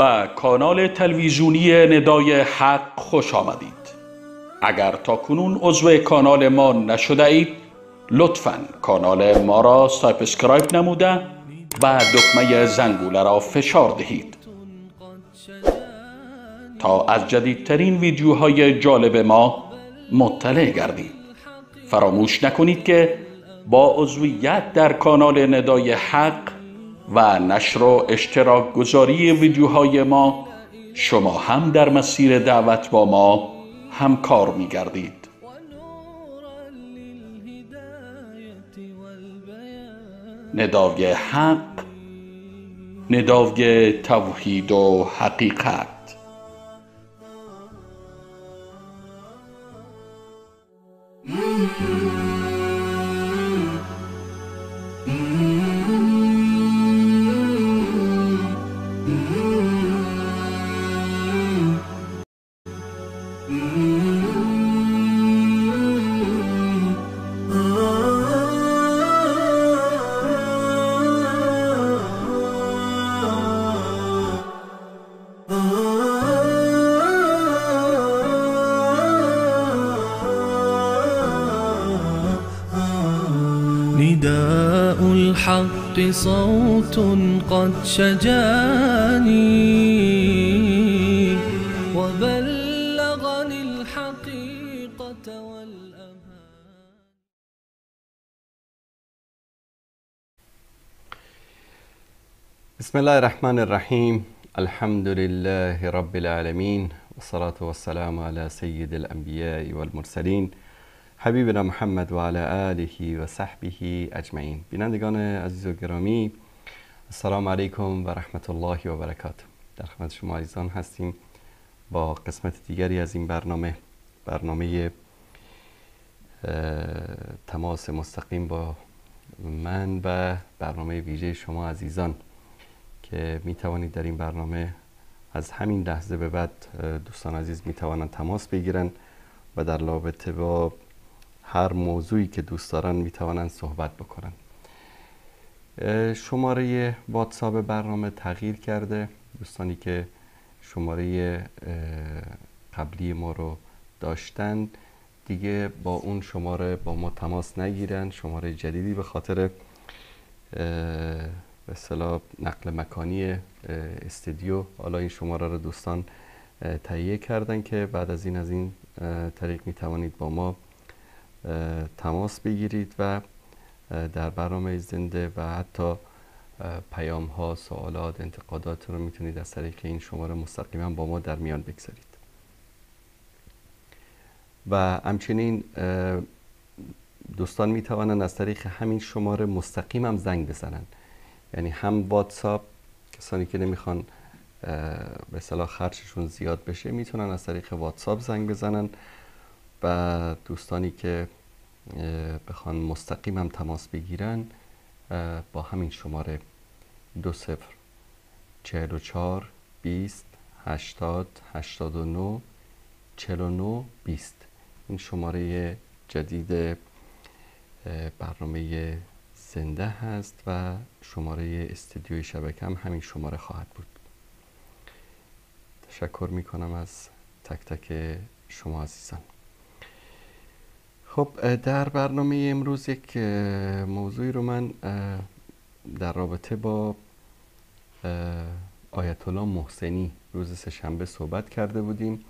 به کانال تلویزیونی ندای حق خوش آمدید. اگر تا کنون عضو کانال ما نشده اید لطفاً کانال ما را سابسکرایب نموده و دکمه زنگوله را فشار دهید تا از جدیدترین ویدیوهای جالب ما مطلع گردید. فراموش نکنید که با عضویت در کانال ندای حق و نشر و اشتراک گذاری ویدیوهای ما شما هم در مسیر دعوت با ما همکار می گردید. ندای حق، ندای توحید و حقیقت. نداء الحق صوت قد شجاني وبلغني الحقيقة والأمان. بسم الله الرحمن الرحيم. الحمد لله رب العالمين والصلاة والسلام على سيد الأنبياء والمرسلين حبیبنا محمد و علی آله و صحبه اجمعین. بینندگان عزیز و گرامی، السلام علیکم و رحمت الله و برکاته. در خدمت شما عزیزان هستیم با قسمت دیگری از این برنامه تماس مستقیم با من و برنامه ویژه شما عزیزان که می توانید در این برنامه از همین لحظه به بعد دوستان عزیز می توانند تماس بگیرند و در رابطه با هر موضوعی که دوست دارن می توانند صحبت بکنن. شماره واتساپ برنامه تغییر کرده. دوستانی که شماره قبلی ما رو داشتن دیگه با اون شماره با ما تماس نگیرن. شماره جدیدی به خاطر به اصطلاح نقل مکانی استودیو حالا این شماره رو دوستان تهیه کردن که بعد از این طریق می توانید با ما تماس بگیرید و در برنامه زنده و حتی پیام ها، سوالات، انتقادات رو میتونید از طریق این شماره مستقیما با ما در میان بگذارید. و همچنین دوستان میتوانند از طریق همین شماره مستقیم هم زنگ بزنن. یعنی هم واتساپ، کسانی که نمیخوان به اصطلاح خرجشون زیاد بشه میتونن از طریق واتساپ زنگ بزنن و دوستانی که بخوان مستقیم هم تماس بگیرن با همین شماره 20 44 20 80 89 49 20 این شماره جدید برنامه زنده هست و شماره استودیوی شبکه هم همین شماره خواهد بود. تشکر میکنم از تک تک شما عزیزان. خب در برنامه امروز یک موضوعی رو من در رابطه با آیت الله محسنی روز سه‌شنبه صحبت کرده بودیم.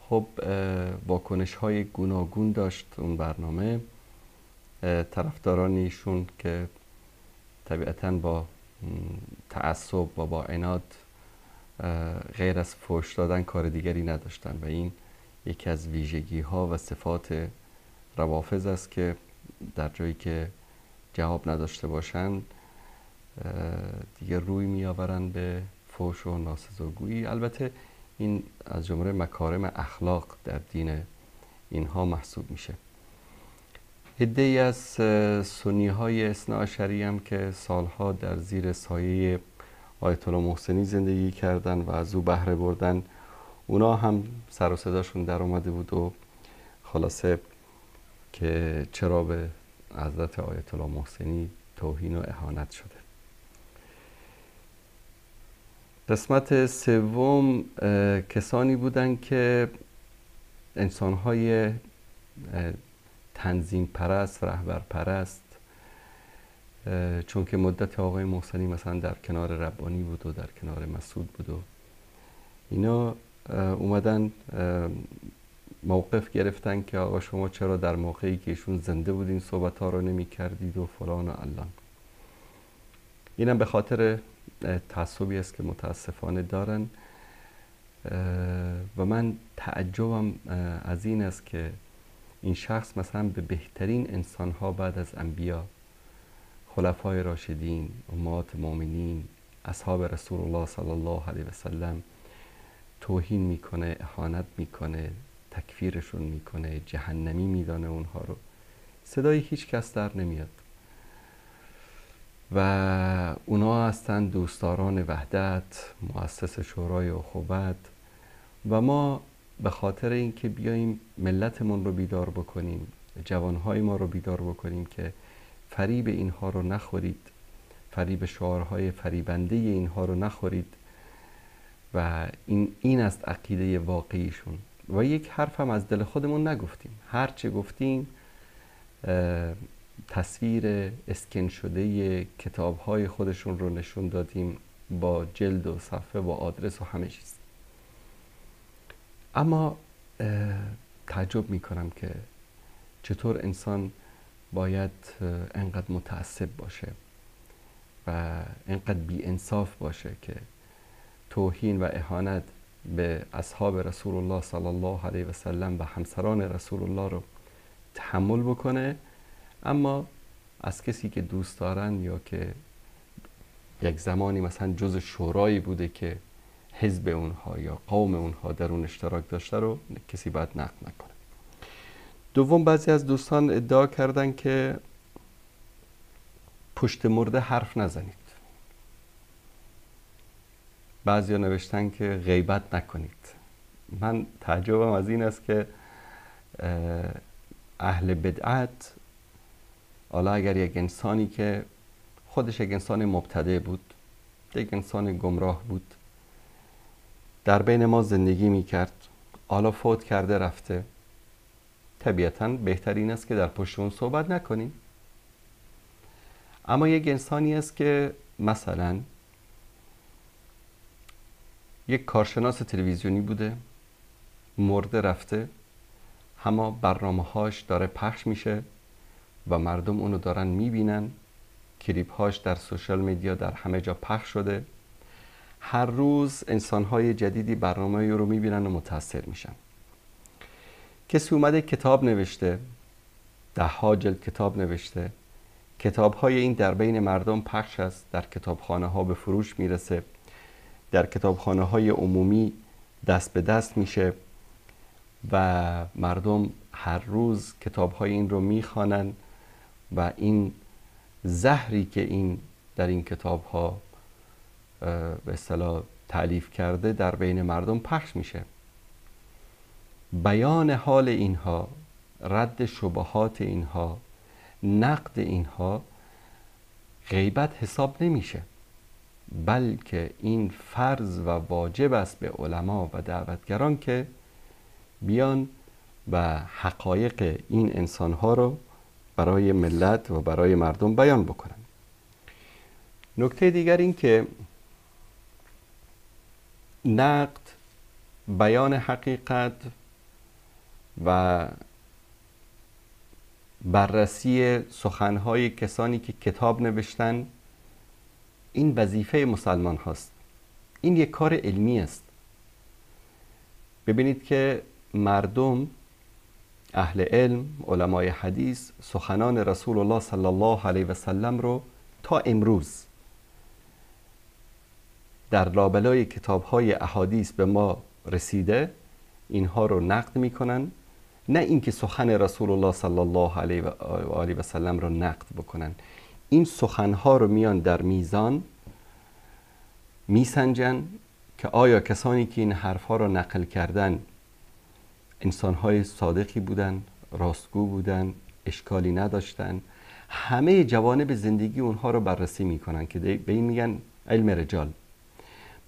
خب واکنش های گوناگون داشت اون برنامه. طرفداران ایشون که طبیعتاً با تعصب و با عناد غیر از فحش دادن کار دیگری نداشتن و این یکی از ویژگی ها و صفات روافض است که در جایی که جواب نداشته باشند دیگه روی می آورند به فحش و ناسزاگویی. البته این از جمله مکارم اخلاق در دین اینها محسوب میشه. عده‌ای از سنی های اثناعشری هم که سالها در زیر سایه آیت الله محسنی زندگی کردن و از او بهره بردن، اونا هم سر و صداشون در اومده بود و خلاصه که چرا به حضرت آیت الله محسنی توهین و اهانت شده. قسمت سوم کسانی بودند که انسان‌های تنظیم پرست، رهبر پرست، چون که مدت آقای محسنی مثلا در کنار ربانی بود و در کنار مسعود بود و اینا اومدن موقف گرفتن که آقا شما چرا در موقعی که ایشون زنده بود این صحبت ها رو نمی کردید و فلان و علان. اینم به خاطر تعصبی است که متاسفانه دارن و من تعجبم از این است که این شخص مثلا به بهترین انسانها بعد از انبیا، خلفای راشدین، امهات مؤمنین، اصحاب رسول الله صلی الله علیه و سلم توهین میکنه، اهانت میکنه، تکفیرشون میکنه، جهنمی میدانه اونها رو. صدای هیچ کس در نمیاد و اونا هستند دوستداران وحدت، مؤسس شورای اخوت و ما به خاطر اینکه بیاییم ملتمون رو بیدار بکنیم، جوانهای ما رو بیدار بکنیم که فریب اینها رو نخورید، فریب شعارهای فریبنده اینها رو نخورید و این است عقیده واقعیشون. و یک حرف هم از دل خودمون نگفتیم، هرچه گفتیم تصویر اسکن شده کتاب‌های خودشون رو نشون دادیم با جلد و صفحه و آدرس و همه چیز. اما تعجب میکنم که چطور انسان باید انقدر متعصب باشه و انقدر بی انصاف باشه که توهین و اهانت به اصحاب رسول الله صلی الله علیه و سلم و همسران رسول الله رو تحمل بکنه، اما از کسی که دوست دارن یا که یک زمانی مثلا جز شورایی بوده که حزب اونها یا قوم اونها در اون اشتراک داشته رو کسی باید نقد نکنه. دوم، بعضی از دوستان ادعا کردن که پشت مرده حرف نزنید. بعضی ها نوشتن که غیبت نکنید. من تعجبم از این است که اهل بدعت، حالا اگر یک انسانی که خودش یک انسان مبتدع بود، یک انسان گمراه بود، در بین ما زندگی میکرد، حالا فوت کرده رفته، طبیعتاً بهترین است که در پشت اون صحبت نکنیم. اما یک انسانی است که مثلا یک کارشناس تلویزیونی بوده، مرده رفته، اما برنامه‌هاش داره پخش میشه و مردم اونو دارن میبینن، کلیپ‌هاش در سوشال میدیا در همه جا پخش شده، هر روز انسان‌های جدیدی برنامه رو میبینن و متاثر میشن. کسی اومده کتاب نوشته، 10 جلد کتاب نوشته، کتاب‌های این در بین مردم پخش است، در کتابخانه‌ها به فروش میرسه، در کتابخانه‌های عمومی دست به دست میشه و مردم هر روز کتاب‌های این رو میخوانن و این زهری که این در این کتاب‌ها به اصطلاح تألیف کرده در بین مردم پخش میشه. بیان حال اینها، رد شبهات اینها، نقد اینها غیبت حساب نمیشه، بلکه این فرض و واجب است به علما و دعوتگران که بیان و حقایق این انسانها رو برای ملت و برای مردم بیان بکنن. نکته دیگر این که نقد، بیان حقیقت و بررسی سخنهای کسانی که کتاب نوشتن این وظیفه مسلمان هاست. این یک کار علمی است. ببینید که مردم، اهل علم، علمای حدیث، سخنان رسول الله صلی الله علیه و سلم رو تا امروز در لابلای کتاب‌های احادیث به ما رسیده، اینها رو نقد میکنن، نه اینکه سخن رسول الله صلی الله علیه و آله و سلم رو نقد بکنن. این سخنها رو میان در میزان میسنجن که آیا کسانی که این حرفها رو نقل کردن انسانهای صادقی بودن، راستگو بودن، اشکالی نداشتن. همه جوانب زندگی اونها رو بررسی میکنن که به این میگن علم رجال.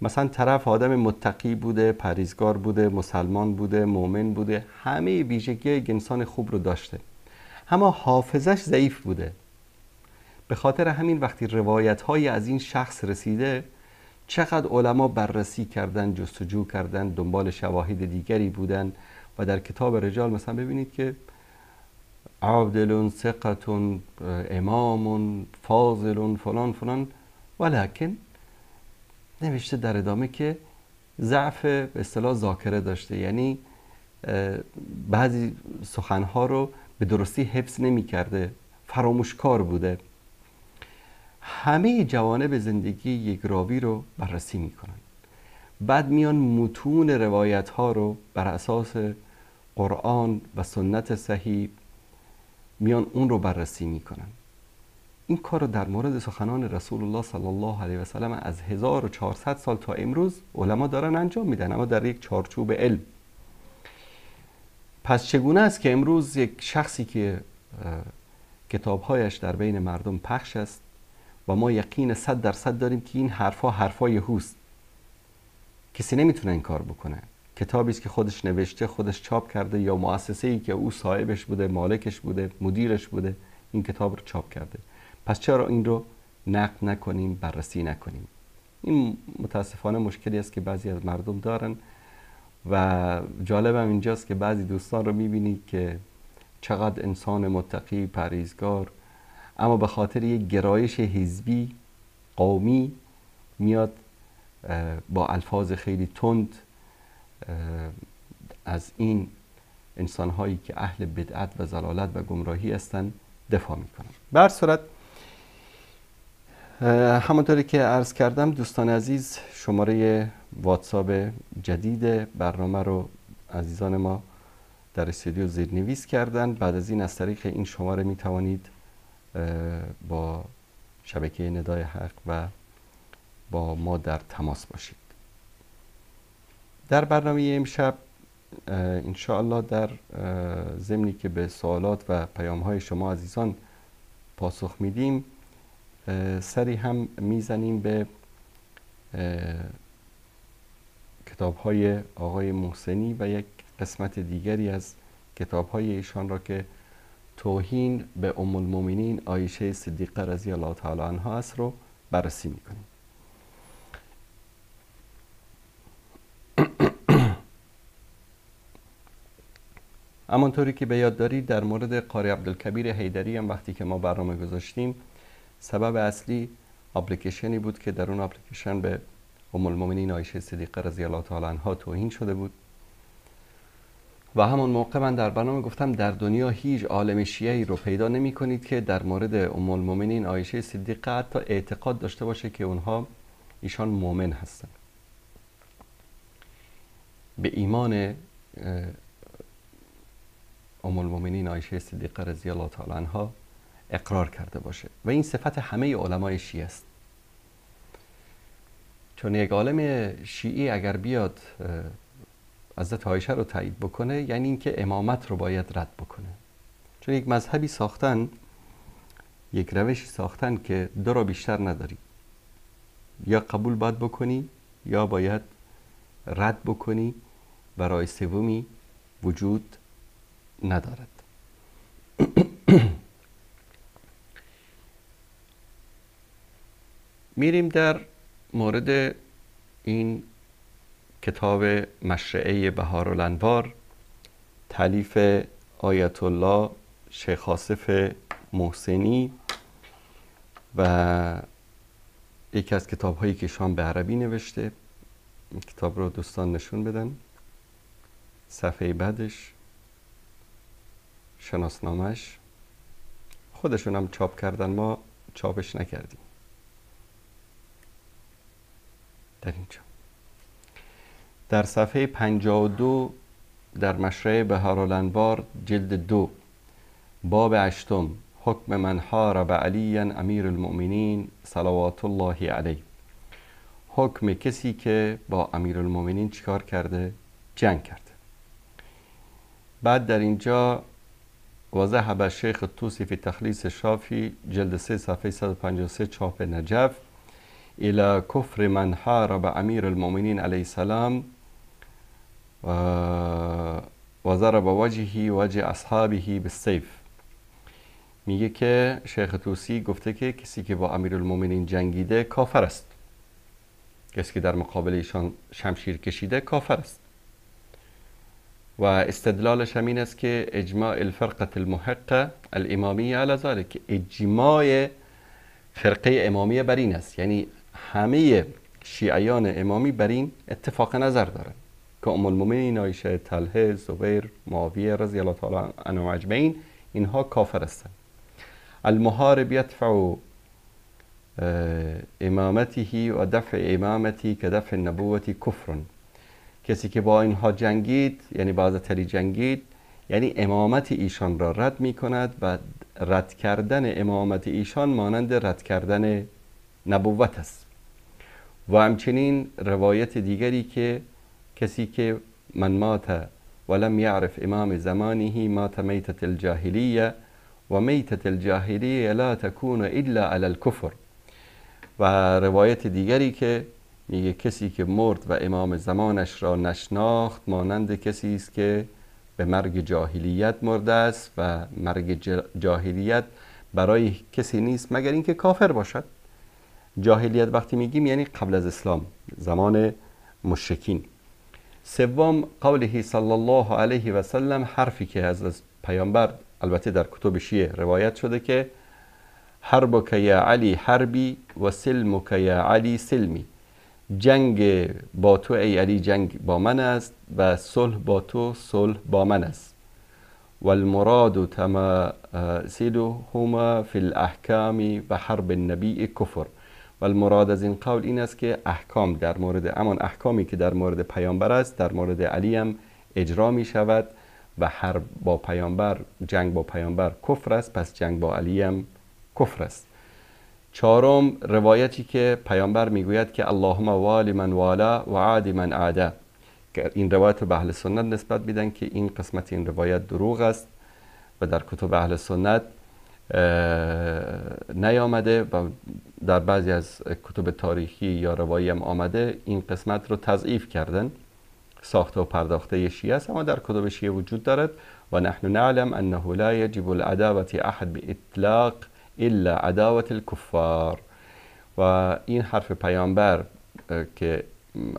مثلا طرف آدم متقی بوده، پرهیزگار بوده، مسلمان بوده، مؤمن بوده، همه ویژگی یک انسان خوب رو داشته، اما حافظش ضعیف بوده. به خاطر همین وقتی روایت‌های از این شخص رسیده، چقدر علما بررسی کردن، جستجو کردن، دنبال شواهد دیگری بودن و در کتاب رجال مثلا ببینید که عادل ثقة امام فاضل فلان فلان، ولکن نوشته در ادامه که ضعف به اصطلاح ذاکره داشته، یعنی بعضی سخنها رو به درستی حفظ نمی کرده، فراموشکار بوده. همه جوانب زندگی یک راوی رو بررسی می کنن، بعد میان متون روایت ها رو بر اساس قرآن و سنت صحیح میان اون رو بررسی می کنن. این کار رو در مورد سخنان رسول الله صلی الله علیه و سلم از 1400 سال تا امروز علما دارن انجام میدن، اما در یک چارچوب علم. پس چگونه است که امروز یک شخصی که کتابهایش در بین مردم پخش است و ما یقین 100% داریم که این حرفا یهوست، کسی نمیتونه این کار بکنه، کتابی است که خودش نوشته، خودش چاپ کرده، یا مؤسسه‌ای که او صاحبش بوده، مالکش بوده، مدیرش بوده، این کتاب رو چاپ کرده، پس چرا این رو نقد نکنیم، بررسی نکنیم؟ این متاسفانه مشکلی است که بعضی از مردم دارن و جالبم اینجاست که بعضی دوستان رو میبینید که چقدر انسان متقی، پرهیزگار، اما به خاطر یک گرایش حزبی قومی میاد با الفاظ خیلی تند از این انسانهایی که اهل بدعت و ضلالت و گمراهی هستند دفاع میکنن. به هر صورت همونطوری که عرض کردم دوستان عزیز، شماره واتساپ جدید برنامه رو عزیزان ما در استودیو زیرنویس کردن. بعد از این از طریق این شماره می توانید با شبکه ندای حق و با ما در تماس باشید. در برنامه امشب انشاءالله در ضمنی که به سوالات و پیام‌های شما عزیزان پاسخ میدیم، سری هم میزنیم به کتاب‌های آقای محسنی و یک قسمت دیگری از کتاب‌های ایشان را که توهین به ام المؤمنین عایشه صدیقه رضی الله تعالی عنها است رو بررسی میکنیم. همانطوری که به یاد دارید در مورد قاری عبدالکبیر حیدری هم وقتی که ما برنامه گذاشتیم، سبب اصلی اپلیکیشنی بود که در اون اپلیکیشن به ام المؤمنین عایشه صدیقه رضی الله تعالی عنها توهین شده بود و همون موقع من در برنامه گفتم در دنیا هیچ عالم شیعی رو پیدا نمی کنید که در مورد ام المؤمنین عایشه صدیقه حتی اعتقاد داشته باشه که ایشان مؤمن هستند، به ایمان ام المؤمنین عایشه صدیقه رضی الله تعالی عنها اقرار کرده باشه و این صفت همه علمای شیعه است. چون یک عالم شیعی اگر بیاد حضرت عایشه رو تایید بکنه، یعنی اینکه امامت رو باید رد بکنه. چون یک مذهبی ساختن، یک روشی ساختن که دو را بیشتر نداری، یا قبول باید بکنی یا باید رد بکنی، برای سومی وجود ندارد. میریم در مورد این کتاب مشرعه بهارالانوار تالیف آیت الله شیخ آصف محسنی و یکی از کتاب هایی که شام به عربی نوشته. این کتاب رو دوستان نشون بدن. صفحه بعدش شناسنامش خودشون هم چاپ کردن، ما چاپش نکردیم. در اینجا در صفحه 52 در مشرعه بهارالانوار جلد 2 باب 8 حکم من حارب علی امیر المؤمنین صلوات الله علیه، حکم کسی که با امیر المؤمنین چیکار کرده؟ جنگ کرده. بعد در اینجا وضح شیخ الطوسی فی تخلیص شافی جلد 3 صفحه 153 چاپ نجف، الى کفر من حارب امیر المؤمنین علیه السلام و ضرب وجه اصحابه بالسیف. میگه که شیخ طوسی گفته که کسی که با امیرالمومنین جنگیده کافر است، کسی که در مقابل ایشان شمشیر کشیده کافر است. و استدلالش همین است که اجماع الفرقه المحقه الامامیه علی ذلك، اجماع فرقه امامیه بر این است، یعنی همه شیعیان امامی بر این اتفاق نظر دارند که ام المؤمنین عایشه، طلحه، زبیر، معاویه رضی الله تعالی عنهم اجمعین اینها کافر هستند. المحارب يدفع امامته و دفع امامتی که دفع النبوة کفر. کسی که با اینها جنگید، یعنی با حضرت علی جنگید، یعنی امامت ایشان را رد می کند و رد کردن امامت ایشان مانند رد کردن نبوت است. و همچنین روایت دیگری که کسی که من مات ولم يعرف امام زمانه مات میتة الجاهلیه و میتة الجاهلیه لا تكون الا على الكفر. و روایت دیگری که میگه کسی که مرد و امام زمانش را نشناخت مانند کسی است که به مرگ جاهلیت مرده است و مرگ جاهلیت برای کسی نیست مگر اینکه کافر باشد. جاهلیت وقتی میگیم یعنی قبل از اسلام، زمان مشرکین. سوم قوله صلی الله علیه و سلم، حرفی که از پیامبر البته در کتب شیعه روایت شده که حربک یا علی حربی و سلمک یا علی سلمی، جنگ با تو ای علی جنگ با من است و صلح با تو صلح با من است. والمراد تماثلهما فی الاحکام و حرب النبی کفر. و المراد از این قول این است که احکام در مورد همان احکامی که در مورد پیامبر است در مورد علی هم اجرا می شود و حرب با پیامبر، جنگ با پیامبر کفر است، پس جنگ با علی هم کفر است. چهارم روایتی که پیامبر میگوید که اللهم والی من والا و عادی من عادا. این روایت رو به اهل سنت نسبت میدن که این قسمت این روایت دروغ است و در کتب اهل سنت نیامده و در بعضی از کتب تاریخی یا روایی هم آمده این قسمت رو تضعیف کردن، ساخته و پرداخته شیعه است، اما در کتب شیعه وجود دارد. و نحن نعلم انه لا یجب العداوة احد باطلاق الا عداوة الكفار. و این حرف پیامبر که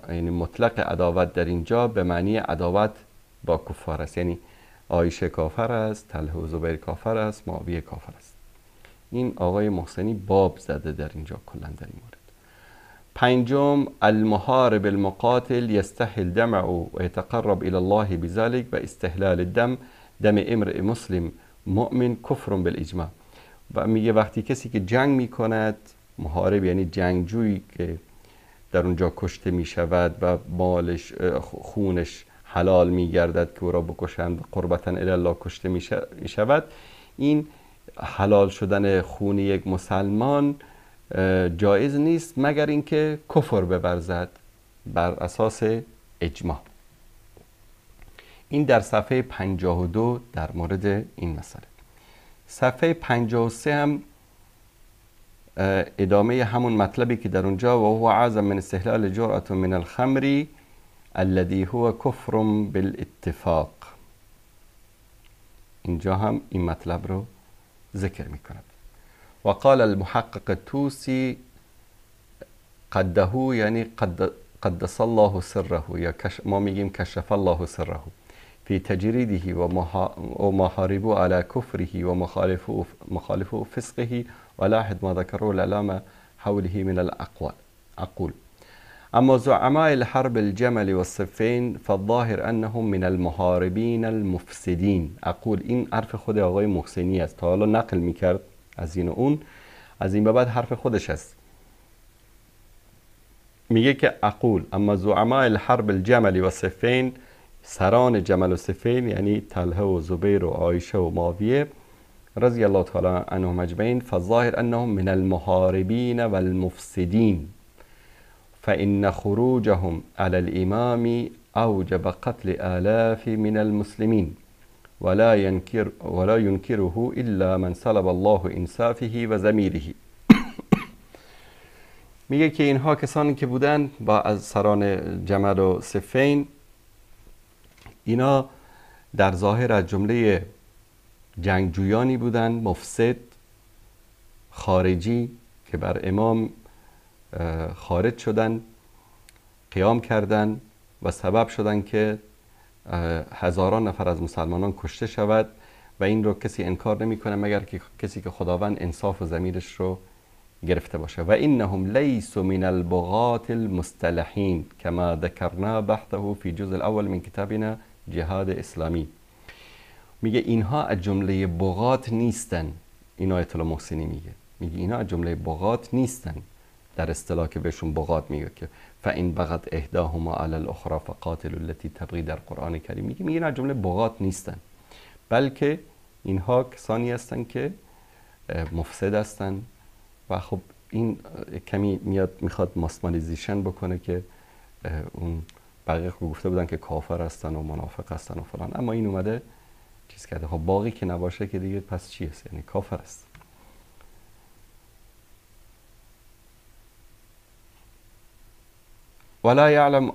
یعنی مطلق عداوت در اینجا به معنی عداوت با کفار است، یعنی عایشه کافر است، طلحه و زبیر کافر است، معاویه کافر است. این آقای محسنی باب زده در اینجا کلا در این مورد. پنجم المحارب المقاتل يستحل دمعه و يتقرب الى الله بذلك و استحلال الدم دم امرئ مسلم مؤمن کفر بالاجماع. و میگه وقتی کسی که جنگ میکند، محارب یعنی جنگجویی که در اونجا کشته میشود و مالش خونش حلال میگردد که او را بکشند و قربتا الی الله کشته میشود، این حلال شدن خون یک مسلمان جایز نیست مگر اینکه کفر بورزد بر اساس اجماع. این در صفحه 52 در مورد این مسئله. صفحه 53 هم ادامه همون مطلبی که در اونجا و هو اعظم من استحلال جرعة من الخمر الذي هو کفر بالاتفاق. اینجا هم این مطلب رو ذکر می کند. و قال المحقق الطوسی قده یعنی قدس الله سره، یا ما میگیم کشف الله سره فی تجریده و محاربو على کفره و مخالفو فسقه و لاحظ ما ذکره العلامه حوله من الاقول. اما زعماء الحرب الجمل والصفين فالظاهر انهم من المحاربين المفسدين. اقول این حرف خود آقای محسنی است، تا حالا نقل میکرد از این و اون، از این به بعد حرف خودش است. میگه که اقول اما زعماء الحرب الجمل والصفين، سران جمل و صفین یعنی طلحه و زبیر و عایشه و معاویه رضی الله تعالی عنهم اجمعین، فالظاهر انهم من المحاربین والمفسدین فإن خروجهم على الإمام أوجب قتل آلاف من المسلمين ولا ينكره إلا من سلب الله إنصافه و ضمیره. میگه که اینها کسانی که بودن با از سران جمل و صفین، اینا در ظاهر از جمله جنگجویانی بودن مفسد خارجی که بر امام خارج شدن، قیام کردن و سبب شدن که هزاران نفر از مسلمانان کشته شود و این رو کسی انکار نمیکنه مگر که کسی که خداوند انصاف و ضمیرش رو گرفته باشه. و انهم لیسوا من البغاة المصطلحین کما ذکرنا بحثه فی جزء الاول من کتابنا جهاد اسلامی. میگه اینها از جمله بغات نیستن. این آیت الله محسنی میگه اینا از جمله بغات نیستن، در اصطلاح که بهشون بغات میگه که فإن بغت احداهما علی الاخرى فقاتلوا التي تبغي در قرآن کریم. میگه اینا از جمله بغات نیستن، بلکه اینها کسانی هستن که مفسد هستن. و خب این کمی میخواد ماسمالیزیشن بکنه که اون بقیه خب گفته بودن که کافر هستن و منافق هستن و فلان، اما این اومده چیز کرده. خب باقی که نباشه که دیگه پس چی هست؟ یعنی کافر است. ولا يعلم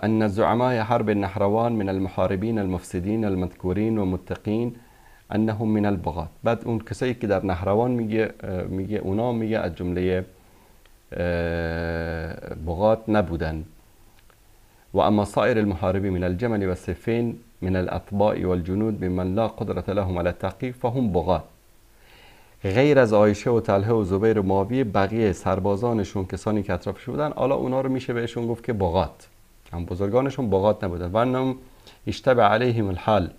أن زعماء حرب النهروان من المحاربين المفسدين المذكورين ومتقين انهم من البغاة. بعد اون کسایی که در نهروان میگه اونا میگه از جمله بغات نبودن. و اما سایر المحاربین من الجمل و السفین من الاطباء والجنود ممن لا قدرت لهم على التحقیق فهم بغاة. غیر از عایشه و طلحه و زبیر و معاویه، بقیه سربازانشون کسانی که اطرافش بودن، حالا اونا رو میشه بهشون گفت که بغات، هم بزرگانشون بغات نبودن. و انهم اشتبه علیهم الحال،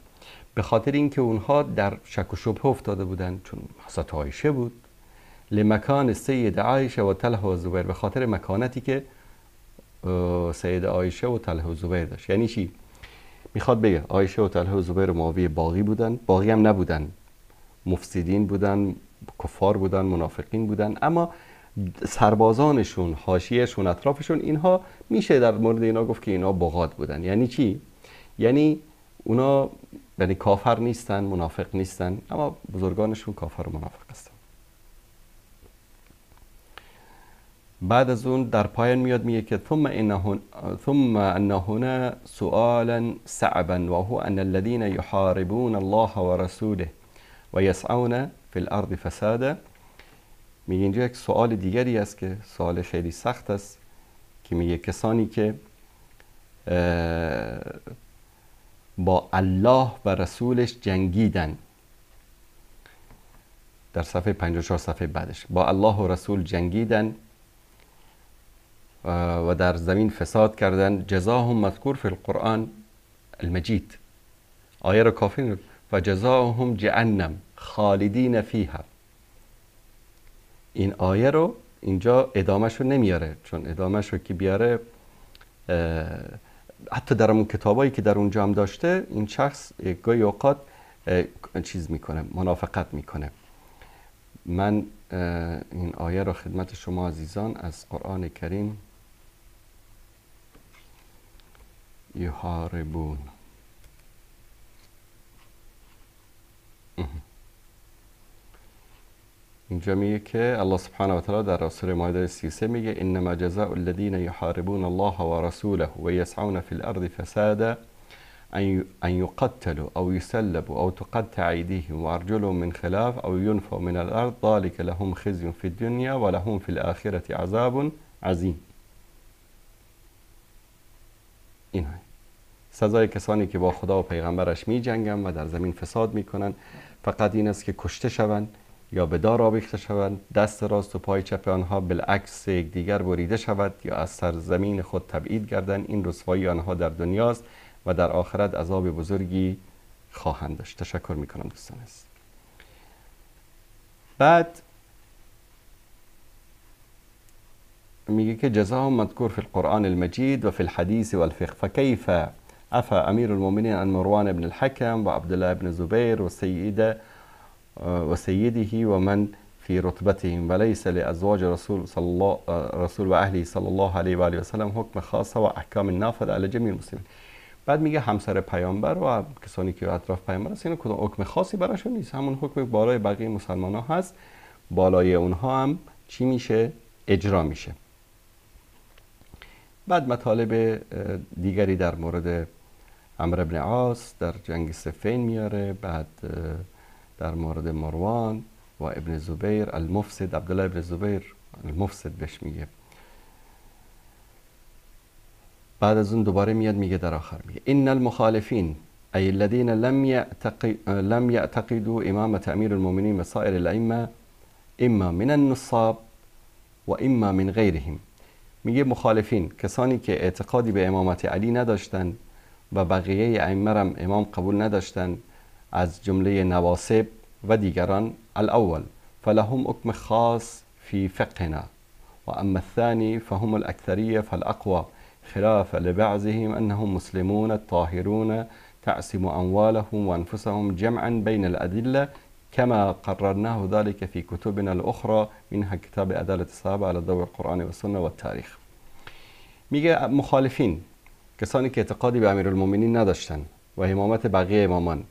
به خاطر اینکه اونها در شک و شبهه افتاده بودن، چون حضرت عایشه بود. لمکان سید عایشه و طلحه و زبیر، به خاطر مکانتی که سید عایشه و طلحه و زبیر داشت. یعنی چی؟ میخواد بگه عایشه و طلحه و زبیر و معاویه باغی بودن، باغی هم نبودن، مفسدین بودن، کفار بودن، منافقین بودن، اما سربازانشون، حاشیهشون، اطرافشون، اینها میشه در مورد اینا گفت که اینا بغات بودن. یعنی چی؟ یعنی اونا یعنی کافر نیستن، منافق نیستن، اما بزرگانشون کافر و منافق هستن. بعد از اون در پایان میاد میگه که ثم ان هنا سؤالا صعبا وهو ان الذين يحاربون الله ورسوله ويسعون في الارض فسادا. میگه اینجا یک سوال دیگری است که سوال خیلی سخت است که میگه کسانی که با الله و رسولش جنگیدن، در صفحه 54 صفحه بعدش، با الله و رسول جنگیدن و در زمین فساد کردن، جزاهم مذکور فی القرآن المجید. آیه را کافی و جزاهم جهنم خالدین فیها. این آیه رو اینجا ادامهش رو نمیاره، چون ادامهش رو که بیاره حتی در اون کتابایی که در اونجا هم داشته، این شخص گاهی اوقات چیز میکنه، منافقت میکنه. من این آیه رو خدمت شما عزیزان از قرآن کریم یحاربون، اینجا میگه که الله سبحانه و تعالی در سوره مائده 33 میگه انما جزاء الذين يحاربون الله ورسوله ويسعون في الارض فسادا ان يقتلوا او يسلبوا او تقطع ايديهم وارجلهم من خلاف او ينفوا من الارض ذلك لهم خزي في الدنيا ولهم في الاخره عذاب عظيم. این سزای کسانی که با خدا و پیغمبرش می جنگن و در زمین فساد میکنن فقط این است که کشته شوند یا به دار آویخته شوند، دست راست و پای چپ آنها بالعکس یکدیگر بریده شود یا از سرزمین خود تبعید گردند. این رسوایی آنها در دنیاست و در آخرت عذاب بزرگی خواهند داشت. تشکر میکنم دوستان. بعد میگه که جزاهم مذکور فی القرآن المجید و فی الحدیث و الفقه فکیف عفا امیر المؤمنین عن مروان بن الحكم و عبدالله بن زبیر و سیده و من فی رتبتهم وليس لازواج رسول و اهله صلی الله علیه و آله و سلم حکم خاصه و احکام نافذ علی جمیع المسلمین. بعد میگه همسر پیامبر و کسانی که اطراف پیامبر هستن اینا کدوم حکم خاصی براشون نیست، همون حکم بالای بقیه مسلمان ها هست، بالای اونها هم چی میشه؟ اجرا میشه. بعد مطالب دیگری در مورد عمرو بن عاص در جنگ صفین میاره، بعد در مورد مروان و ابن زبیر المفسد، عبدالله ابن زبیر المفسد بهش میگه. بعد از اون دوباره میاد میگه در آخر میگه ان المخالفین ای الذين لم يعتقدوا امامة امیر المؤمنین و سایر الائمه اما من النصاب و اما من غیرهم. میگه مخالفین، کسانی که اعتقادی به امامت علی نداشتن و بقیه ائمه هم امام قبول نداشتن، از جمله نواصب و دیگران، الاول فلهم حکم خاص فی فقهنا و اما الثانی فهم الاکثریه فالاقوى خلاف لبعضهم انهم مسلمون الطاهرون تعصم اموالهم وانفسهم جمعا بين الادله كما قررناه ذلك في كتبنا الاخرى منها كتاب عدالة الصحابه على ضوء القرآن و السنه و التاریخ. میگه مخالفین، کسانی که اعتقادی به امیرالمومنین نداشتن و امامت بقیه امامان،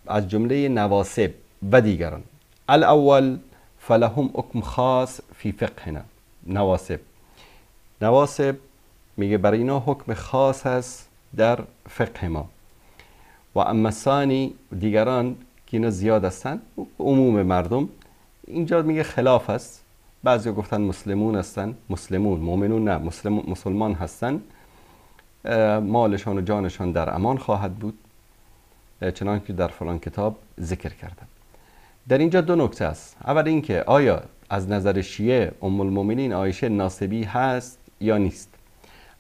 از جمله نواصب و دیگران، الاول فلهم حکم خاص فی فقهنا. نواصب میگه برای اینا حکم خاص هست در فقه ما. و اما ثانی، دیگران که اینا زیاد هستن، عموم مردم، اینجا میگه خلاف هست. بعضی گفتن مسلمون هستن، مسلمون، مؤمنون نه، مسلمان هستن، مالشان و جانشان در امان خواهد بود، چنانکه که در فلان کتاب ذکر کردم. در اینجا دو نکته است. اول اینکه آیا از نظر شیعه ام المؤمنین عایشه ناصبی هست یا نیست.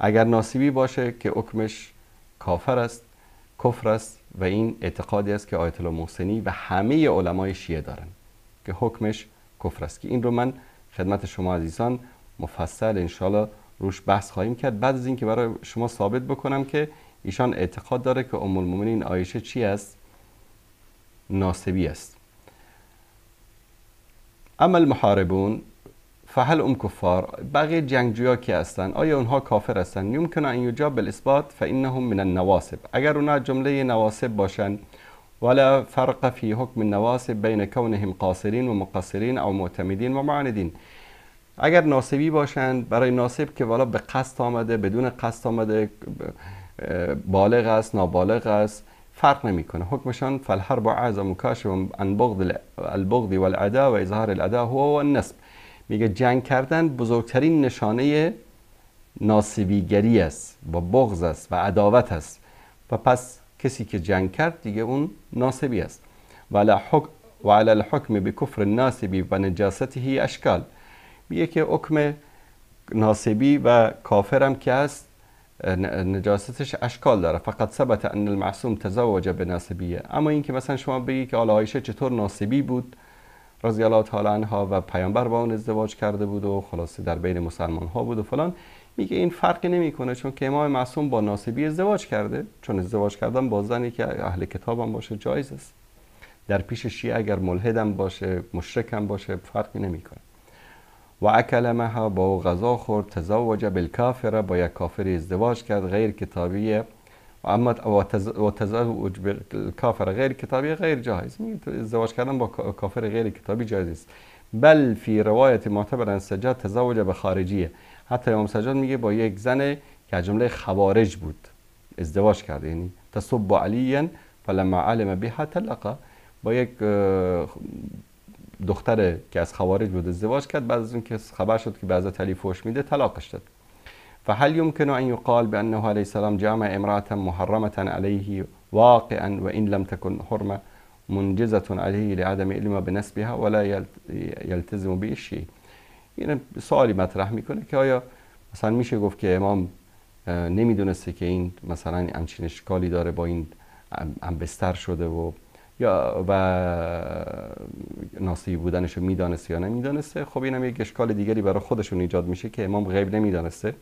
اگر ناصبی باشه که حکمش کافر است، کفر است، و این اعتقادی است که آیت الله محسنی و همه علمای شیعه دارن که حکمش کفر است، که این رو من خدمت شما عزیزان مفصل انشالله روش بحث خواهیم کرد، بعد از اینکه برای شما ثابت بکنم که ایشان اعتقاد داره که ام المؤمنین عایشه چی است؟ ناصبی است. اما المحاربون فهل کفار، بقیه جنگجویا که هستن آیا اونها کافر هستن؟ یمکن ان یجاب بالاثبات فانهم من النواصب. اگر اونها جمله نواصب باشن، ولا فرق فی حکم النواصب بین کونهم قاصرین و مقصرین او معتمدین و معاندین. اگر ناصبی باشن، برای ناصب که والا به قصد آمده، بدون قصد آمده، بالغ است، نابالغ است، فرق نمیکنه. حکمشان فالحرب اعظم کاشف عن البغض والعداء و اظهار العداء هو النصب. میگه جنگ کردن بزرگترین نشانه ناصبیگری است، با بغض است و عداوت است، و پس کسی که جنگ کرد دیگه اون ناصبی است. و علی الحکم بکفر الناصبی و نجاسته اشکال. میگه که حکم ناصبی و کافرم که است نجاستش اشکال داره. فقط ثبت ان المعصوم تزوج بناصبیه. اما این که مثلا شما بگی که عایشه چطور ناصبی بود رضی الله تعالی عنها و پیامبر با اون ازدواج کرده بود و خلاصه در بین مسلمان ها بود و فلان، میگه این فرقی نمیکنه، چون که امام معصوم با ناصبی ازدواج کرده، چون ازدواج کردن با زنی که اهل کتاب هم باشه جایز است. در پیش شیعه اگر ملحد هم باشه، مشرک هم باشه، فرقی نمیکنه. و اکل معها، با غذا خورد، تزوج بالکافره، با یک کافر ازدواج کرد غیر کتابیه. و اما تزوج بالکافر غیر کتابی غیر جایز. ازدواج کردن با کافر غیر کتابی جایز است. بل فی روایت معتبر سجاد تزوج به خارجیه. حتی امام سجاد میگه با یک زن که از جمله خوارج بود ازدواج کرده، یعنی تصب علیا فلما علم بها طلقها. با یک دختر که از خوارج بود ازدواج کرد، بعد از اون که خبر شد که به حضرت علی فحش میده طلاقش داد. فهل يمكن أن يقال بأنه عليه السلام جامع امرأة محرمة عليه واقعا وإن لم تكن حرمة منجزة عليه لعدم علم بنسبها ولا يلتزم به شيء؟ این سوالی مطرح میکنه که آیا مثلا میشه گفت که امام نمیدونسته که این مثلا همچین اشکالی داره، با این هم بستر شده و ناصبی بودنشو میدانسته یا نمیدانسته؟ خب اینم یک اشکال دیگری برای خودشون ایجاد میشه که امام غیب نمیدانسته،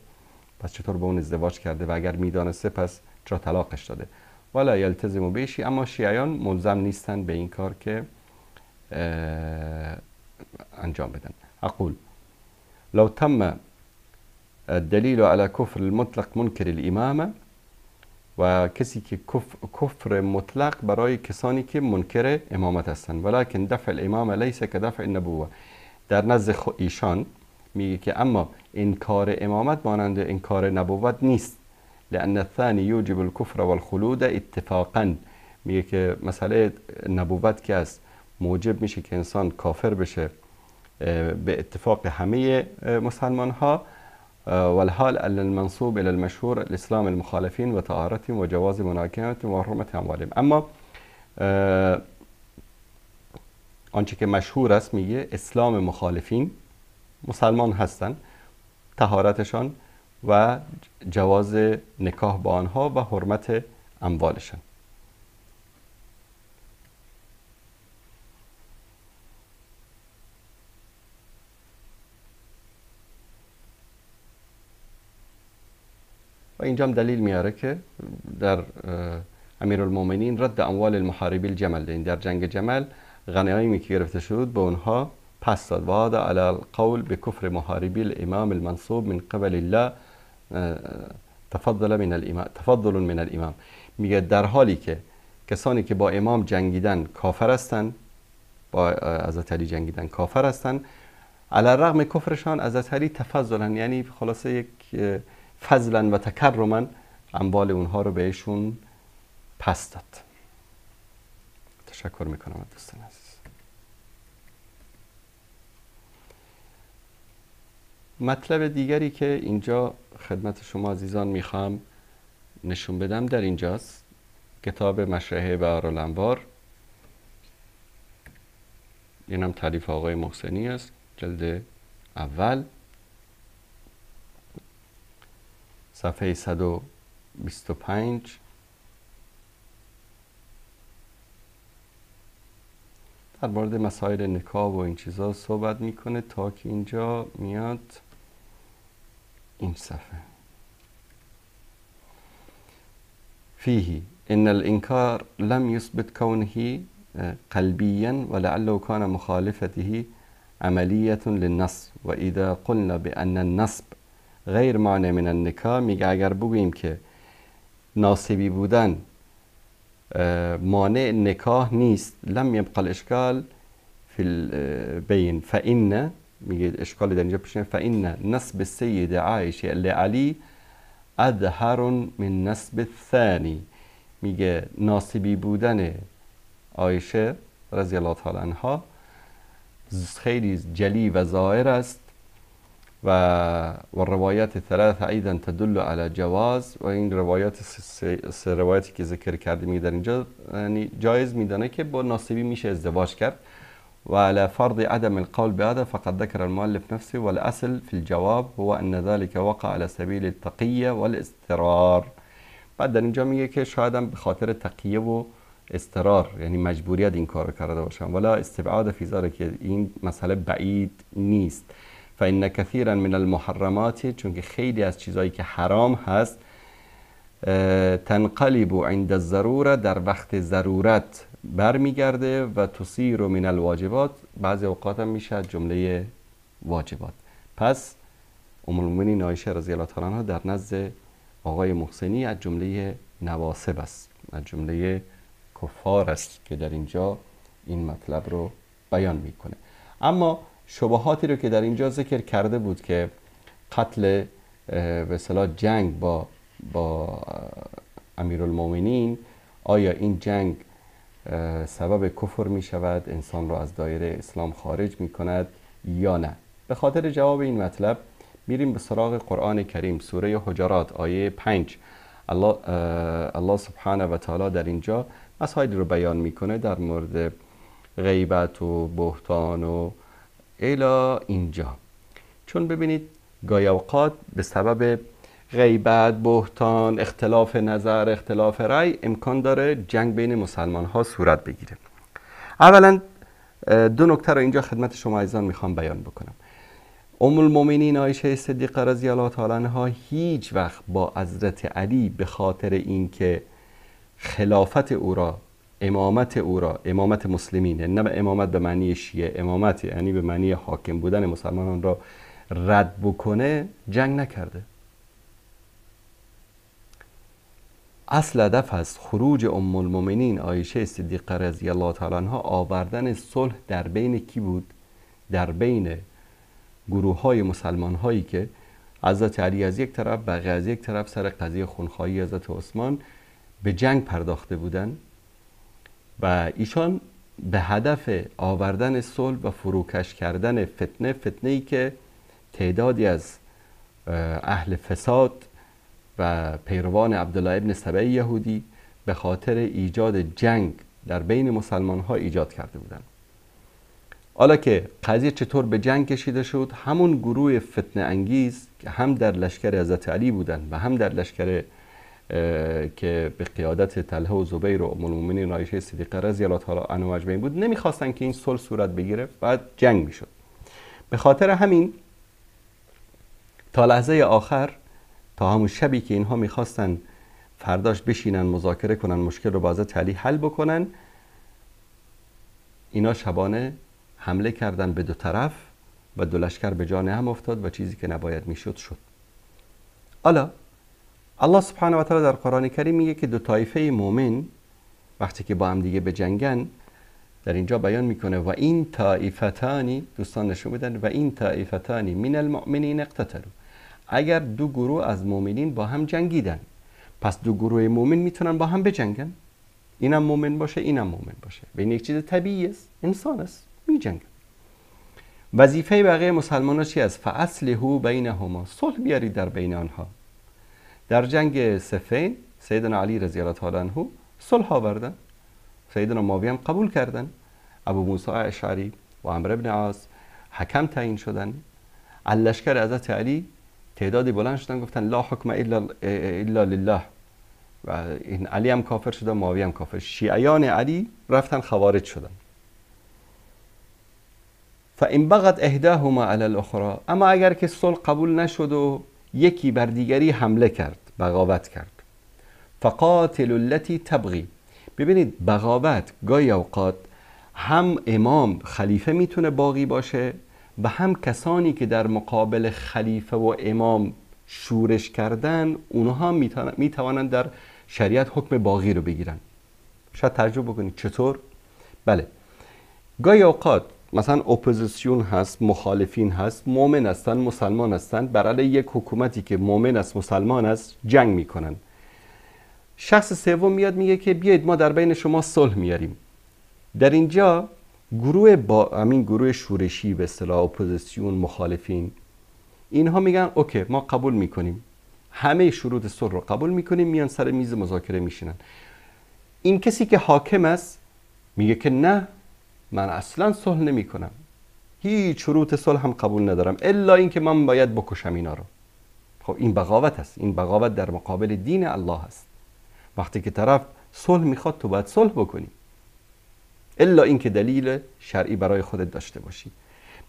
پس چطور به اون ازدواج کرده؟ و اگر میدانسته پس چرا طلاقش داده؟ ولا یلتزم به شیء. اما شیعیان ملزم نیستن به این کار که انجام بدن. اقول لو تم الدلیل على کفر المطلق منکر الامامه، و کسی که کفر مطلق برای کسانی که منکر امامت هستند، ولکن دفع الامامه لیس کدفع النبوه. در نزد ایشان میگه که اما انکار امامت مانند انکار نبوت نیست. لأن الثاني یوجب الكفر والخلود اتفاقا. میگه که مسئله نبوت که است موجب میشه که انسان کافر بشه به اتفاق همه مسلمان ها. والحال المنصوب الى المشهور الاسلام المخالفین و طهارت و جواز مناکمت و حرمت اموالهم. اما آنچه که مشهور است میگه اسلام مخالفین مسلمان هستند، طهارتشان و جواز نکاح با آنها و حرمت اموالشان. و اینجا هم دلیل میاره که در امیرالمومنین رد اموال المحاربی الجمل، این در جنگ جمل غنایمی که گرفته شد به اونها پس داد. و هذا علی القول بکفر محاربی الامام المنصوب من قبل الله تفضل من الامام. میگه در حالی که کسانی که با امام جنگیدن کافر هستند، با حضرت علی جنگیدن کافر هستند، علی الرغم کفرشان حضرت علی تفضلا، یعنی خلاصه یک فضلا و تکرما اموال اونها رو بهشون پس داد. تشکر میکنم از دوستان عزیز. مطلب دیگری که اینجا خدمت شما عزیزان میخوام نشون بدم در اینجاست. کتاب مشرحه بهارالانوار، اینم تالیف آقای محسنی است، جلد اول، صفحه 125. در مورد مسائل نکاح و این چیزا صحبت میکنه تا که اینجا میاد این صفحه. فيه ان الانكار لم يثبت كونه قلبيا ولعله كان مخالفته عملية للنصب و اذا قلنا بان النصب غیر مانع من النکاح، میگه اگر بگوییم که ناصبی بودن مانع نکاح نیست، لم یبقى الاشکال فی البین فإن، میگه اشکال در اینجا پیش میاد، فإن نسب السید عایشه لعلی اظهر من نسب الثانی. میگه ناصبی بودن عایشه رضی الله تعالی عنها خیلی جلی و ظاهر است و روایات ثلاثه ایضا تدل على جواز. و این روایات سه روایتی که ذکر کردیم میگه در اینجا یعنی جایز میدانه که با ناصبی میشه ازدواج کرد. و على فرض عدم القول بهذا فقد ذكر المؤلف نفسه والاصل في الجواب هو ان ذلك وقع على سبيل التقیه والاضطرار. بعد در اینجا میگه که شاید هم به خاطر تقیه و اضطرار، یعنی مجبوریت این کار کرده باشن، ولا استبعاد فی ذلك، که این مسئله بعید نیست. فإن كثيرا من المحرمات، چون که خیلی از چیزایی که حرام هست تنقلب عند الضروره، در وقت ضرورت برمیگرده، و تصیر من الواجبات، بعضی اوقات هم میشه جمله واجبات. پس ام المؤمنین عایشه رضی الله تعالی عنها در نزد آقای محسنی از جمله نواصب است، از جمله کفار است که در اینجا این مطلب رو بیان میکنه. اما شبهاتی رو که در اینجا ذکر کرده بود که قتل به اصطلاح جنگ با امیرالمومنین، آیا این جنگ سبب کفر می شود، انسان را از دایره اسلام خارج می کند یا نه؟ به خاطر جواب این مطلب میریم به سراغ قرآن کریم، سوره حجرات آیه 5. الله سبحانه و تعالی در اینجا مسائلی رو بیان میکنه در مورد غیبت و بهتان و الی اینجا. چون ببینید گاهی اوقات به سبب غیبت، بهتان، اختلاف نظر، اختلاف رأی امکان داره جنگ بین مسلمان ها صورت بگیره. اولا دو نکته رو اینجا خدمت شما عزیزان میخوام بیان بکنم. ام المؤمنین عایشه صدیقه رضی الله تعالی عنها هیچ وقت با حضرت علی به خاطر اینکه خلافت او را، امامت او را، امامت مسلمین، نه امامت به معنی شیعه، امامت یعنی به معنی حاکم بودن مسلمانان را رد بکنه، جنگ نکرده. اصل هدف از خروج ام المؤمنین عایشه صدیقه رضی الله تعالی عنها آوردن صلح در بین کی بود؟ در بین گروه های مسلمان هایی که حضرت علی از یک طرف، بقیه از یک طرف سر قضیه خونخواهی حضرت عثمان به جنگ پرداخته بودن و ایشان به هدف آوردن صلح و فروکش کردن فتنه‌ای که تعدادی از اهل فساد و پیروان عبدالله ابن سبع یهودی به خاطر ایجاد جنگ در بین مسلمان ها ایجاد کرده بودند. حالا که قضیه چطور به جنگ کشیده شد، همون گروه فتنه انگیز که هم در لشکر حضرت علی بودن و هم در لشکر که به قیادت طلحه و زبیر و ام المؤمنین عایشه صدیقه رضی الله تعالی عنها اجمعین بود، نمیخواستن که این صلح صورت بگیره، بعد جنگ میشد. به خاطر همین تا لحظه آخر، تا همون شبی که اینها میخواستن فرداش بشینن مذاکره کنن مشکل رو با حضرت علی حل بکنن، اینا شبانه حمله کردن به دو طرف و دو لشکر به جان هم افتاد و چیزی که نباید میشد شد. حالا الله سبحانه و تعالی در قرآن کریم میگه که دو طایفه مومن وقتی که با هم دیگه به جنگن، در اینجا بیان میکنه و این طایفتانی، دوستان نشون بدن، و این طایفتانی من المؤمنین اقتتلوا، اگر دو گروه از مؤمنین با هم جنگیدن، پس دو گروه مؤمن میتونن با هم بجنگن، اینم مؤمن باشه اینم مؤمن باشه، بین یک چیز طبیعی است، انسان است، میجنگن. وظیفه بقیه مسلمان‌ها چی است؟ فاصلحوا بینهما، صلح بیارید در بین آنها. در جنگ صفین سیدنا علی رضی الله تعالی عنه صلح آوردن، سیدنا معاویه هم قبول کردن، ابو موسی اشعری و عمرو بن عاص حکم تعیین شدن. لشکر حضرت علی تعدادی بلند شدن گفتن لا حکم الا لله، و این علی هم کافر شدن، معاویه هم کافر. شیعیان علی رفتن خوارج شدن. فان بغت احداهما علی الاخرى، اما اگر که صلح قبول نشد و یکی بر دیگری حمله کرد، بغاوت کرد، فقاتل التي تبغي. ببینید بغاوت گاهی اوقات هم امام خلیفه میتونه باغی باشه و هم کسانی که در مقابل خلیفه و امام شورش کردن اونها میتوانند در شریعت حکم باغی رو بگیرن. شاید ترجمه بکنید چطور؟ بله، گاهی اوقات مثلا اپوزیسیون هست، مخالفین هست، مؤمن هستن، مسلمان هستن، بر علیه یک حکومتی که مؤمن است، مسلمان است، جنگ میکنن. شخص سوم میاد میگه که بیایید ما در بین شما صلح میاریم. در اینجا گروه شورشی به اصطلاح اپوزیسیون، مخالفین، اینها میگن اوکی ما قبول میکنیم، همه شروط صلح رو قبول میکنیم، میان سر میز مذاکره میشینن. این کسی که حاکم است میگه که نه، من اصلا صلح نمی کنم، هیچ شروط صلح هم قبول ندارم الا اینکه من باید بکشم اینا رو. خب این بغاوت است، این بغاوت در مقابل دین الله است. وقتی که طرف صلح میخواد تو باید صلح بکنی، الا اینکه دلیل شرعی برای خودت داشته باشی.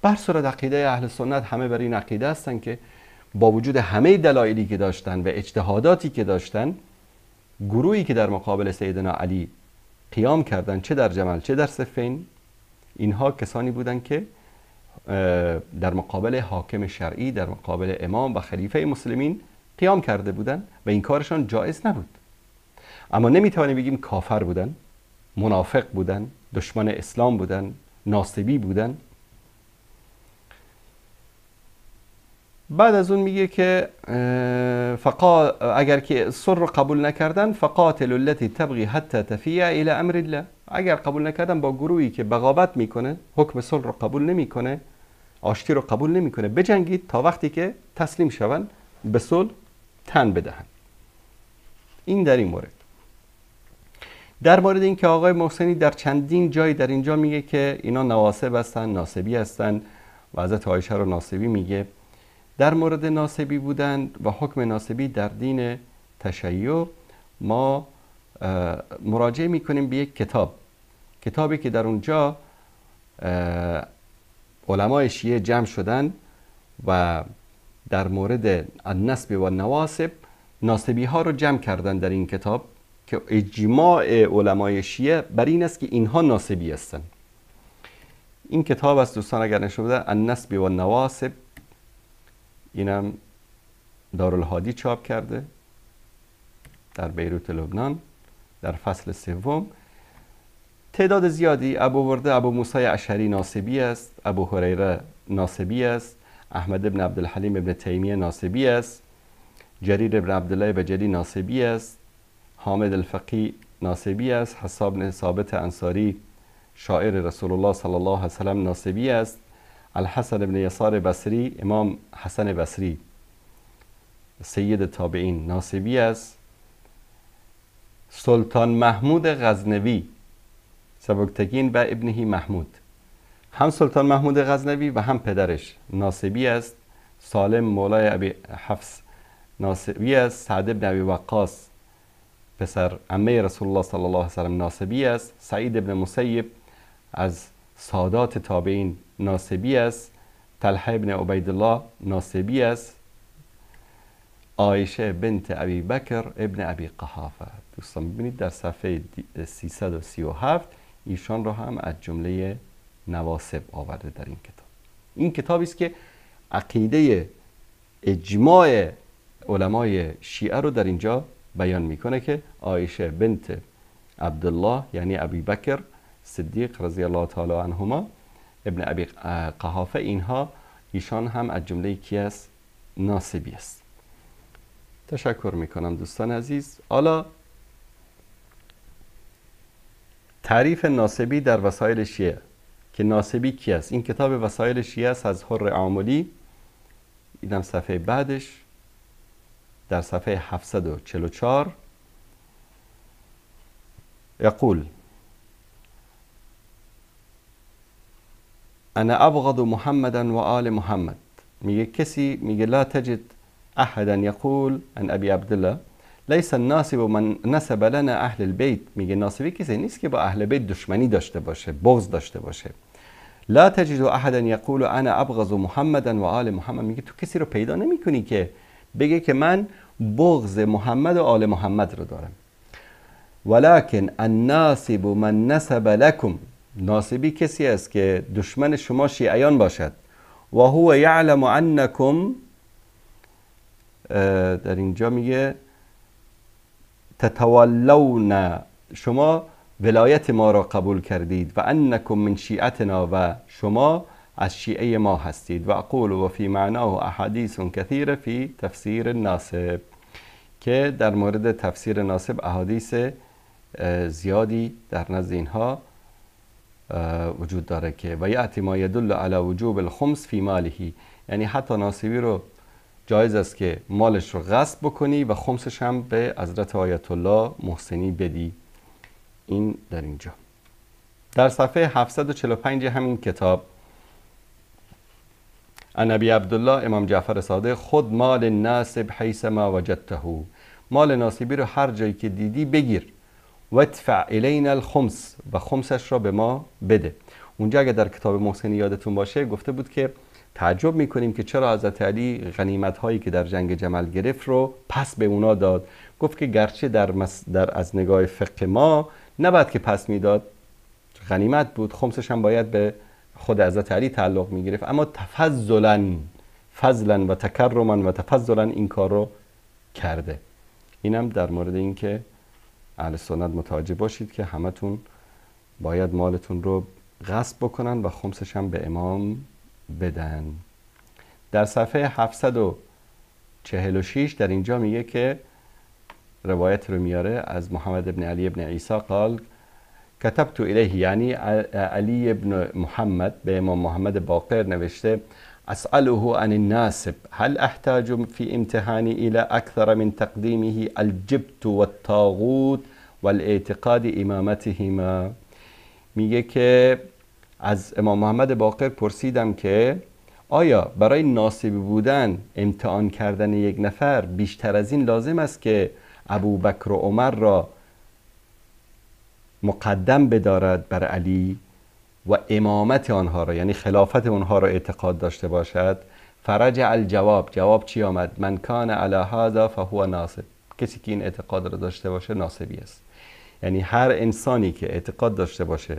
بر صورت عقیده اهل سنت همه بر این عقیده هستن که با وجود همه دلایلی که داشتن و اجتهاداتی که داشتن، گروهی که در مقابل سیدنا علی قیام کردن، چه در جمل چه در صفین، اینها کسانی بودند که در مقابل حاکم شرعی، در مقابل امام و خلیفه مسلمین قیام کرده بودند و این کارشان جایز نبود. اما نمیتوانیم بگیم کافر بودن، منافق بودن، دشمن اسلام بودن، ناصبی بودن. بعد از اون میگه که اگر که صلح رو قبول نکردن، فقاتل التي تبغي حتى تفیء الى امر الله، اگر قبول نکردن با گروهی که بغاوت میکنه، حکم صلح رو قبول نمیکنه، آشتی رو قبول نمیکنه، بجنگید تا وقتی که تسلیم شون، به صلح تن بدهن. این در این مورد. در مورد این که آقای محسنی در چندین جای در اینجا میگه که اینا نواصب هستن، ناصبی هستن و حضرت عایشه رو ناصبی میگه. در مورد ناصبی بودن و حکم ناصبی در دین تشیع ما مراجعه میکنیم به یک کتابی که در اونجا علمای شیعه جمع شدن و در مورد النسب و النواسب ناصبی ها رو جمع کردن در این کتاب که اجماع علمای شیعه بر این است که اینها ناصبی هستن. این کتاب است دوستان اگر نشون بده، النسب و النواسب، اینم دارالهادی چاپ کرده در بیروت لبنان در فصل 3. تعداد زیادی ابو موسی اشعری ناصبی است، ابو هریره ناصبی است، احمد ابن عبدالحلیم ابن تیمیه ناصبی است، جریر ابن عبدالله بجلی ناصبی است، حامد الفقی ناصبی است، حساب بن ثابت انصاری شاعر رسول الله صلی الله علیه وسلم ناصبی است، الحسن ابن یسار بصری امام حسن بصری سید تابعین ناصبی است، سلطان محمود غزنوی سبکتگین و ابنه محمود، هم سلطان محمود غزنوی و هم پدرش ناصبی است، سالم مولای ابی حفص ناصبی است، سعد ابن ابی وقاص پسر عمه رسول الله صلی الله علیه وسلم ناصبی است، سعید ابن مسیب از سادات تابعین ناصبی است، طلحه ابن عبیدالله ناصبی است، عایشه بنت ابی بکر ابن ابی قحافه. دوستان ببینید در صفحه 337 ایشان را هم از جمله نواسب آورده در این کتاب. این کتابی است که عقیده اجماع علمای شیعه رو در اینجا بیان میکنه که عایشه بنت عبدالله یعنی ابی بکر صدیق رضی الله تعالی عنهما ابن ابی قحافه ایشان هم از جمله کی است؟ ناصبی است. تشکر میکنم دوستان عزیز. حالا تعریف ناصبی در وسایل شیعه که ناصبی کی است. این کتاب وسایل شیعه است از حر عاملی. اینم صفحه بعدش در صفحه 744 یقول انا ابغض محمدا و آل محمد. میگه کسی میگه لا تجد احدا یقول عن ابی عبدالله لیس الناصب من نسب لنا اهل البیت. میگه ناصبی کسی نیست که با اهل بیت دشمنی داشته باشه، بغض داشته باشه. لا تجد احدا یقول انا ابغض محمدا و آل محمد. میگه تو کسی رو پیدا نمیکنی که بگه که من بغض محمد و آل محمد رو دارم. ولكن الناصب من نسب لكم. ناصبی کسی است که دشمن شما شیعیان باشد. و هو یعلم عنکم، در اینجا میگه تتولون، شما ولایت ما را قبول کردید، و انکم من شیعتنا، و شما از شیعه ما هستید. و اقول و فی معناه احادیث کثیره فی تفسیر الناصب، که در مورد تفسیر ناصب احادیث زیادی در نزد اینها وجود داره که و یأتی ما یدل علی وجوب الخمس فی ماله، یعنی حتی ناصبی رو جایز است که مالش رو غصب بکنی و خمسش هم به حضرت آیت الله محسنی بدی. این در اینجا در صفحه 745 همین کتاب عن ابی عبدالله امام جعفر صادق خود مال ناصب حیث ما وجدته. مال ناصبی رو هر جایی که دیدی بگیر. وادفع الینا الخمس، و خمسش را به ما بده. اونجا اگه در کتاب محسنی یادتون باشه گفته بود که تعجب میکنیم که چرا حضرت علی غنیمت هایی که در جنگ جمل گرفت رو پس به اونا داد. گفت که گرچه در از نگاه فقه ما نباید که پس میداد، غنیمت بود، خمسش هم باید به خود حضرت علی تعلق میگرفت، اما فضلا و تکرما و تفضلا این کار رو کرده. اینم در مورد این که اهل سنت متوجه باشید که همتون باید مالتون رو غصب بکنن و خمسش هم به امام بدن. در صفحه 746 در اینجا میگه که روایت رو میاره از محمد ابن علی ابن عیسی قال کتبت الیه، یعنی علی ابن محمد به امام محمد باقر نوشته اسأله عن الناسب هل احتاج في امتحاني الى اكثر من تقديمه الجبت والطاغوت والاعتقاد امامتهما. میگه که از امام محمد باقر پرسیدم که آیا برای ناصبی بودن امتحان کردن یک نفر بیشتر از این لازم است که ابو بکر و عمر را مقدم بدارد بر علی و امامت آنها را، یعنی خلافت آنها را اعتقاد داشته باشد؟ فرجع الجواب، جواب چی آمد؟ من کان علی هذا فهو ناصب. کسی که این اعتقاد را داشته باشه ناصبی است. یعنی هر انسانی که اعتقاد داشته باشه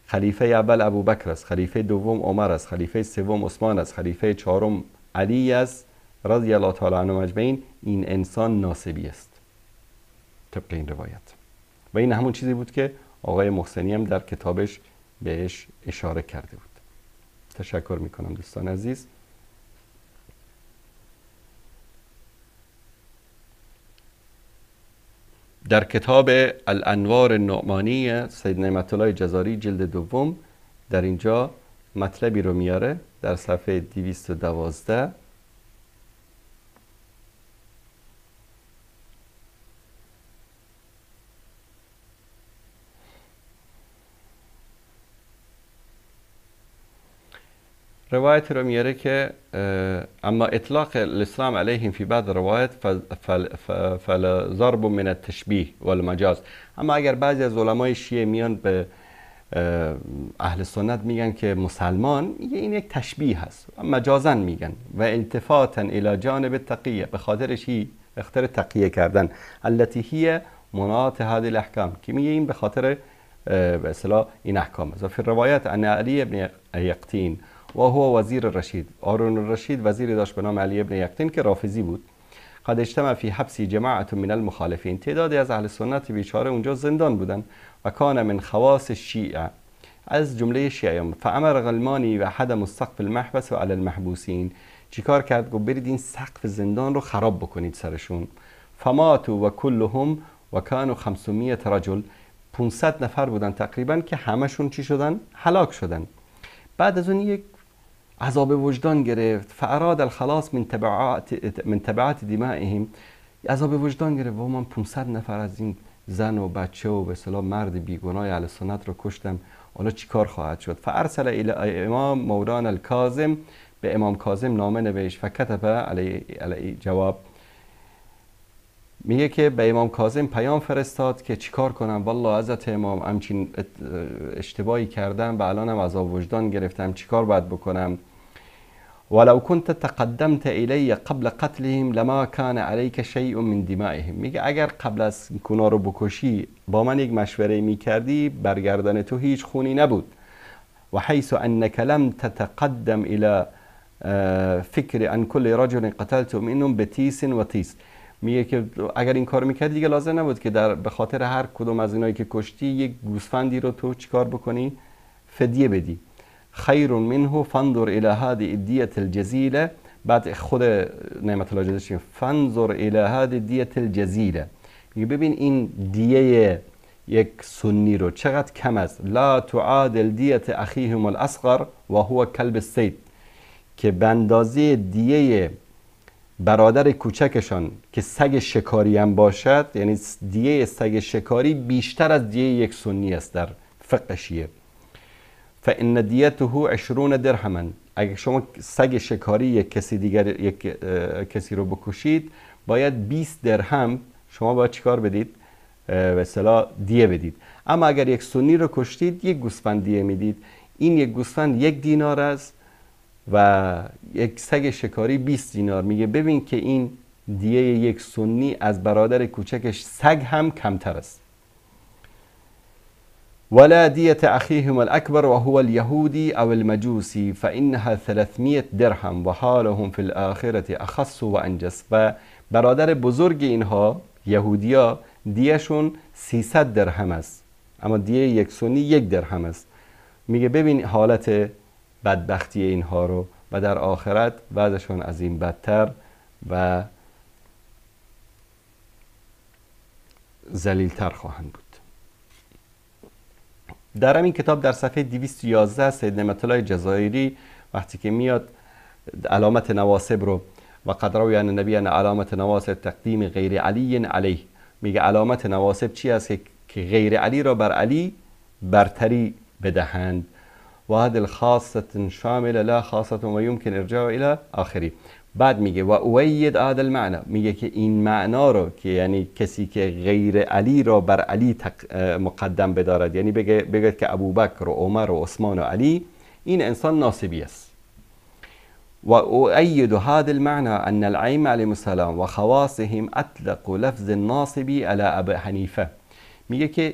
خلیفه اول ابو بکر است، خلیفه دوم عمر است، خلیفه سوم عثمان است، خلیفه چهارم علی است رضی الله تعالی عنهم اجمعین، این انسان ناصبی است طبق این روایت. و این همون چیزی بود که آقای محسنی هم در کتابش بهش اشاره کرده بود. تشکر میکنم دوستان عزیز. در کتاب الانوار النعمانی سید نعمت الله جزاری جلد دوم در اینجا مطلبی رو میاره در صفحه 212. روایت رو میاره که اما اطلاق الاسلام علیهم فی بعض روایت فضرب من التشبیه والمجاز. اما اگر بعضی از علمای شیعه میان به اهل سنت میگن که مسلمان، این یک تشبیه هست، مجازن میگن و التفاتا الی جانب تقیه، به خاطرش اختر تقیه کردن، التي هی مناط هذه الاحکام، که میگه این به خاطر به اصطلاح این احکام است. و فی روایت ان علی ابن یقطین و هو وزیر الرشید، هارون الرشید وزیری داشت به نام علی ابن یقطین که رافضی بود، قد اجتمع فی حبس جماعت من المخالفین، تعدادی از اهل سنت بیچاره اونجا زندان بودن، و کان من خواص الشیعه، از جمله شیعیان، فامر غلمانی و حدم السقف المحبس و علی المحبوسین، چیکار کرد؟ گفت برید این سقف زندان رو خراب بکنید سرشون. فماتوا و کلهم و کانوا 500 رجل، 500 نفر بودن تقریبا که همشون چی شدن؟ هلاک شدن. بعد از اون یک عذاب وجدان گرفت، فاراد الخلاص من تبعات دمائهم، عذاب وجدان گرفت و من 500 نفر از این زن و بچه و به اصطلاح مرد بیگناه اهل سنت رو کشتم، حالا چیکار خواهد شد؟ فارسل الی امام مولانا الکاظم، به امام کاظم نامه نوشت، فکتب علی جواب، میگه که به امام کاظم پیام فرستاد که چیکار کنم، والله حضرت امام همچین اشتباهی کردم و الانم عذاب وجدان گرفتم، چیکار باید بکنم؟ ولو كنت تقدمت الی قبل قتلهم لما كان عليك شيء من دمائهم، میگه اگر قبل از اونا رو بکشی با من یک مشوره میکردی، برگردن تو هیچ خونی نبود. و حيث انك لم تتقدم الى فکر ان كل رجل قتلت منهم بتیس و تیس، میگه که اگر این کار میکردی دیگه لازم نبود که به خاطر هر کدوم از اینایی که کشتی یک گوسفندی رو تو چیکار بکنی؟ فدیه بدی. خیر منه فانظر الى هذه الدیه الجزیله، بعد خود نعمت الله جزیره فانظر الى هذه الدیه الجزیله، میگه ببین این دیه یک سنی رو چقدر کم است، لا تعادل دیه اخیهم الاصغر و هو کلب الصید، که به اندازه دیه برادر کوچکشان که سگ شکاری هم باشد، یعنی دیه سگ شکاری بیشتر از دیه یک سنی است در فقه شیعه. فان دیته 20 درهما، اگر شما سگ شکاری یک کسی رو بکشید باید 20 درهم شما باید چیکار بدید؟ به اصطلاح دیه بدید. اما اگر یک سنی رو کشتید یک گوسفند دیه میدید. این یک گوسفند 1 دینار است و یک سگ شکاری 20 دینار. میگه ببین که این دیه یک سنی از برادر کوچکش سگ هم کمتر است. ولا دیه اخیهم الاکبر و هو اليهودی او المجوسی فانها 300 درهم و حالهم فی الاخره اخص و انجس، و برادر بزرگ اینها یهودیا دیهشون 300 درهم است، اما دیه یک سنی 1 درهم است. میگه ببین حالت بدبختی اینها رو، و در آخرت وضعشون از این بدتر و ذلیل‌تر خواهند بود. در همین کتاب در صفحه 211 سید نعمت الله جزایری وقتی که میاد علامت نواسب رو، و قد روی ان النبی ان علامت نواسب تقدیم غیر علی علیه، میگه علامت نواسب چی است؟ که غیر علی را بر علی برتری بدهند. و هذه الخاصة شامل لا خاصة و يمكن ارجاع الى آخری. بعد میگه و اوید هذا المعنى، میگه که این معنا رو که یعنی کسی که غیر علی را بر علی مقدم بدارد، یعنی بگه که ابوبکر و عمر و عثمان و علی، این انسان ناصبی است. و اوید هذا المعنى ان الائمه علیهم السلام و خواصهم اطلقوا لفظ الناصبی علی ابی حنیفه، میگه که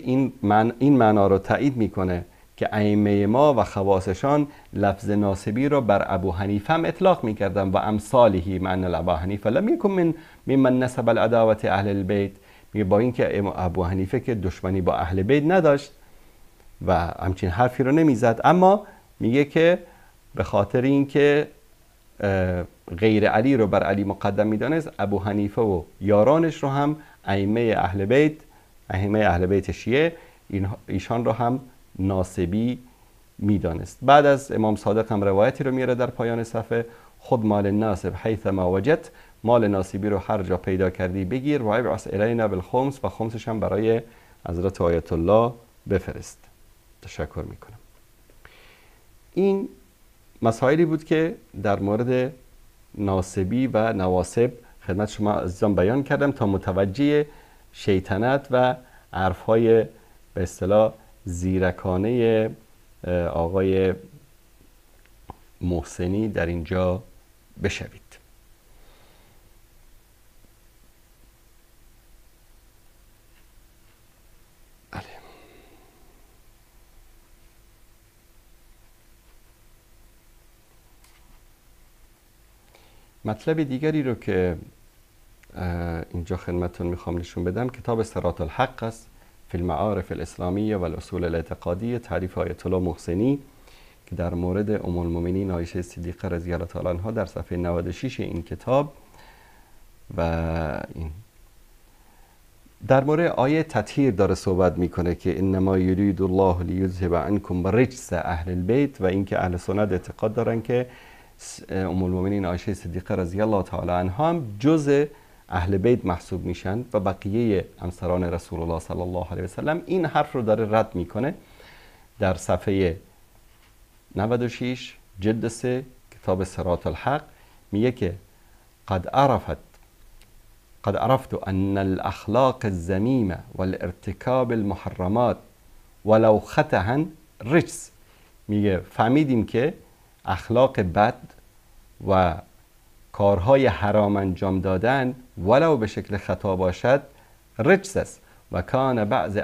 این معنا رو تایید میکنه که ائمه ما و خواصشان لفظ ناصبی را بر ابو حنیفه هم اطلاق میکردن و امثاله، معنی ابو حنیفه لم یکن من نسب العداوه اهل البیت، میگه با اینکه ابو حنیفه که دشمنی با اهل بیت نداشت و همچین حرفی رو نمیزد، اما میگه که به خاطر اینکه غیر علی رو بر علی مقدم میدانست، ابو حنیفه و یارانش رو هم ائمه اهل بیت ائمه اهل بیت شیعه ایشان را هم ناصبی میدانست. بعد از امام صادق هم روایتی رو میاره در پایان صفحه: خود مال ناصب حیث ما وجدت، مال ناصبی رو هر جا پیدا کردی بگیر، و ابعث الینا بالخمس، و خمسش هم برای حضرت آیت الله بفرست. تشکر میکنم. این مسائلی بود که در مورد ناصبی و نواسب خدمت شما عزیزان بیان کردم تا متوجه شیطنت و حرفهای به اصطلاح زیرکانه آقای محسنی در اینجا بشوید. بله. مطلب دیگری رو که اینجا خدمتتون میخوام نشون بدم کتاب صراط الحق است فی المعارف الاسلامیه و الاصول الاعتقادیه، تعریف آیت الله محسنی، که در مورد ام المؤمنین عایشه صدیقه رضی الله تعالی عنها در صفحه 96 این کتاب و این در مورد آیه تطهیر داره صحبت میکنه که انما یرید الله لیذهب عنکم رجس اهل البیت، و اینکه اهل سنت اعتقاد دارن که ام المؤمنین عایشه صدیقه رضی الله تعالی عنها هم جزء اهل بیت محسوب میشن و بقیه همسران رسول الله صلی الله علیه و سلم. این حرف رو داره رد میکنه در صفحه 96 جلد 3 کتاب صراط الحق. میگه که قد عرفت ان الاخلاق الذمیمه والارتکاب المحرمات ولو خطأ رجس. میگه فهمیدیم که اخلاق بد و کارهای حرام انجام دادن ولو به شکل خطا باشد رجس است. و کان بعض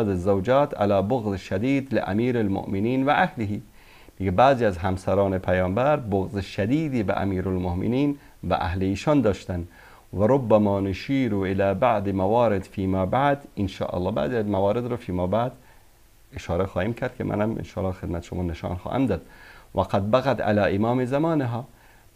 الزوجات على بغض شدید لامیر المؤمنین و اهله. میگه بعضی از همسران پیامبر بغض شدیدی به امیر المؤمنین و اهل ایشان داشتن. و ربما نشیر الى بعض موارد فيما بعد، ان شاء الله بعضی از موارد رو فيما بعد اشاره خواهیم کرد که منم ان شاء الله خدمت شما نشان خواهم داد. و قد بغت علی امام زمانها،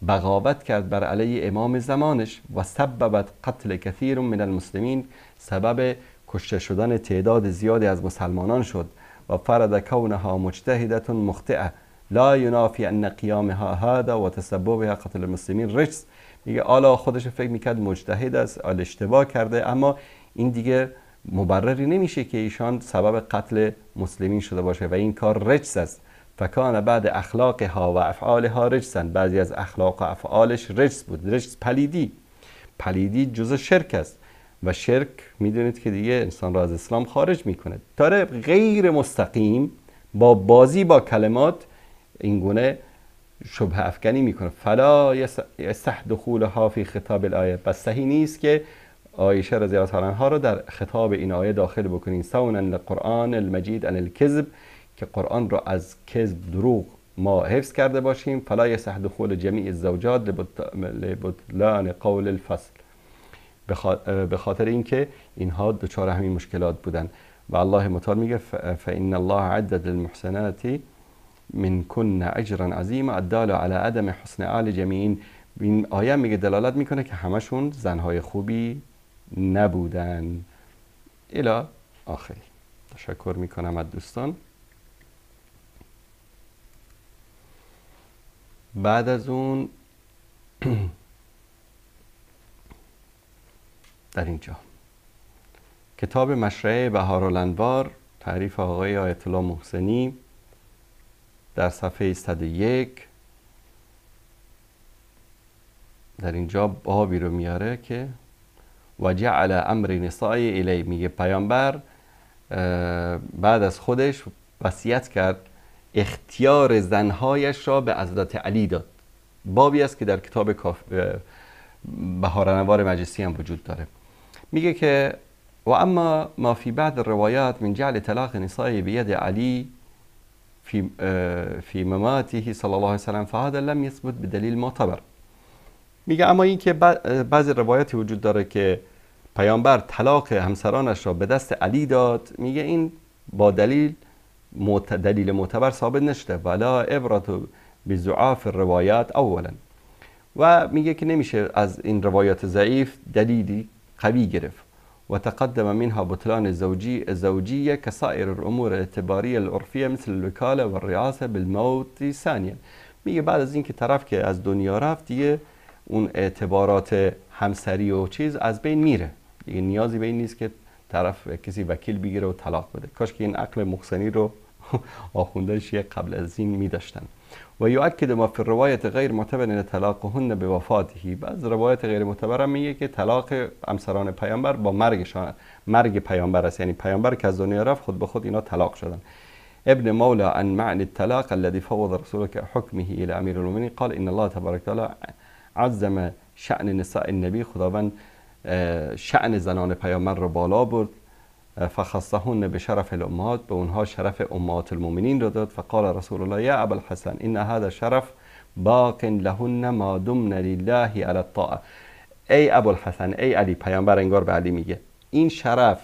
بغاوت کرد بر علیه امام زمانش. و سببت قتل کثیر من المسلمین، سبب کشته شدن تعداد زیادی از مسلمانان شد. و فرض کونها مجتهدة مخطئه لا ینافی ان قیامها هذا و تسببها قتل المسلمین رجس. میگه آلا خودش فکر میکرد مجتهد است، آل اشتباه کرده، اما این دیگه مبرری نمیشه که ایشان سبب قتل مسلمین شده باشه و این کار رجس است. فکان بعد اخلاقها و افعالها رجسن، بعضی از اخلاق و افعالش رجس بود. رجس پلیدی جزء شرک است و شرک میدونید که دیگه انسان را از اسلام خارج میکنه. داره غیر مستقیم با بازی با کلمات این گونه شبه افکنی میکنه. فلا یصح دخولها فی خطاب الآیه، پس صحیح نیست که عایشه رضی الله عنها رو در خطاب این آیه داخل بکنین. صونا للقرآن المجید عن الکذب، که قرآن را از کذب دروغ ما حفظ کرده باشیم. فلا یصح دخول جمیع الزوجات لبطلان قول الفصل، به خاطر اینکه اینها دچار همین مشکلات بودن. و الله متعال میگه فإن الله عدد للمحسنات من کن اجرا عظیما الدال علی عدم حسن اعل جمیعین. این آیه میگه دلالت میکنه که همشون زنهای خوبی نبودن. الی آخری. تشکر میکنم از دوستان. بعد از اون در اینجا کتاب مشرعه بهارالانوار، تعریف آقای آیت الله محسنی، در صفحه 101 در اینجا بابی رو میاره که و جعل امر نسائی الی، میگه پیامبر بعد از خودش وصیت کرد اختیار زنهایش را به حضرت علی داد. بابی است که در کتاب بهارالانوار مجلسی هم وجود داره. میگه که و اما ما فی بعض الروایات من جعل طلاق نسائی بید علی فی مماته صلی الله علیه وسلم فهذا لم یثبت بدلیل معتبر. میگه اما این که بعضی روایاتی وجود داره که پیامبر طلاق همسرانش را به دست علی داد، میگه این با دلیل معتبر ثابت نشده. ولا عبرت بضعاف الروایات اولا، و میگه که نمیشه از این روایات ضعیف دلیلی قوی گرفت و تقدم منها بطلان زوجیه كسائر الامور الاعتباریه العرفیه مثل الوکاله و الرئاسه بالموت ثانیا. میگه بعد از اینکه طرف که از دنیا رفت دیگه اون اعتبارات همسری و چیز از بین میره، دیگه نیازی به این نیست که طرف کسی وکیل بگیره و طلاق بده. کاش که این عقل محسنی رو آخونده شیعه قبل از این میداشتن. و یؤکد ما فی الروایت غیر معتبر طلاقهن بوفاته. بعض روایت غیر معتبر هم میگه که طلاق همسران پیامبر با مرگ پیامبر است، یعنی پیامبر که از دنیا رفت خود به خود اینا طلاق شدن. ابن مولا عن معنی الطلاق الذي فوض رسولك حكمه الى امیر المؤمنین قال ان الله تبارک تعالی عظم شأن نساء النبی. خداوند شأن زنان پیامبر رو بالا برد، فخصهن به شرف الامهات، به اونها شرف امهات المؤمنین رو داد. فقال رسول الله یا ابا الحسن ان هذا شرف باق لهن ما دمن لله على الطاعه. ای ابو الحسن، ای علی، پیامبر انگار به علی میگه این شرف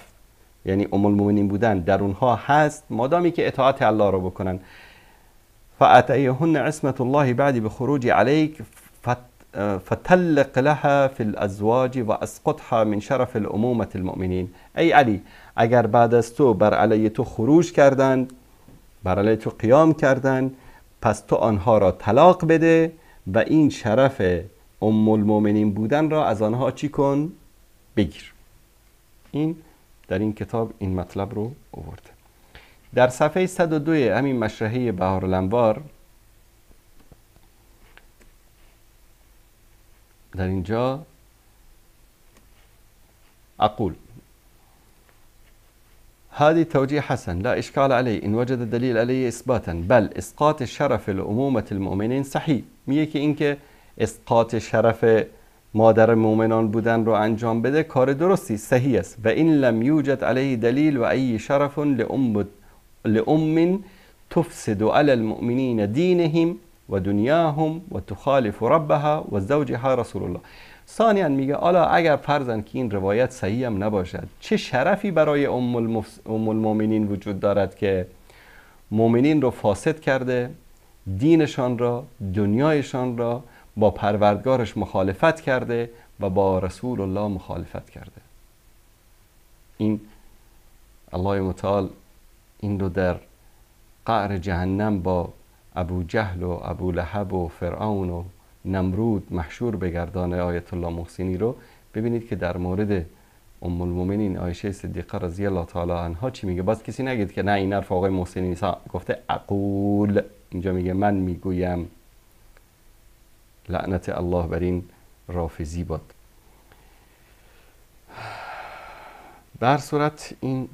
یعنی ام المؤمنین بودن در اونها هست مادامی که اطاعت الله رو بکنن. فاتیهن عصمت الله بعد بخروج علیک فتلق لها في الازواج و اسقطها من شرف الامومه المؤمنین. ای علی، اگر بعد از تو بر علیه تو خروج کردند، بر علیه تو قیام کردند، پس تو آنها را طلاق بده و این شرف ام المؤمنین بودن را از آنها چی کن؟ بگیر. این در این کتاب این مطلب رو آورده. در صفحه 102 همین مشرحه بهارالانوار در اینجا اقول هذه توجيه حسن لا إشكال عليه إن وجد دليل عليه إثباتا بل إسقاط شرف الأمومة المؤمنين صحيح. میگه که اینکه اسقاط شرف مادر مؤمنان بودن رو انجام بده کار درستی صحیح است. و این لم یوجد علیه دلیل و ای شرف لأم تفسد على المؤمنین دینهم و دنیاهم و تخالف ربها و زوجها رسول الله. ثانیاً میگه حالا اگر فرضاً که این روایت صحیح هم نباشد، چه شرفی برای ام المؤمنین وجود دارد که مؤمنین رو فاسد کرده، دینشان را، دنیایشان را، با پروردگارش مخالفت کرده و با رسول الله مخالفت کرده. این الله متعال این رو در قعر جهنم با ابو جهل و ابو لهب و فرعون و نمرود محشور بگردانه. آیت الله محسنی رو ببینید که در مورد ام المؤمنین عایشه صدیقه رضی الله تعالی عنها چی میگه. باز کسی نگید که نه این حرف آقای محسنی نیست، گفته اقول، اینجا میگه من میگویم. لعنت الله بر این رافضی باد. به هر صورت این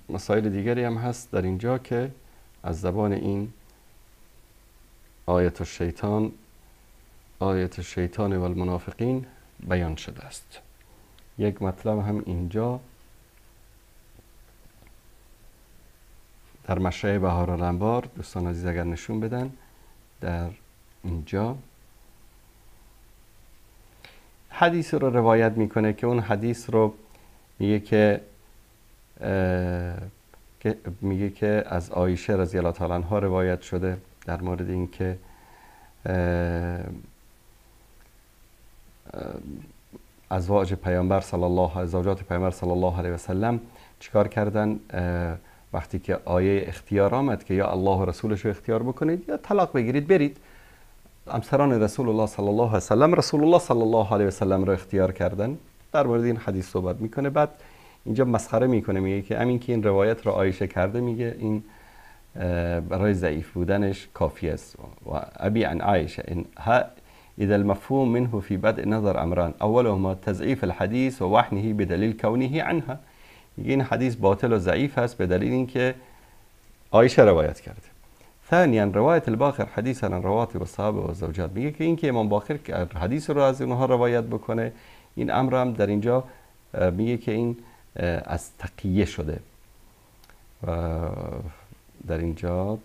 مسائل دیگری هم هست در اینجا که از زبان این آیت الشیطان و المنافقین بیان شده است. یک مطلب هم اینجا در مشرع بهارالانوار دوستان عزیز اگر نشون بدن، در اینجا حدیث رو روایت میکنه که اون حدیث رو میگه که از عایشه رضی الله تعالی عنها روایت شده در مورد این که زوجات پیامبر صلی الله علیه و سلم چیکار کردن وقتی که آیه اختیار آمد که یا الله و رسولش رو اختیار بکنید یا طلاق بگیرید برید. همسران رسول الله صلی الله علیه و سلم رسول الله صلی الله علیه و سلم رو اختیار کردن. در مورد این حدیث صحبت میکنه. بعد اینجا مسخره میکنه، میگه که همین که این روایت رو عایشه کرده میگه این برای ضعیف بودنش کافی است. و ابی عن عایشه اذا المفهوم منه في بدء نظر امران اولهما تضعیف الحديث و وحنه بدلیل کونه عنها. میگه این حدیث باطل و ضعیف است به دلیل اینکه عایشه روایت کرده. ثانیا روایت الباقر حدیث عن رواتب الصحابه و زوجات. میگه که اینکه امام باقر حدیث رو از اونها روایت بکنه این امر هم در اینجا میگه که این از تقیه شده. در اینجا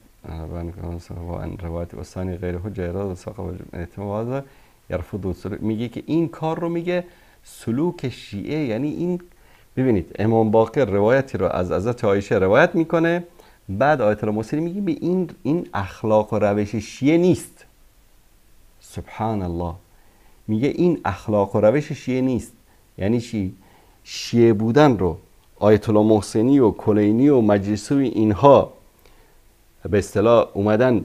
روایت استانی غیر حجه اراده ساقه اعتماد یرفض. میگه که این کار رو میگه سلوک شیعه، یعنی این ببینید امام باقر روایتی رو از حضرت عایشه روایت میکنه، بعد آیت الله محسنی میگه به این اخلاق و روش شیعه نیست. سبحان الله، میگه این اخلاق و روش شیعه نیست. یعنی چی؟ شیعه بودن رو آیت الله محسنی و کلینی و مجلسی اینها به اصطلاح اومدن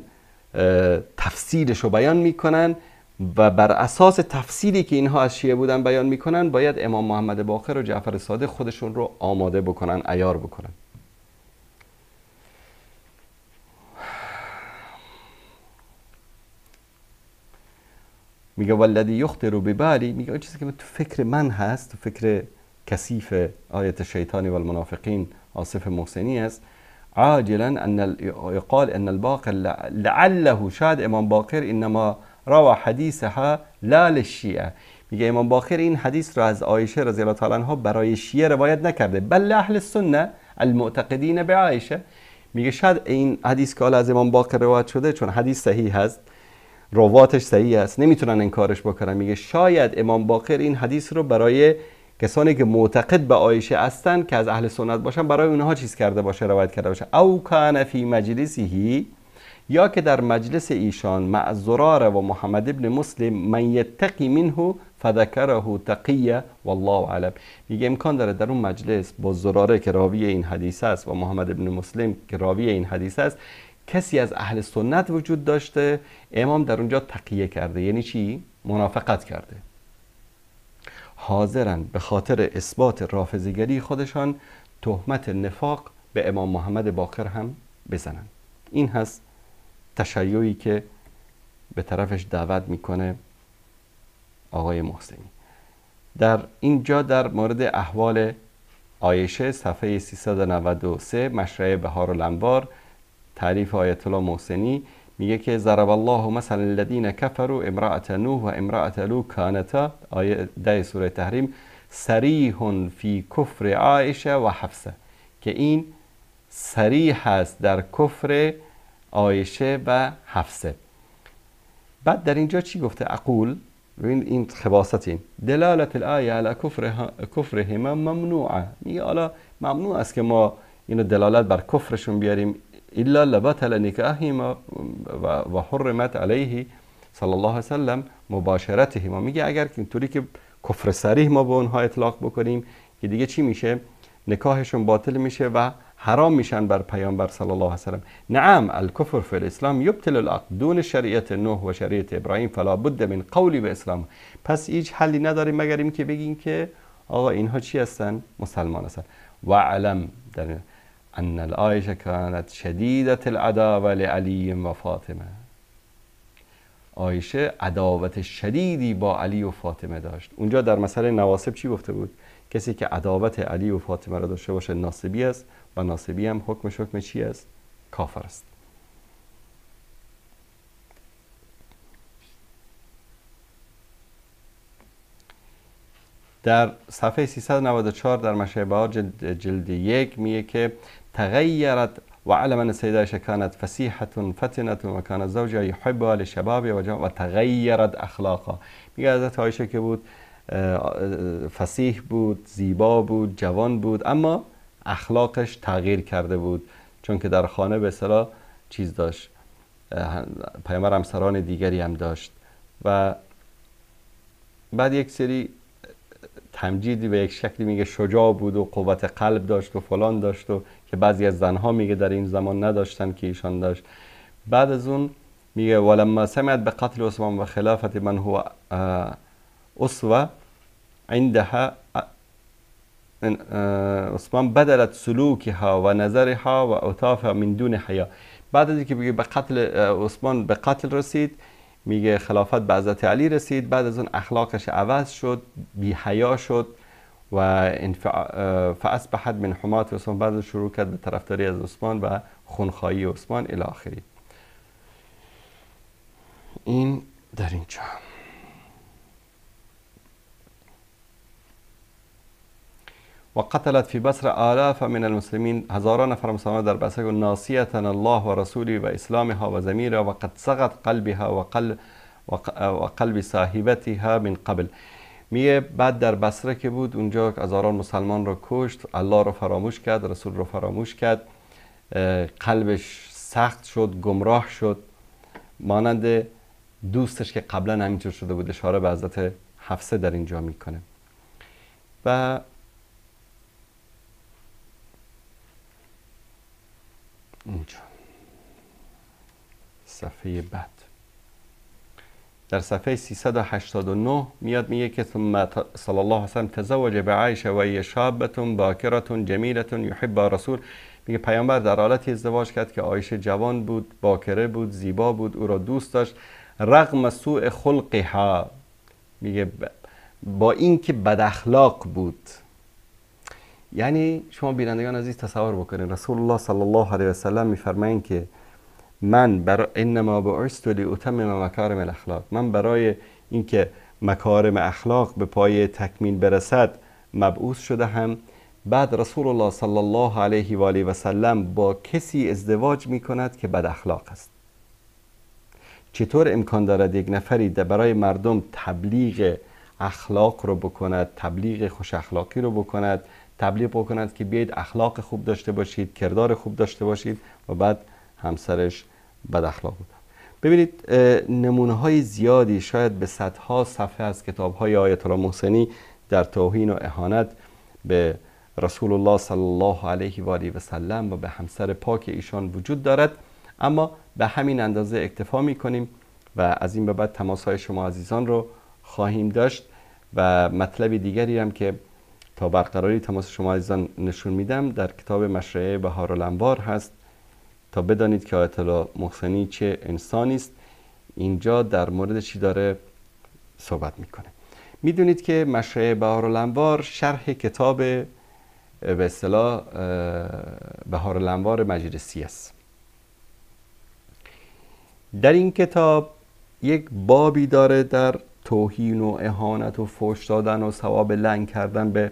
تفسیرش رو بیان میکنن و بر اساس تفسیری که اینها از شیعه بودن بیان میکنن باید امام محمد باقر و جعفر صادق خودشون رو آماده بکنن، عیار بکنن. میگه والذی یخطر ببالی، میگه اون چیزی که تو فکر من هست، تو فکر کثیف آیت الشیطان و المنافقین آصف محسنی است، عاجلا ان يقال ان الباقر لعله، شاید امام باقر انما روى حدیثها لا للشیعه، میگه امام باقر این حدیث را از عایشه رضی الله تعالی عنها برای شیعه روایت نکرده، بل اهل السنه المعتقدین به عایشه. میگه شاید این حدیث که از امام باقر روایت شده چون حدیث صحیح هست، رواتش صحیح است، نمیتونن انکارش بکنن. میگه شاید امام باقر این حدیث رو برای کسانی که معتقد به عایشه هستند که از اهل سنت باشن برای اونها چیز کرده باشه، روایت کرده باشه. او کان فی مجلسه، یا که در مجلس ایشان مع زرار و محمد ابن مسلم من یتقی منه فذکره تقیه والله اعلم. میگه امکان داره در اون مجلس با زراره که راوی این حدیث است و محمد ابن مسلم که راوی این حدیث است کسی از اهل سنت وجود داشته، امام در اونجا تقیه کرده. یعنی چی؟ منافقت کرده. حاضرن به خاطر اثبات رافضیگری خودشان تهمت نفاق به امام محمد باقر هم بزنن. این هست تشیعی که به طرفش دعوت میکنه آقای محسنی. در اینجا در مورد احوال عایشه صفحه 393 مشرع بهار الانوار تعریف آیت الله محسنی میگه که ضرب الله مثلا الذين كفروا امرأة نوح و امرأة لوط كانتا، آیه 10 سوره تحریم، صریح فی کفر عایشه و حفصه، که این صریح هست در کفر عایشه و حفصه. بعد در اینجا چی گفته؟ اقول، این خباست، این دلالت الآیه علی کفرهما ممنوعه، میگه حالا ممنوع است که ما اینو دلالت بر کفرشون بیاریم، الا لبطل نکاحهما و حرمت علیه صلی الله علیه وسلم مباشرتهما. میگه اگر اینطوری که کفر صریح ما به اونها اطلاق بکنیم که دیگه چی میشه؟ نکاحشون باطل میشه و حرام میشن بر پیامبر صلی الله علیه وسلم. نعم الکفر فی الاسلام یبطل العقد دون شریعت نوح و شریعت ابراهیم فلا بد من قولی به اسلام. پس هیچ حلی نداریم مگر این که بگیم که آقا اینها چی هستن؟ مسلمان هستن. و علم در ان العایشه کانت شدیدة العداوه لعلی و فاطمه، عایشه عداوت شدیدی با علی و فاطمه داشت. اونجا در مسئله نواسب چی گفته بود؟ کسی که عداوت علی و فاطمه را داشته باشه ناصبی است و ناصبی هم حکم چی است؟ کافر است. در صفحه 394 در مشرع بهار جلد 1 میگه که تغیرت و علم ان السیده عایشه کانت فصیحه فتنه و کان زوجها یحبها لشباب و تغیرت اخلاقها. میگه حضرت عایشه که بود فصیح بود، زیبا بود، جوان بود، اما اخلاقش تغییر کرده بود، چون که در خانه به اصطلاح چیز داشت، پیامبر همسران دیگری هم داشت. و بعد یک سری تمجیدی به یک شکلی میگه شجاع بود و قوت قلب داشت و فلان داشت و که بعضی از زنها میگه در این زمان نداشتن که ایشان داشت. بعد از اون میگه ولما سمعت به قتل عثمان و خلافت من هو اسوه عندها عثمان بدلت سلوکها و نظرها و عطافها من دون حیا. بعد از اینکه به قتل عثمان به قتل رسید، میگه خلافت به حضرت علی رسید، بعد از اون اخلاقش عوض شد، بی حیا شد و فاصبحت من حمات عثمان، بعد شروع کرد به طرفداری از عثمان و خونخواهی عثمان الی آخری. این در اینجا. و قتلت فی بصره آلاف من المسلمین، هزاران نفر مسلمان در بصره و ناصیة الله و رسوله و اسلامها و ضمیرها و قد صغت قلبها و قلب صاحبتها من قبل. میگه بعد در بصره که بود اونجا هزاران مسلمان رو کشت، الله رو فراموش کرد، رسول رو فراموش کرد، قلبش سخت شد، گمراه شد، مانند دوستش که قبلا همینطور شده بود. اشاره به حضرت حفصه در اینجا میکنه. و اینجا صفحه بعد در صفحه 389 میاد میگه که ثم صلی الله علیه و سلم تزوج بعایشه و هی شابه باکره جمیله یحب رسول. میگه پیامبر در حالتی ازدواج کرد که عایشه جوان بود، باکره بود، زیبا بود، او را دوست داشت رغم سوء خلقها، میگه با این که بد اخلاق بود. یعنی شما بینندگان عزیز تصور بکنید رسول الله صلی الله علیه و سلم میفرمایند که من برای انما بعثت لاتمم مکارم الاخلاق، من برای اینکه مکارم اخلاق به پای تکمیل برسد مبعوث شده هم. بعد رسول الله صلی الله علیه و آله و سلم با کسی ازدواج میکند که بد اخلاق است. چطور امکان دارد یک نفری برای مردم تبلیغ اخلاق رو بکند، تبلیغ خوش اخلاقی رو بکند، تبلیغ بکند که بیایید اخلاق خوب داشته باشید، کردار خوب داشته باشید، و بعد همسرش بد اخلاق بود. ببینید نمونه های زیادی، شاید به صدها صفحه از کتاب های آیت الله محسنی در توهین و اهانت به رسول الله صلی الله علیه و آله و سلم و به همسر پاک ایشان وجود دارد، اما به همین اندازه اکتفا میکنیم و از این به بعد تماس های شما عزیزان رو خواهیم داشت. و مطلب دیگری هم که تا برقراری تماس شما عزیزان نشون میدم در کتاب مشرعه بهارالانوار هست، تا بدانید که آیت الله محسنی چه انسانی است. اینجا در مورد چی داره صحبت میکنه؟ میدونید که مشرعه بهارالانوار شرح کتاب به اصطلاح بهارالانوار مجلسی است. در این کتاب یک بابی داره در توهین و اهانت و فحش دادن و ثواب لعن کردن به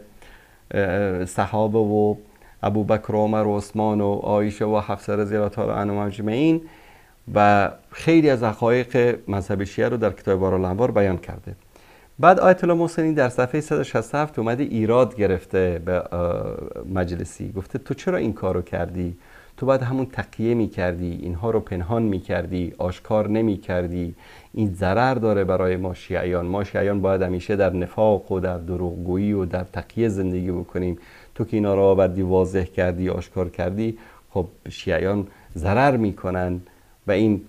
صحابه و ابوبکر و عمر و عثمان و عایشه و حفصه رضی الله تعالی عنهم اجمعین، و خیلی از حقایق مذهب شیعه رو در کتاب بهارالانوار بیان کرده. بعد آیت الله محسنی در صفحه 167 اومده ایراد گرفته به مجلسی، گفته تو چرا این کارو کردی؟ تو باید همون تقیه می کردی، اینها رو پنهان می کردی، آشکار نمی کردی. این ضرر داره برای ما شیعیان. ما شیعیان باید همیشه در نفاق و در دروغگویی و در تقیه زندگی بکنیم. تو که اینا رو آوردی، واضح کردی، آشکار کردی، خب شیعیان ضرر می کنن. و این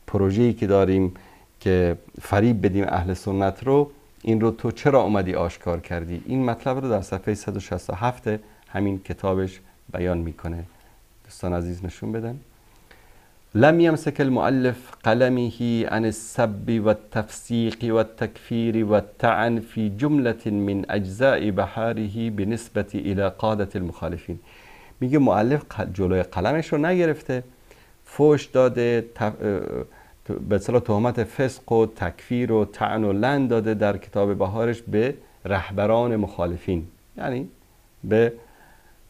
پروژه‌ای که داریم که فریب بدیم اهل سنت رو، این رو تو چرا اومدی آشکار کردی؟ این مطلب رو در صفحه 167 همین کتابش بیان میکنه. دوستان عزیز نشون بدن. لم يمسك المؤلف قلمه عن السب والتفسيق والتكفير والطعن في جملة من اجزاء بحاره بالنسبة الى قادة المخالفين. میگه مؤلف جلوی قلمش رو نگرفته، فحش داده، به اصطلاح تهمت فسق و تکفیر و طعن و لعن داده در کتاب بهارش به رهبران مخالفین، یعنی به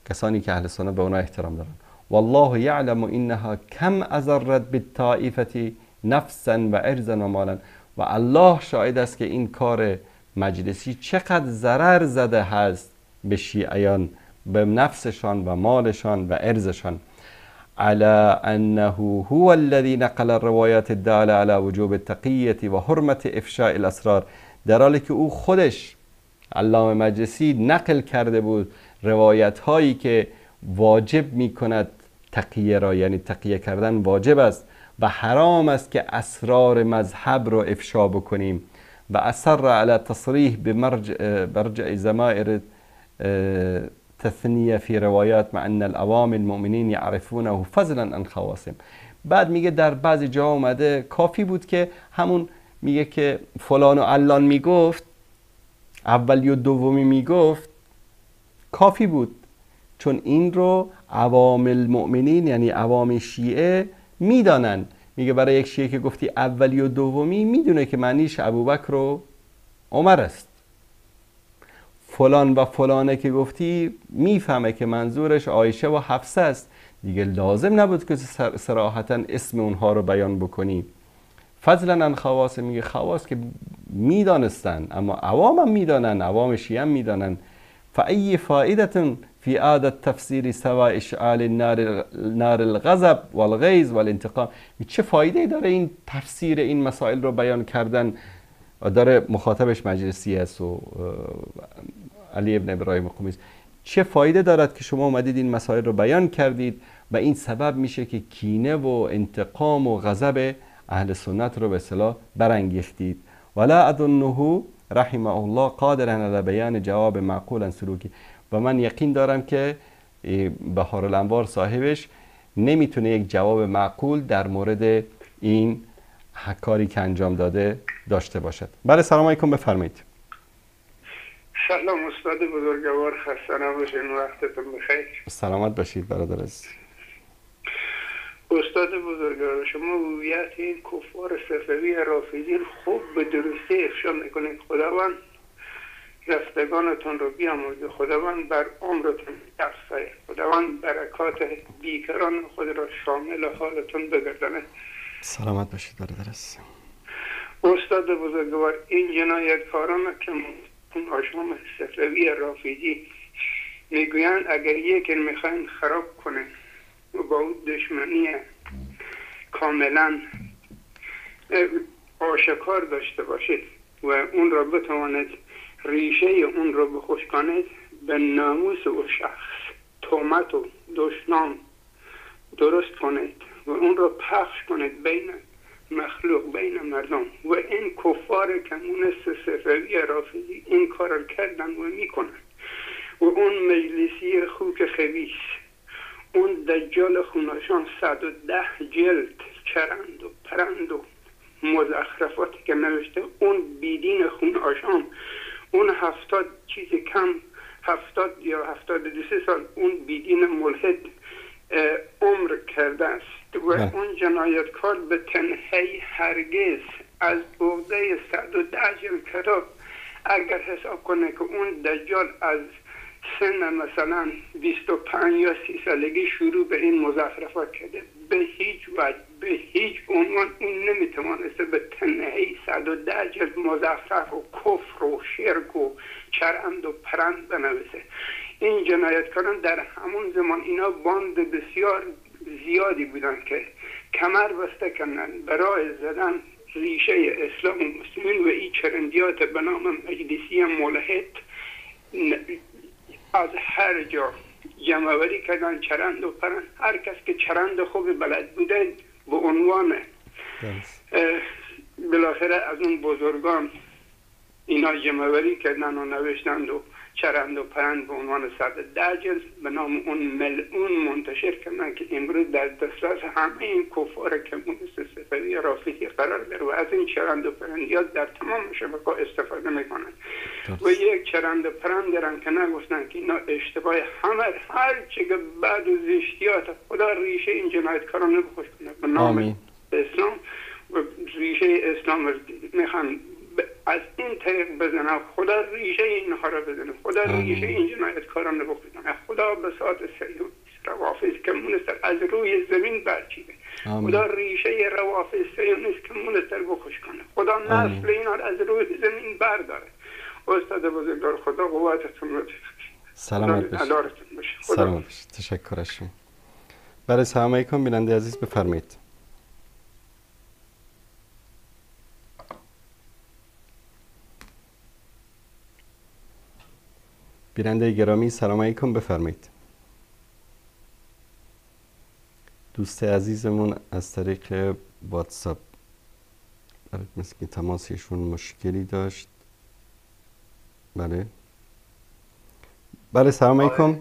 کسانی که اهل سنت به اونا احترام دارن. والله یعلم انها کم اضرت بالطائفه نفسا و ارضا و مالا. و الله شاهد است که این کار مجلسی چقدر ضرر زده هست به شیعیان، به نفسشان و مالشان و ارزشان. على انه هو الذي نقل الروايات الداله على وجوب التقیه و حرمت افشاء الاسرار، در حالی که او خودش علامه مجلسی نقل کرده بود روایت هایی که واجب می کند تقیه را، یعنی تقیه کردن واجب است و حرام است که اسرار مذهب رو افشا بکنیم. و اصر على تصریح بمرجع ضمائر تثنیه فی روایات مع ان العوام المؤمنین یعرفونه فضلا عن خواصهم. بعد میگه در بعضی جا اومده کافی بود که همون میگه که فلان و علان میگفت، اولی و دومی میگفت، کافی بود، چون این رو عوام المؤمنین یعنی عوام شیعه میدانن. میگه برای یک شیعه که گفتی اولی و دومی، میدونه که معنیش ابوبکر و عمر است. فلان و فلانه که گفتی میفهمه که منظورش عایشه و حفصه است، دیگه لازم نبود که صراحتا اسم اونها رو بیان بکنی. فضلا عن خواص، میگه خواص که میدانستن، اما عوام هم میدانن، عوام شیعه هم میدانن. فأي فائدة في عادة تفسير سواء اشعال نار الغضب والغیظ والانتقام. چه فایده داره این تفسیر این مسائل رو بیان کردن؟ داره مخاطبش مجلسی است و علی ابن ابراهیم قمی. چه فایده دارد که شما اومدید این مسائل رو بیان کردید و این سبب میشه که کینه و انتقام و غضب اهل سنت رو به اصطلاح برانگیختید. ولا اظنه رحمه الله قادرا علی بیان جواب معقولا سلوکی. و من یقین دارم که بهار الانوار صاحبش نمیتونه یک جواب معقول در مورد این کاری که انجام داده داشته باشد. بله سلام علیکم، بفرمایید. سلام استاد بزرگوار، خسته نباشین، وقتتون بخیر. سلامت باشید برادر عزیز. استاد بزرگوار، شما هویت این کفار صفوی رافضی خوب به درستی افشا میکنید. خداوند رفتگانتون رو بیامرزه، خداوند بر عمرتون افزاید، خداوند برکات بیکران خود را شامل حالتون بگردانه. سلامت باشید برادر عزیز. استاد بزرگوار، این جنایتکاران که اون آشام صفوی رافضی میگویند اگر یکی میخواین خراب کنه و با اون دشمنی کاملا آشکار داشته باشید و اون را بتوانید ریشه اون را بخشکانید، به ناموس و شخص تهمت و دشنام درست کنید و اون را پخش کنید بین مخلوق، بین مردم. و این کفار کمونست صفوی رافضی این کار کردن و میکنن. و اون مجلسی خوک خبیث، اون دجال خوناشان 110 جلد چرند و پرند و مزخرفاتی که نوشته، اون بیدین خوناشان، اون 70 چیزی کم 70 یا 72 سال اون بیدین ملحد عمر کرده است. و اون جنایتکار به تنهی هرگز از عهده 110 جلد کتاب اگر حساب کنه که اون دجال از سن مثلا 25 یا 30 سالگی شروع به این مزخرفات کرده، به هیچ وجه، به هیچ عنوان اون نمیتوانسته به تنهی 110 جلد مزخرف و کفر و شرک و چرند و پرند بنویسه. این جنایتکاران در همون زمان اینا باند بسیار زیادی بودن که کمر بسته کردن برای زدن ریشه اسلام و مسلمین و این چرندیات به نام مجلسی ملحد از هر جا جمعوری کردن، چرند و پرند. هر کس که چرند خوب بلد بوده به عنوان بالاخره از اون بزرگان اینا جمعوری کردن و نوشتند و چرند و پرند به عنوان 110 جلد به نام اون ملعون منتشر کردن که امروز در دسترس همه این کفار کمونیست صفوی رافضی قرار داره و از این چرند و پرندیات در تمام شبکه‌ها استفاده میکنن. و یک چرند و پرند دارن که نگفتن که اینا اشتباه همه هر چی که بعد و زشتیات خدا ریشه این جنایتکاران رو بخوش کنه به نام اسلام و ریشه اسلام میخوان از این طریق بزنه، خدا ریشه اینها را بزنه، خدا ریشه این جنایتکاران رو بزنه، خدا بساط سیون روافض کمونیست از روی زمین برچیده، خدا ریشه روافض سیونیست کمونیست بخوش کنه، خدا نسل اینا را از روی زمین برداره. استاد بزرگوار، خدا قوتتون رو سلامت باشید. سلامت باشید. تشکرشون. برای سلام علیکم بیننده عزیز، بفرمایید. بیننده گرامی سلام علیکم، بفرمایید. دوست عزیزمون از طریق واتساپ مثل که تماسشون مشکلی داشت. بله سلام علیکم.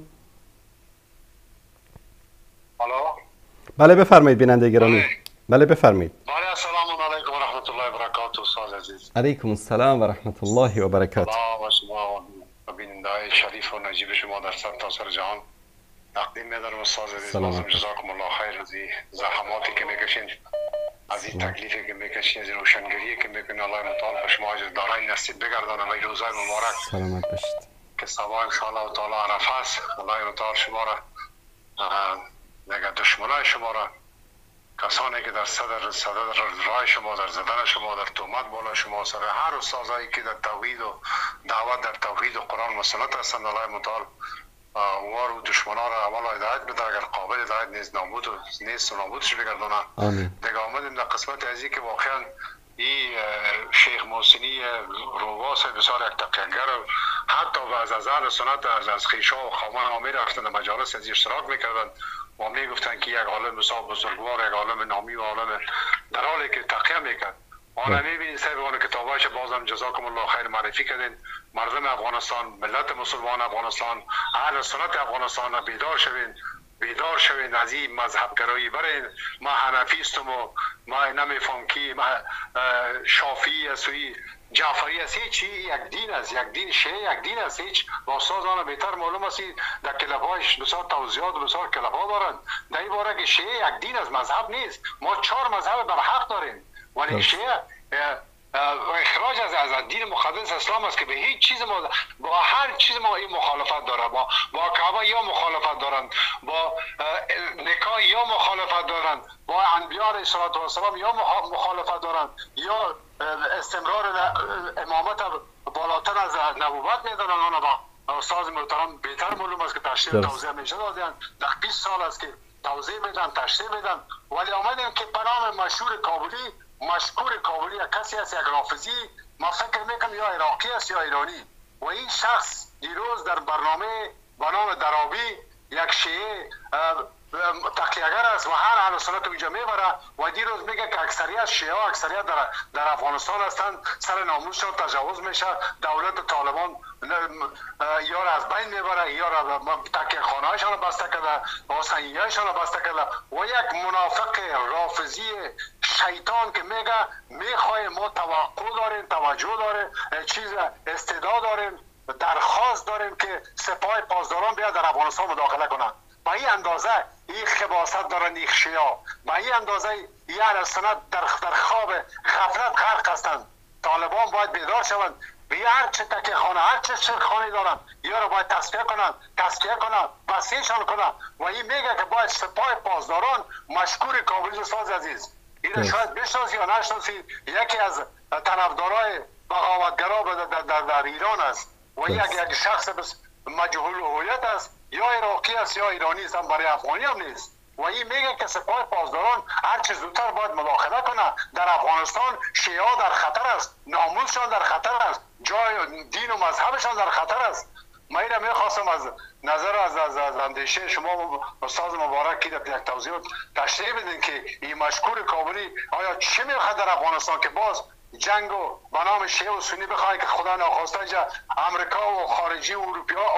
بله بفرمایید بیننده گرامی. بله بفرمایید. بله السلام علیکم و رحمت الله و برکاته استاد عزیز. علیکم السلام و رحمت الله و برکاته. بیننده شریف و نجیب شما در سرتاسر جهان تقدیم می‌دارم استاد عزیز. بازم جزاکم الله خیر از این زحماتی که میکشین، از این تکلیفی که میکشین، از این روشنگری که میکنین. الله متعال به شما اجر دارای نصیب بگردانه و روزای مبارک. سلامت باشید. که صباح ان شاء الله تعالی عرفه است. الله متعال شما را نگه دشمنای شما را، کسانی که در صدر رای شما، در زدن شما، در تهمت بالا شما سر هر استادایی که در توحید و دعوت در توحید و قرآن و سنت هستند، الله متعال وار و دشمنا را اول هدایت بده، اگر قابل هدایت نیست نابودش بگردانه. دیگه آمدیم در قسمت ازی که واقعا این شیخ محسنی رواس بسیار یک تقیانگر حتی از اهل سنت از خیشا و خوامان ها می رفتن در مجالس از اشتراک میکردن و می گفتن که یک عالم بسیار بزرگوار، یک عالم نامی و عالم، در حالی که تقیه میکرد. آنها میبینید صاحبان کتابایش بازم جزاکم الله خیر معرفی کردین. مردم افغانستان، ملت مسلمان افغانستان، اهل سنت افغانستان بیدار شوین از این مذهب گرایی برین. ما حنفی استم و ما نمیفهم که شافعی است و جعفری است، هیچ یک دین است، یک دین شیعه یک دین است. هیچ استاد آن بهتر معلوم است در کلاب‌هایش بسیار توضیحات و بسیار کلاب‌ها دارند در این باره که شیعه یک دین است، مذهب نیست. ما 4 مذهب بر حق داریم ولی شیعه اخراج از دین مقدس اسلام است که به هیچ چیز ما با هر چیز ما این مخالفت داره. با کعبه یا مخالفت دارند، با نکاح یا مخالفت دارند، با انبیاء علیه السلام یا مخالفت دارند، یا استمرار امامت بالاتر از نبوت میدانند. آنها با استاد محترم بهتر معلوم است که تشریح توضیح میشه دادن. در 20 سال است که توضیح میدن، تشریح میدن. ولی آمدیم که برنامه مشهور کابلی کسی است، یک رافضی، ما فکر میکنم یا عراقی است یا ایرانی، و این شخص دیروز در برنامه به نام درابی یک شیعه تقیه‌گر است و هر اهل سنت اونجا میبره و دیروز میگه که اکثریت شیعه ها اکثریت در افغانستان هستند، سر ناموسشان تجاوز میشه، دولت طالبان یا را از بین میبره یا را تکیه خانه هایشان بسته کرده، آسنگی هایشان بسته کرده. و یک منافق رافضی شیطان که میگه میخوای ما توقع داریم، توجه داریم، چیز استعداد داریم، درخواست داریم که سپاه پاسداران بیاد در افغانستان مداخله کنند. به این اندازه این خباثت دارن این شیعه، به این اندازه این اهل سنت در خواب غفلت غرق هستند. طالبان باید بیدار شوند، به هر چه تکیه خانه، هر چه شرخانه دارن یا را باید تصفیه کنند، بسیجشان کنند. و این میگه که باید سپاه پاسداران مشکور کابلی استاد عزیز. این شاید بشناسی یا نشناسی، یکی از طرفدارای بغاوتگرا در ایران است و یک شخص مجهول هویت است، یا عراقی است یا ایرانی است، هم برای افغانی هم نیست. و این میگه که سپاه پاسداران هر چه زودتر باید مداخله کنه در افغانستان. شیعه در خطر است، ناموسشان در خطر است، جای دین و مذهبشان در خطر است. من اینو میخواستم از نظر از اندیشه شما استاد مبارک که یک توضیح تشریح بدین که این مشکور کابلی آیا چی میخواد در افغانستان که باز جنگ و به نام شیعه و سنی بخواه که خدا ناخواسته جا امریکا و خارجی و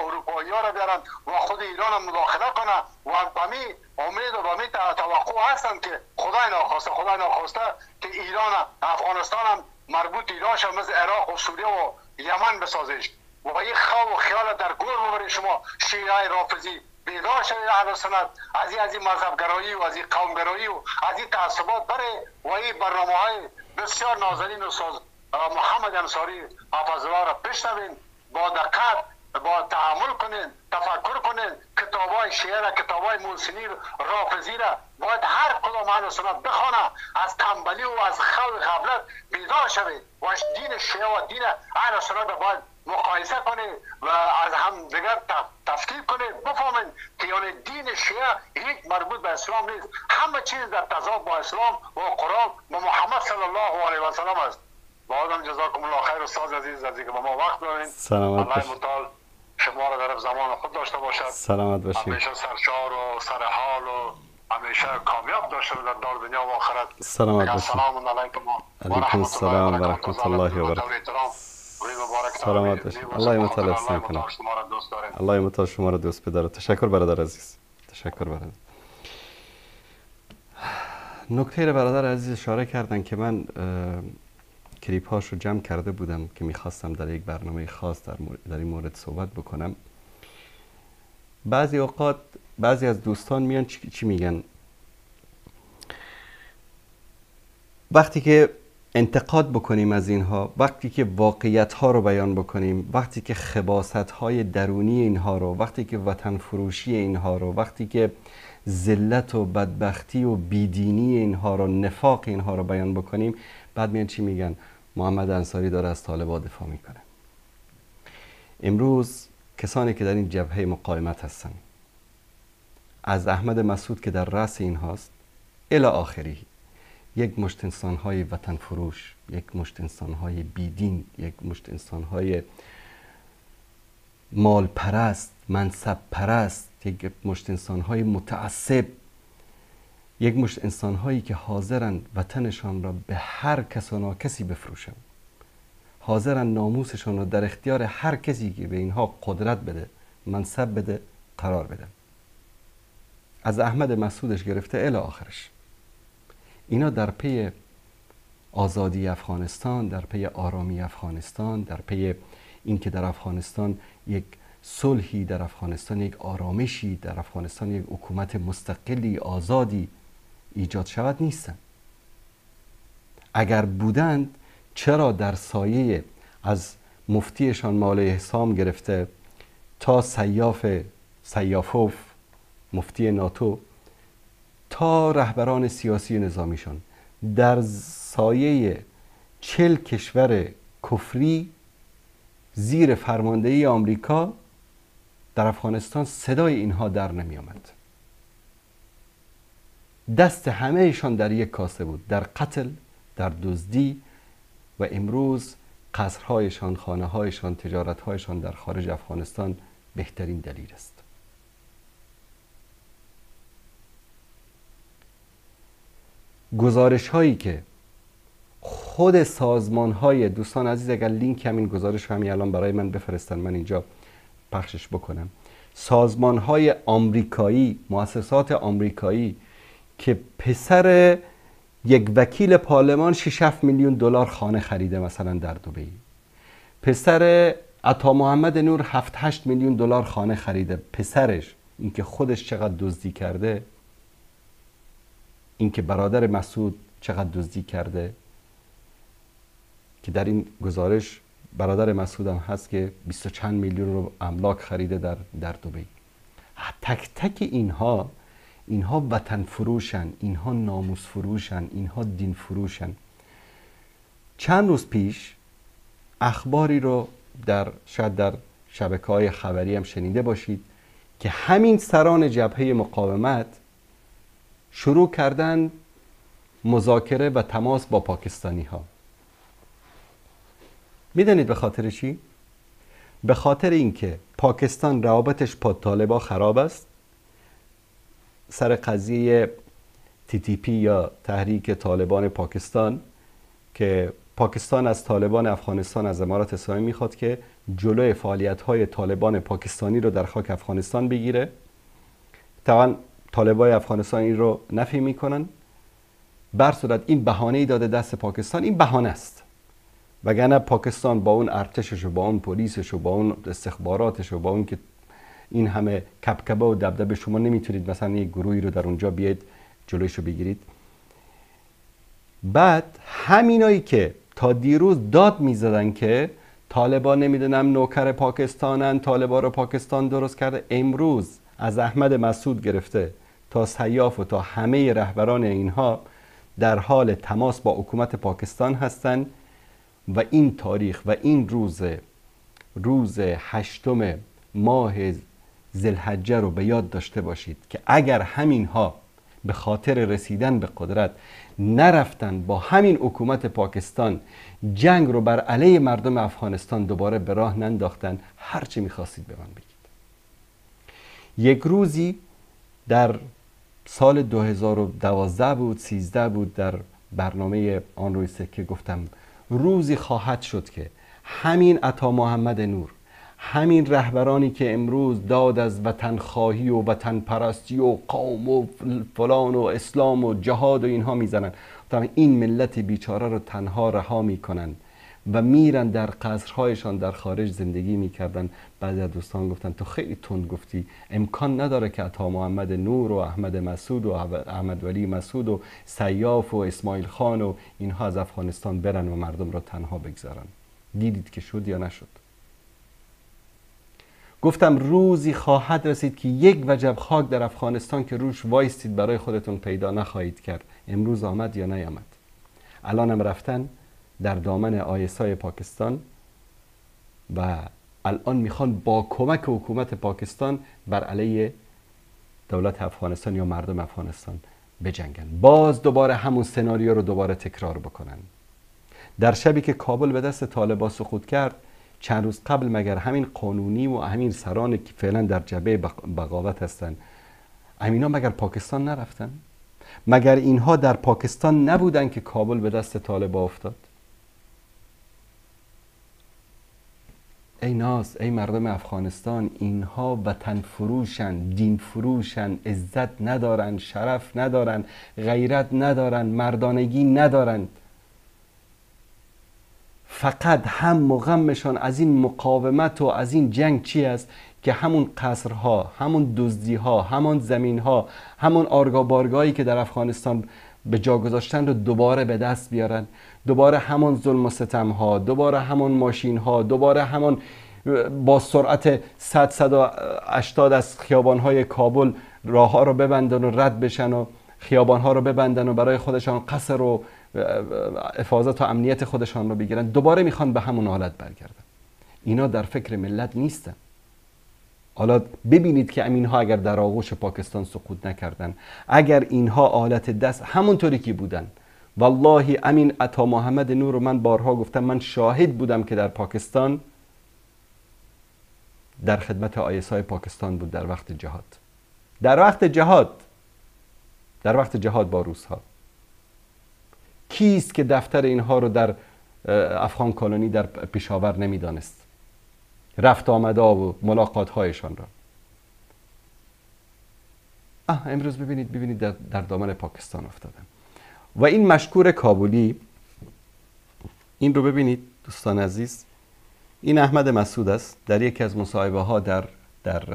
اروپایی ها را بیارن و خود ایران هم مداخله کنه. و بمی امید و بمی توقع هستند که خدا ناخواسته که ایران افغانستان هم مربوط ایران شد مثل عراق و سوریه و یمن بسازش. و این خواب و خیال در گور ببرید شما شیعه رافضی. بیدار شدید اهل سنت از این مذهبگرایی و از این قومگرایی و از این تعصبات بره و این برنامه‌های بسیار نازنین استاد محمد انصاری حافظ الله را بشنوین، با دقت با تحمل کنین، تفکر کنین. کتابای شیعه را، کتابای محسنی رافضی را باید هر کدام اهل سنت بخونه، از تنبلی و از خواب غفلت بیدار شوید و دین شیعه و دین اهل سنت را باید مقایسه کنید و از هم دیگر تفکیک کنید. بفهمید که یعنی دین شیعه هیچ مربوط به اسلام نیست، همه چیز در تضاد با اسلام و قرآن و محمد صلی الله علیه و سلم است. بازم جزاکم الله خیر استاد عزیز از اینکه با ما وقت دارین. سلامت الله متعال شما را در زمان خود داشته باشد. سلامت باشید. همیشه سرشار و سرحال و همیشه کامیاب داشته در دار دنیا و آخرت. سلامت باشید. السلام علیکم و علیکم السلام و رحمت الله و برکاته. سلامت باشید. الله متعال احسان کنه. الله متعال شما را دوست بداره. تشکر برادر عزیز. تشکر برادر. نکته را برادر عزیز اشاره کردن که من کلیپ هاش رو جمع کرده بودم که میخواستم در یک برنامه خاص در این مورد صحبت بکنم. بعضی اوقات بعضی از دوستان میان چی میگن؟ وقتی که انتقاد بکنیم از اینها، وقتی که واقعیت ها رو بیان بکنیم، وقتی که خباثت های درونی اینها رو، وقتی که وطن فروشی اینها رو، وقتی که ذلت و بدبختی و بیدینی اینها رو، نفاق اینها رو بیان بکنیم، بعد میان چی میگن؟ محمد انصاری داره از طالبان دفاع میکنه. امروز کسانی که در این جبهه مقاومت هستن، از احمد مسعود که در رأس این هاست الی آخری، یک مشت انسان‌های وطن فروش، یک مشت انسان‌های بیدین، یک مشت انسان‌های مال پرست، منصب پرست، یک مشت انسانهای متعصب، یک مشت انسانهایی که حاضرن وطنشان را به هر کس و ناکسی بفروشن، حاضرن ناموسشان را در اختیار هر کسی که به اینها قدرت بده، منصب بده، قرار بده. از احمد مسعودش گرفته الی آخرش، اینا در پی آزادی افغانستان، در پی آرامی افغانستان، در پی اینکه در افغانستان یک صلحی، در افغانستان یک آرامشی، در افغانستان یک حکومت مستقلی آزادی ایجاد شود نیستن. اگر بودند چرا در سایه از مفتیشان مولای حسام گرفته تا سیافوف مفتی ناتو تا رهبران سیاسی نظامیشان در سایه 40 کشور کفری زیر فرماندهی آمریکا در افغانستان صدای اینها در نمی آمد. دست همهشان در یک کاسه بود، در قتل، در دزدی، و امروز قصرهایشان، خانه‌هایشان، تجارت‌هایشان در خارج افغانستان بهترین دلیل است. گزارش هایی که خود سازمان های، دوستان عزیز اگر لینک همین گزارش همین الان برای من بفرستن من اینجا پخشش بکنم، سازمان های آمریکایی، مؤسسات آمریکایی که پسر یک وکیل پارلمان 6-7 میلیون دلار خانه خریده مثلا در دبی، پسر عطا محمد نور 7-8 میلیون دلار خانه خریده، پسرش، اینکه خودش چقدر دزدی کرده، اینکه برادر مسعود چقدر دزدی کرده، که در این گزارش برادر مسعود هم هست که 20 چند میلیون رو املاک خریده در دبی. تک تک اینها وطن فروشن، اینها ناموس فروشن، اینها دین فروشن. چند روز پیش اخباری رو شاید در شبکه‌های خبری هم شنیده باشید که همین سران جبهه مقاومت شروع کردن مذاکره و تماس با پاکستانی ها. میدونید به خاطر چی؟ به خاطر اینکه پاکستان روابطش با طالبان خراب است، سر قضیه TTP یا تحریک طالبان پاکستان، که پاکستان از طالبان افغانستان، از امارات اسلامی میخواد که جلوی فعالیت‌های طالبان پاکستانی رو در خاک افغانستان بگیره. طبعا طالبان افغانستان این رو نفی میکنن، بر صورت این بهانه‌ای داده دست پاکستان، این بهانه است، وگرنه پاکستان با اون ارتشش و با اون پلیسش و با اون استخباراتش و با اون که این همه کبکبه و دبدبه، شما نمیتونید مثلا یک گروهی رو در اونجا بیاید جلویش رو بگیرید. بعد همینایی که تا دیروز داد میزدن که طالبان نمیدونم نوکر پاکستانن، طالبان رو پاکستان درست کرده، امروز از احمد مسعود گرفته تا سیاف و تا همه رهبران اینها در حال تماس با حکومت پاکستان هستند. و این تاریخ و این روز 8 ماه ذوالحجه رو به یاد داشته باشید که اگر همینها به خاطر رسیدن به قدرت نرفتن با همین حکومت پاکستان جنگ رو بر علیه مردم افغانستان دوباره به راه ننداختن، هر چی میخواستید به من بگید. یک روزی در سال 2012 بود، 13 بود، در برنامه آن روی سکه گفتم روزی خواهد شد که همین عطا محمد نور، همین رهبرانی که امروز داد از وطن خواهی و وطن پرستی و قوم و فلان و اسلام و جهاد و اینها میزنن، این ملت بیچاره رو تنها رها میکنن و میرن در قصرهایشان در خارج زندگی میکردن. بعضی از دوستان گفتن تو خیلی تند گفتی، امکان نداره که عطا محمد نور و احمد مسعود و احمد ولی مسعود و سیاف و اسماعیل خان و اینها از افغانستان برن و مردم رو تنها بگذارن. دیدید که شد یا نشد؟ گفتم روزی خواهد رسید که یک وجب خاک در افغانستان که روش وایستید برای خودتون پیدا نخواهید کرد. امروز آمد یا نیامد؟ الانم رفتن در دامن آیسای پاکستان و الان میخوان با کمک حکومت پاکستان بر علیه دولت افغانستان یا مردم افغانستان بجنگن، باز دوباره همون سناریو رو دوباره تکرار بکنن. در شبی که کابل به دست طالبان سقوط کرد، چند روز قبل مگر همین قانونی و همین سران که فعلا در جبهه بغاوت هستن، همینا مگر پاکستان نرفتن؟ مگر اینها در پاکستان نبودن که کابل به دست طالبان افتاد؟ ای ناز، ای مردم افغانستان، اینها وطن فروشن، دین فروشن، عزت ندارن، شرف ندارن، غیرت ندارن، مردانگی ندارن. فقط هم و غمشان از این مقاومت و از این جنگ چی است که همون قصرها، همون دزدیها، همون زمینها، همون آرگا بارگاهی که در افغانستان به جا گذاشتن رو دوباره به دست بیارن، دوباره همون ظلم و ستم ها، دوباره همون ماشین ها، دوباره همون با سرعت 100-180 از خیابان های کابل راه ها رو ببندن و رد بشن و خیابان ها رو ببندن و برای خودشان قصر و حفاظت و امنیت خودشان رو بگیرن. دوباره میخوان به همون حالت برگردن. اینا در فکر ملت نیستن. حالا ببینید که اینها اگر در آغوش پاکستان سقوط نکردن، اگر اینها آلت دست همونطوری که بودن، والله امین عطا محمد نور رو من بارها گفتم، من شاهد بودم که در پاکستان در خدمت آیسای پاکستان بود در وقت جهاد، در وقت جهاد با روس‌ها. کیست که دفتر اینها رو در افغان کالونی در پشاور نمیدانست؟ رفت آمدا و ملاقات هایشان را. امروز ببینید در دامن پاکستان افتادن. و این مشکور کابلی، این رو ببینید دوستان عزیز، این احمد مسعود است در یکی از مصاحبه ها در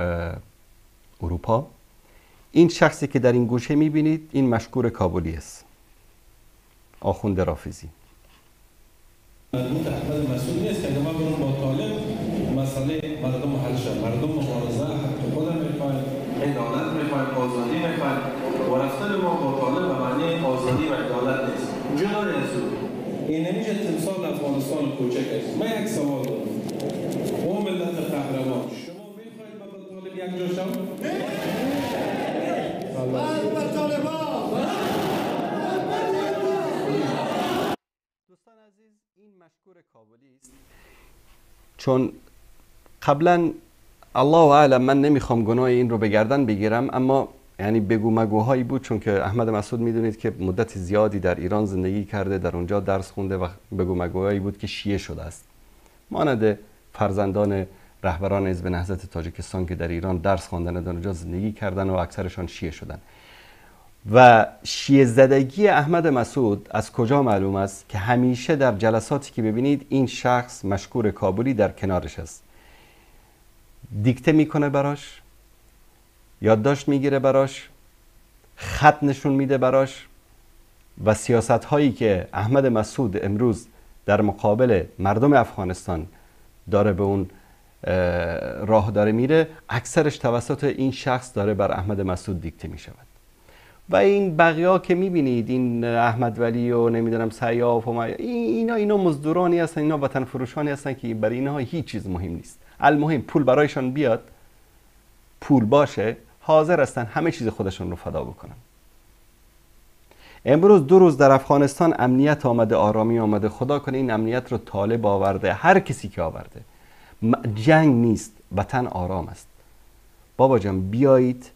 اروپا. این شخصی که در این گوشه میبینید این مشکور کابلی است، آخوند رافضی. مربوط احمد مسعود نیست که ما برون با طالب مسئله مردم حل شد. مردم مبارزه حق خودم میخواین، عدالت میخواین، آزادی میخواین و رفتن ما با طالب به معنی آزادی و عدالت نیست. جدا از این نمیشه تمثال افغانستان کوچک است. من یک سوال دارم، او ملت قهرمان، شما میخواید با طالب یک جا شوید؟ دوستان عزیز، این مشکور کابلی است. چون قبلا الله اعلم، من نمیخوام گناه این رو به گردن بگیرم، اما یعنی بگو مگوهایی بود، چون که احمد مسعود میدونید که مدت زیادی در ایران زندگی کرده، در اونجا درس خونده و بگو مگوهایی بود که شیعه شده است، مانند فرزندان رهبران حزب نهضت تاجیکستان که در ایران درس خواندن، در اونجا زندگی کردن و اکثرشان شیعه شدن. و شیعه زدگی احمد مسعود از کجا معلوم است؟ که همیشه در جلساتی که ببینید این شخص مشکور کابلی در کنارش است، دیکته میکنه براش، یادداشت میگیره براش، خط نشون میده براش، و سیاست هایی که احمد مسعود امروز در مقابل مردم افغانستان داره به اون راه داره میره، اکثرش توسط این شخص داره بر احمد مسعود دیکته میشود. و این بقیه که میبینید، این احمد ولی و نمیدونم سیاف و اینا مزدورانی هستن، اینا وطن فروشانی هستن که برای اینها هیچ چیز مهم نیست. المهم پول برایشان بیاد، پول باشه، حاضر هستن همه چیز خودشون رو فدا بکنن. امروز 2 روز در افغانستان امنیت آمده، آرامی آمده. خدا کنه این امنیت رو طالب آورده، هر کسی که آورده. جنگ نیست، وطن آرام است. بابا جان بیایید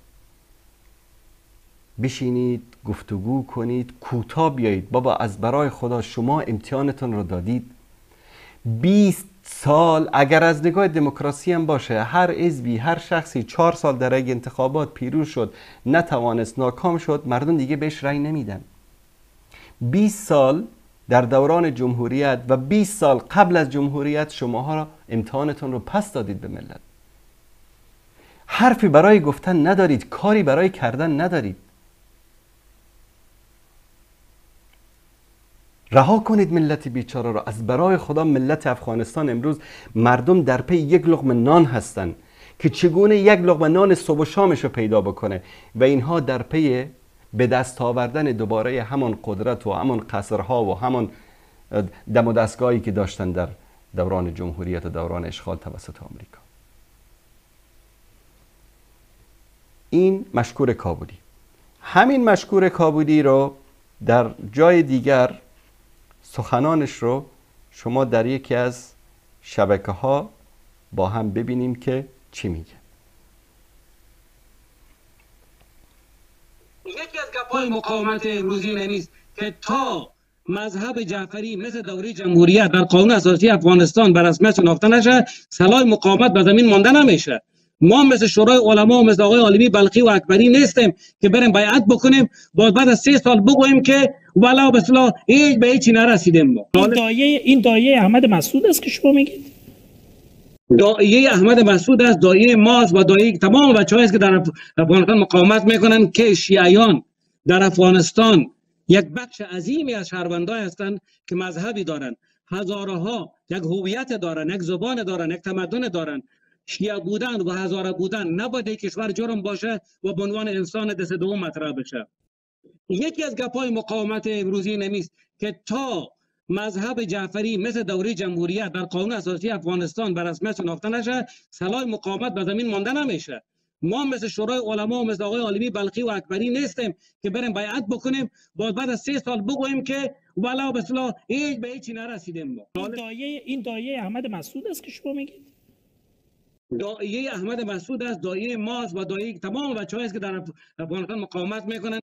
بشینید، گفتگو کنید، کوتاه بیایید. بابا از برای خدا شما امتحانتون رو دادید. 20 سال اگر از نگاه دموکراسی هم باشه، هر حزبی، هر شخصی 4 سال در یک انتخابات پیروز شد، نتوانست، ناکام شد، مردم دیگه بهش رأی نمیدن. 20 سال در دوران جمهوریت و 20 سال قبل از جمهوریت شماها را امتحانتون رو پس دادید به ملت. حرفی برای گفتن ندارید، کاری برای کردن ندارید. رها کنید ملت بیچاره را. از برای خدا ملت افغانستان امروز مردم در پی یک لقمه نان هستن که چگونه یک لقمه نان صبح و شامش رو پیدا بکنه، و اینها در پی به دست آوردن دوباره همون قدرت و همون قصرها و همون دم و دستگاهی که داشتن در دوران جمهوریت و دوران اشغال توسط آمریکا. این مشکور کابلی. همین مشکور کابلی رو در جای دیگر سخنانش رو شما در یکی از شبکه ها با هم ببینیم که چی میگه. یکی از گپ‌های مقاومت امروزی نیست که تا مذهب جعفری مثل دوره جمهوریت در قانون اساسی افغانستان به رسمیت شناخته نشه، صلاح مقاومت به زمین مانده نمیشه. ما مثل شورای علما و مثل آقای عالمی بلخی و اکبری نیستیم که بریم بیعت بکنیم بعد از 3 سال بگوییم که والا بسلا هیچ به هیچی نرسیدیم. ما این دایه احمد مسعود است که شما میگید؟ دایه احمد مسعود است، دایه ماست و دایه تمام بچه‌هایی است که در افغانستان مقاومت میکنن که شیعیان در افغانستان یک بخش عظیمی از شهروندان هستند که مذهبی دارن، هزارها یک هویت دارن، یک زبان دارن، یک تمدن دارن. شیعه بودن و هزاره بودن نباید یک کشور جرم باشه و به عنوان انسان دست دوم مطرح بشه. یکی از گپ‌های مقاومت امروزی نیست که تا مذهب جعفری مثل دوره جمهوریت در قانون اساسی افغانستان به رسمیت شناخته نشه، صلاح مقاومت به زمین مانده نمیشه. ما مثل شورای علما و مثل آقای عالمی بلخی و اکبری نیستیم که بریم بیعت بکنیم بعد از 3 سال بگوییم که والا بسلا هیچ به هیچی نرسیدیم. ما این دایه احمد مسعود است که شما میگید؟ دایه احمد مسعود است، دایه ماست و دایه تمام بچه‌هایی است که در افغانستان مقاومت میکنن.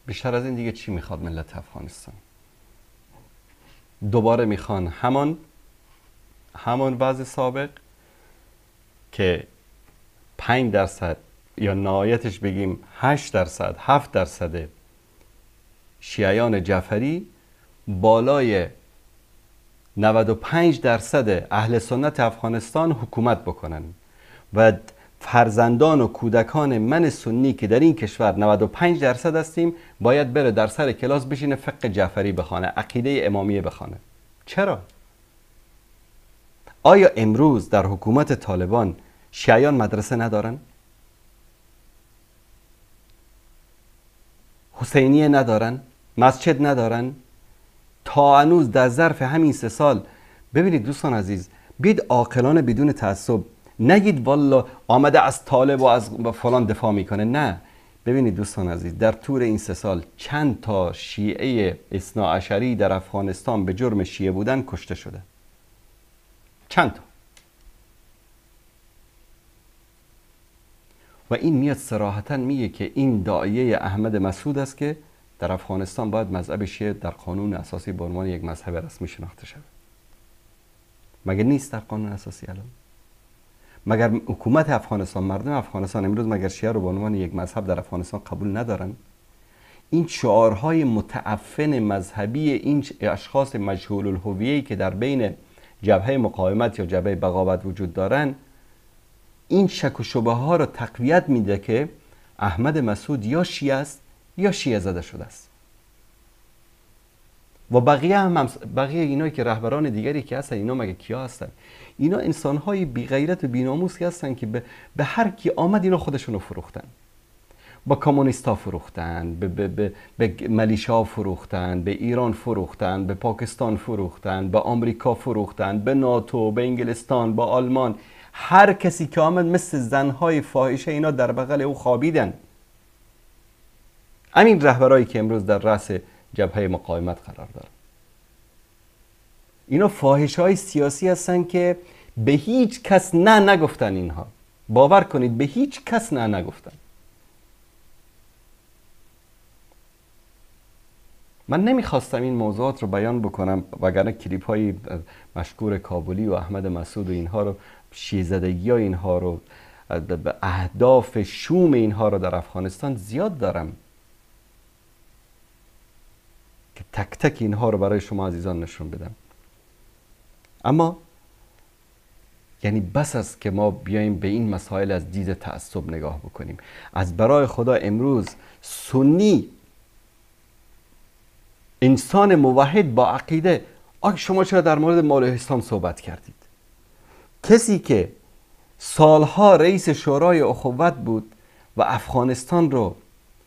بیشتر از این دیگه چی میخواد ملت افغانستان؟ دوباره میخوان همان وضع سابق که 5% یا نهایتش بگیم 8%، 7% شیعیان جعفری بالای 95% اهل سنت افغانستان حکومت بکنن و فرزندان و کودکان من سنی که در این کشور 95% هستیم باید بره در سر کلاس بشینه فقه جعفری بخونه، عقیده امامیه بخونه. چرا؟ آیا امروز در حکومت طالبان شیعیان مدرسه ندارن؟ حسینیه ندارن؟ مسجد ندارن؟ تا هنوز در ظرف همین 3 سال ببینید دوستان عزیز، بیاید عاقلانه بدون تعصب نگید والا آمده از طالب و از فلان دفاع میکنه. نه، ببینید دوستان عزیز، در طول این 3 سال چند تا شیعه اثناعشری در افغانستان به جرم شیعه بودن کشته شده. چند تا. و این میاد صراحتا میگه که این داعیه احمد مسعود است که در افغانستان باید مذهب شیعه در قانون اساسی به عنوان یک مذهب رسمی شناخته شود. مگر نیست در قانون اساسی الان؟ مگر حکومت افغانستان، مردم افغانستان امروز مگر شیعه رو به عنوان یک مذهب در افغانستان قبول ندارن؟ این شعارهای متعفن مذهبی این اشخاص مجهول الهویه‌ای که در بین جبهه مقاومت یا جبهه بغاوت وجود دارن، این شک و شبهه ها رو تقویت میده که احمد مسعود یا شیعه است یا شیعه زده شده است. و بقیه اینایی که رهبران دیگری که هستن، اینا مگه کیا هستن؟ اینا انسان‌های بی غیرت و بی ناموسی هستن که به هر کی آمد اینا خودشونو فروختن. با کمونیستا فروختن، به ملیشا فروختن، به ایران فروختن، به پاکستان فروختن، به آمریکا فروختن، به ناتو، به انگلستان، به آلمان. هر کسی که آمد مثل زنهای فاحشه اینا در بغل او خوابیدن. همین رهبرایی که امروز در رأس جبهه مقاومت قرار دارن، اینا فاحشه‌های سیاسی هستن که به هیچ کس نگفتن. اینها باور کنید به هیچ کس نگفتن. من نمیخواستم این موضوعات رو بیان بکنم وگرنه کلیپ های مشکور کابلی و احمد مسعود و اینها رو، شیعه‌زدگی ها اینها رو، اهداف شوم اینها رو در افغانستان زیاد دارم که تک تک اینها رو برای شما عزیزان نشون بدم. اما یعنی بس است که ما بیایم به این مسائل از دید تعصب نگاه بکنیم. از برای خدا امروز سنی، انسان موحد با عقیده، شما چرا در مورد مولوی اسلام صحبت کردید؟ کسی که سالها رئیس شورای اخوت بود و افغانستان رو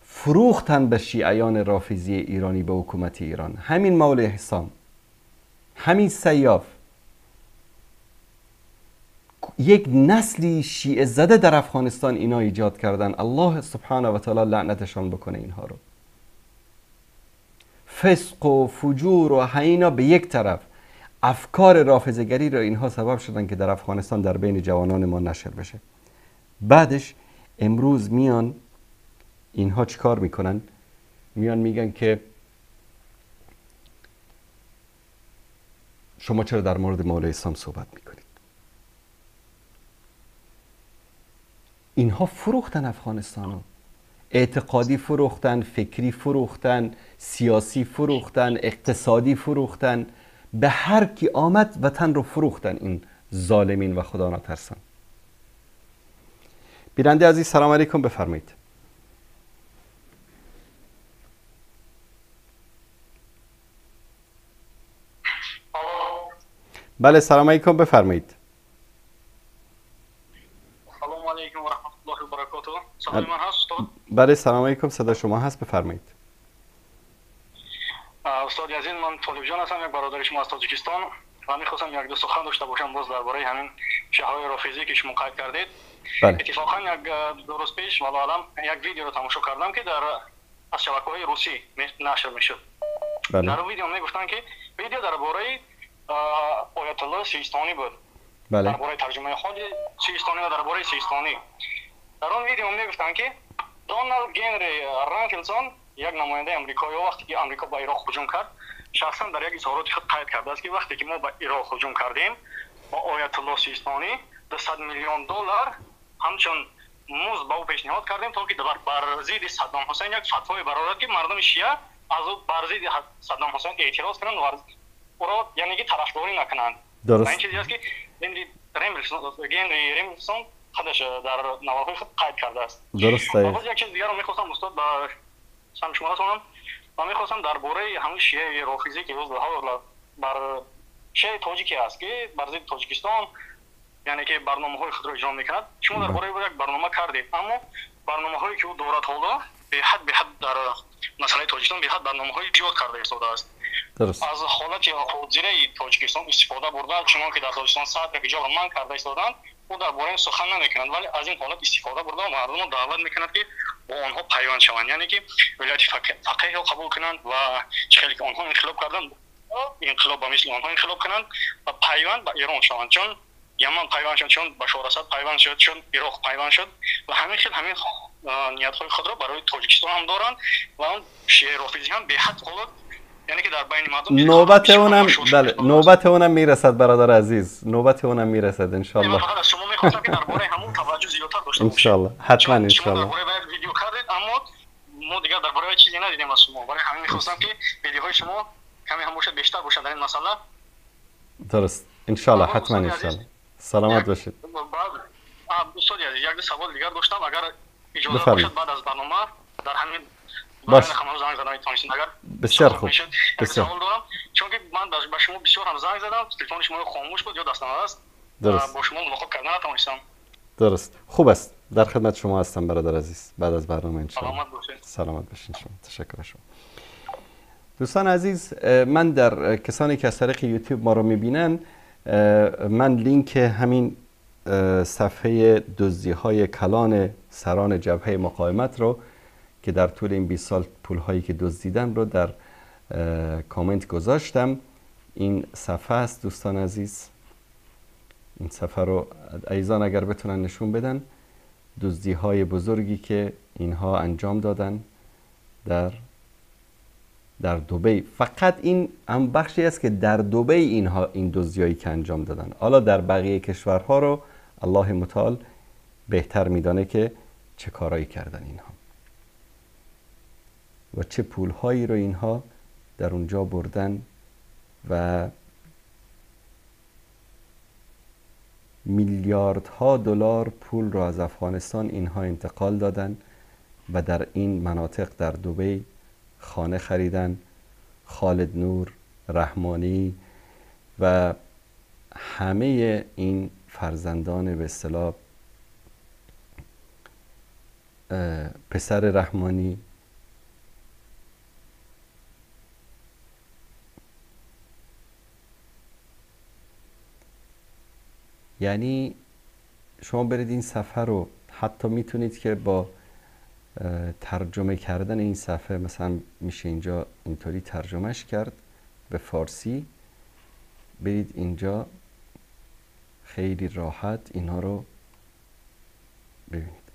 فروختن به شیعیان رافضی ایرانی، به حکومت ایران، همین مولوی حسام، همین سیاف، یک نسلی شیعه زده در افغانستان اینا ایجاد کردن. الله سبحانه و تعالی لعنتشان بکنه اینها رو. فسق و فجور و اینا به یک طرف، افکار رافضه‌گری را اینها سبب شدن که در افغانستان در بین جوانان ما نشر بشه. بعدش امروز میان اینها چیکار میکنن؟ میان میگن که شما چرا در مورد مولای اسلام صحبت میکنید؟ اینها فروختن افغانستانو، اعتقادی فروختن، فکری فروختن، سیاسی فروختن، اقتصادی فروختن، به هر کی آمد وطن رو فروختن این ظالمین و خدا نترسان. بیننده عزیز سلام علیکم، بفرمایید. بله سلام علیکم، بفرمایید. سلام علیکم و رحمت الله و برکاته. صدای من هست استاد؟ بله سلام علیکم، صدا شما هست، بفرمایید. استاد عزیز، من طالب جان هستم، یک برادر شما از تاجیکستان و می‌خواستم یک دو سخن داشته باشم باز درباره همین شهرهای رافضی که شما قید کردید. بله. اتفاقا یک دو روز پیش والله علم یک ویدیو رو تماشا کردم که در از شبکه‌های روسی نشر میشد. بله. در اون ویدیو میگفتن که ویدیو درباره آیت الله سیستانی بود. بله. درباره ترجمه خود سیستانی و درباره سیستانی. در اون ویدیو میگفتن که دونالد گنری رانکلسون یک نماینده آمریکایی وقتی که آمریکا به عراق هجوم کرد شخصا در یک اظهارات خود قید کرده است که وقتی که ما به عراق هجوم کردیم با آیت الله سیستانی 200 میلیون دلار همچون مزد به او پیشنهاد کردیم تا که بر ضد صدام حسین یک فتوای برآورد که مردم شیعه از او بر ضد صدام حسین اعتراض کنند و او را یعنی که طرفداری نکنند. درست. این چیزی است که گنری ریملسون خودش در نوارهای خود قید کرده است. درسته. و باز یک چیز دیگر رو میخواستم استاد با شما رسونم و میخواستم درباره همون شیعه رافضی که روز بر شیعه تاجیکی است که بر ضد تاجیکستان یعنی که برنامه های خود را اجرا میکند. شما درباره یک برنامه کردید اما برنامه هایی که او دولت حالا به حد در مسئله تاجیکستان به حد برنامه های زیاد کرده استفاده است. درست. از حالت خودزیره تاجیکستان استفاده برده چون که در تاجیکستان صدر حجاب من کرده استادند او درباره این سخن نمیکنند ولی از این حالت استفاده برده و مردم را دعوت میکند که با آنها پیوند شوند یعنی که ولایت فقیه را قبول کنند و چه که آنها انقلاب کردند انقلاب با مثل آنها انقلاب کنند و پیوند به ایران شوند چون یمن پیوند شد، چون بشار اسد پیوند شد، چون عراق پیوند شد و همین خیلی همین نیت‌های خود را برای تاجیکستان هم دارند و اون شیعه رافضی هم به حد خود یعنی که در بین مردم نوبت اونم بله نوبت اونم میرسد برادر عزیز، نوبت اونم میرسد ان شاء الله. من از شما می‌خواستم که درباره همون توجه زیادتر داشته باشید. ان شاء الله حتما ان شاء الله. درباره ویدیو کردید اما ما دیگه درباره چیزی ندیدیم از شما. برای همین می‌خواستم که ویدیوهای شما کمی هم باشه بیشتر باشه در این مسئله. درست ان شاء الله حتما ان شاء الله. سلامت باشید. دوستان عزیز یک سوال دیگر داشتم اگر اجازه باشد بعد از برنامه در همین باش. بسیار خوب. بسیار سوال دارم چون که من به شما بسیار هم زنگ زدم تلفن شما خاموش بود یا دستم است. درست. با شما ملاقات کردن نتونستم. درست. خوب است. در خدمت شما هستم برادر عزیز. بعد از برنامه ان شاء الله. سلامت باشید. سلامت باشین شما. تشکر شما. دوستان عزیز، من در کسانی که از طریق یوتیوب ما رو میبینن من لینک همین صفحه دزدی‌های کلان سران جبهه مقاومت رو که در طول این 20 سال پول‌هایی که دزدیدن رو در کامنت گذاشتم. این صفحه است دوستان عزیز. این صفحه رو عزیزان اگر بتونن نشون بدن دزدی‌های بزرگی که اینها انجام دادن در دبی. فقط این هم بخشی است که در دبی این دزدی‌هایی که انجام دادن. حالا در بقیه کشورها رو الله متعال بهتر میدانه که چه کارایی کردن اینها و چه پولهایی رو اینها در اونجا بردن و میلیاردها دلار پول رو از افغانستان اینها انتقال دادن و در این مناطق در دبی خانه خریدن. خالد نور، رحمانی و همه این فرزندان به اصطلاح پسر رحمانی یعنی شما برید این صفحه رو حتی میتونید که با ترجمه کردن این صفحه مثلا میشه اینجا اینطوری ترجمهش کرد به فارسی. برید اینجا خیلی راحت اینها رو ببینید.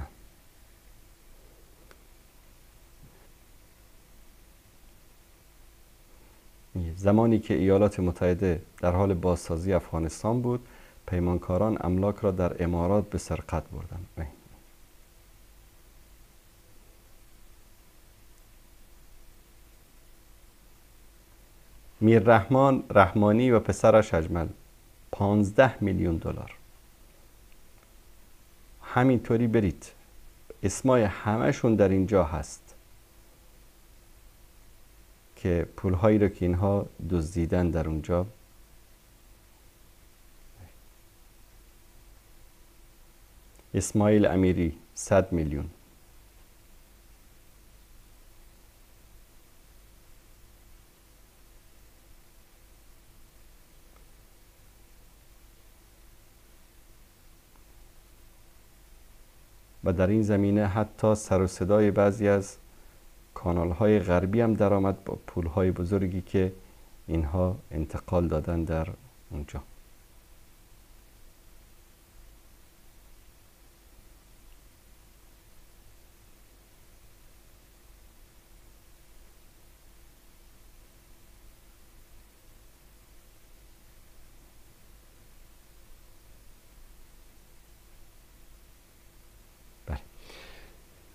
زمانی که ایالات متحده در حال بازسازی افغانستان بود، پیمانکاران املاک را در امارات به سرقت بردند. میررحمان رحمانی و پسرش اجمل 15 میلیون دلار. همینطوری برید، اسمای همهشون در اینجا هست که پولهایی رو که اینها دزدیدن در اونجا. اسماعیل امیری 100 میلیون. و در این زمینه حتی سر و صدای بعضی از کانال های غربی هم در آمد با پول های بزرگی که اینها انتقال دادن در اونجا.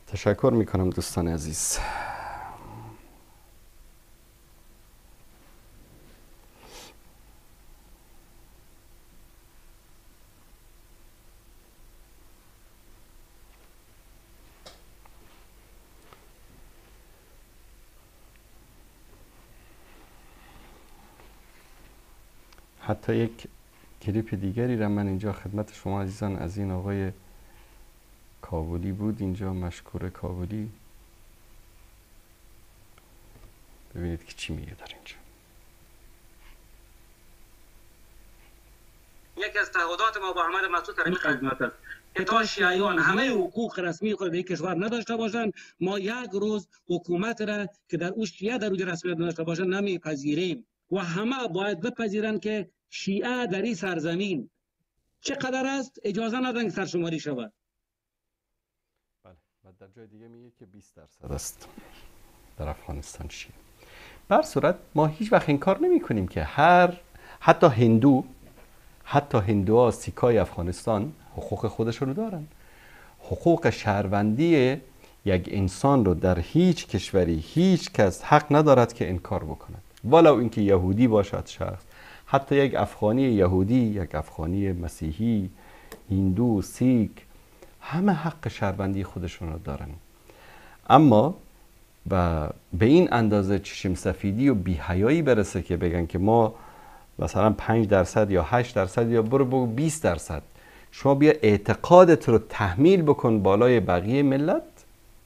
تشکر میکنم دوستان عزیز. حتی یک کلیپ دیگری را من اینجا خدمت شما عزیزان از این آقای کابلی بود، اینجا مشکور کابلی. ببینید که چی میگه در اینجا. یکی از تعهدات ما با احمد مسعود در این خدمت است که تا شیعیان همه حقوق رسمی خود در این کشور نداشته باشند، ما یک روز حکومت را که در او شیعه در اوج رسمیت نداشته باشند نمیپذیریم و همه باید بپذیرند که شیعه در این سرزمین چقدر است اجازه ندن که سرشماری شود. و در جای دیگه میگه که 20% است در افغانستان شیعه. بر صورت ما هیچ وقت انکار نمی کنیم که حتی هندوها سیکای افغانستان حقوق خودشون رو دارن. حقوق شهروندی یک انسان رو در هیچ کشوری هیچ کس حق ندارد که انکار بکند، ولو اینکه یهودی باشد شخص، حتی یک افغانی یهودی، یک افغانی مسیحی، هندو، سیک، همه حق شهروندی خودشون رو دارن. اما و به این اندازه چشم سفیدی و بی‌حیایی برسه که بگن که ما مثلا 5% یا 8% یا برو 20%، شما بیا اعتقادت رو تحمیل بکن بالای بقیه ملت،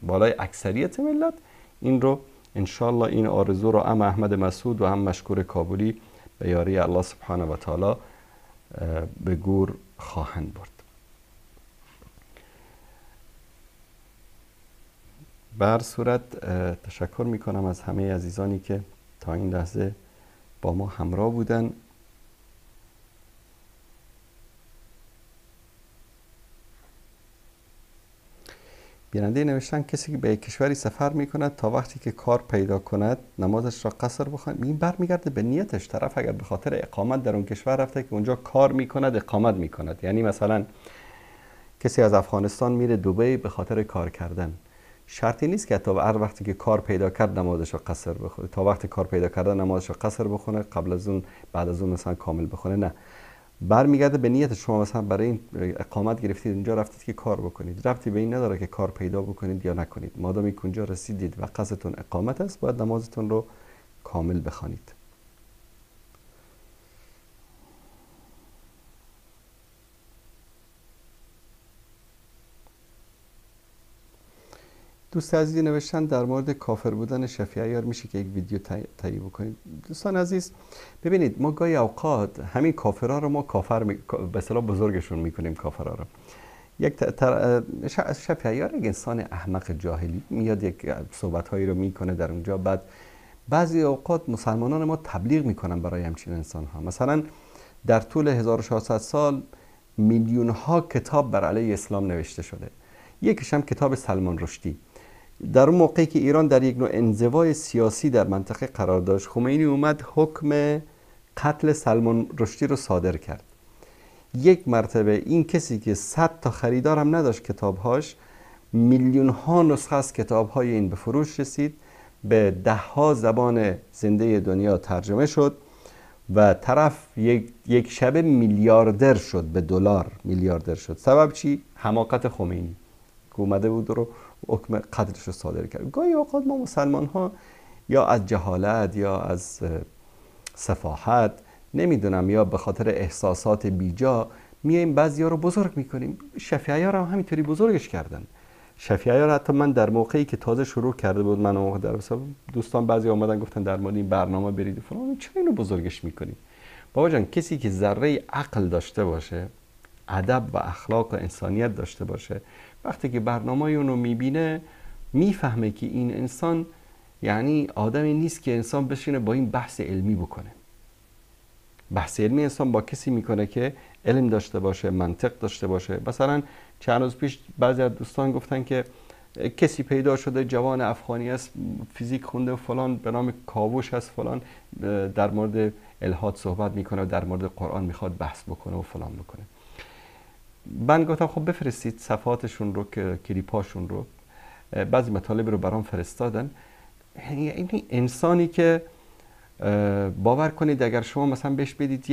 بالای اکثریت ملت. این رو انشالله این آرزو رو هم احمد مسعود و هم مشکور کابلی به یاری الله سبحانه و تعالی به گور خواهند برد. بر صورت تشکر میکنم از همه عزیزانی که تا این لحظه با ما همراه بودن. بیننده نوشتن کسی که به یک کشوری سفر میکند تا وقتی که کار پیدا کند نمازش را قصر بخواند. این برمیگرده به نیتش. طرف اگر به خاطر اقامت در اون کشور رفته که اونجا کار میکند، اقامت میکند، یعنی مثلا کسی از افغانستان میره دبی به خاطر کار کردن، شرطی نیست که تا هر وقتی که کار پیدا کرد نمازش رو قصر بخونه. تا وقتی کار پیدا کرده نمازش رو قصر بخونه، قبل از اون بعد از اون مثلا کامل بخونه. نه، برمیگرده به نیت. شما مثلا برای این اقامت گرفتید اینجا رفتید که کار بکنید، ربطی به این نداره که کار پیدا بکنید یا نکنید. مادامی که اونجا رسیدید و قصدتون اقامت است، باید نمازتون رو کامل بخوانید. دوست عزیزی نوشتن در مورد کافر بودن شفیع عیار میشه که یک ویدیو تهیه بکنید. دوستان عزیز ببینید، ما گاهی اوقات همین کافرها رو ما کافر به اصطلاح بزرگشون میکنیم. کافرها رو شفیع عیار یک انسان احمق جاهلی میاد یک صحبت‌هایی رو میکنه در اونجا، بعد بعضی اوقات مسلمانان ما تبلیغ میکنن برای همچین انسان‌ها. مثلا در طول 1400 سال میلیون ها کتاب بر علیه اسلام نوشته شده، یکیش هم کتاب سلمان رشدی. در اون موقعی که ایران در یک نوع انزوای سیاسی در منطقه قرار داشت، خمینی اومد حکم قتل سلمان رشدی رو صادر کرد. یک مرتبه این کسی که 100 تا خریدار هم نداشت کتابهاش، میلیون ها نسخه از کتابهای این به فروش رسید، به 10 ها زبان زنده دنیا ترجمه شد و طرف یک شب میلیاردر شد، به دلار میلیاردر شد. سبب چی؟ حماقت خمینی که اومده بود رو حکم قتلش رو صادر کرد. گاهی اوقات ما مسلمان ها یا از جهالت یا از سفاحت، نمیدونم، یا به خاطر احساسات بیجا میایم بعضیا رو بزرگ میکنیم. شفیع عیار هم همینطوری بزرگش کردن. شفیع عیار حتی من در موقعی که تازه شروع کرده بود، من موقع در دوستان بعضی اومدن گفتن در مورد این برنامه برید و فلان، چرا اینو بزرگش میکنی؟ بابا جان، کسی که ذره عقل داشته باشه، ادب و اخلاق و انسانیت داشته باشه، وقتی که برنامه اونو میبینه میفهمه که این انسان یعنی آدمی نیست که انسان بشینه با این بحث علمی بکنه. بحث علمی انسان با کسی میکنه که علم داشته باشه، منطق داشته باشه. مثلا چند روز پیش بعضی از دوستان گفتن که کسی پیدا شده جوان افغانی است، فیزیک خونده و فلان، به نام کاوش هست فلان، در مورد الحاد صحبت میکنه و در مورد قرآن میخواد بحث بکنه و فلان بکنه. من گفتم خب بفرستید صفحاتشون رو، که کلیپاشون رو. بعضی مطالب رو برام فرستادن. این انسانی که باور کنید اگر شما مثلا بهش بدید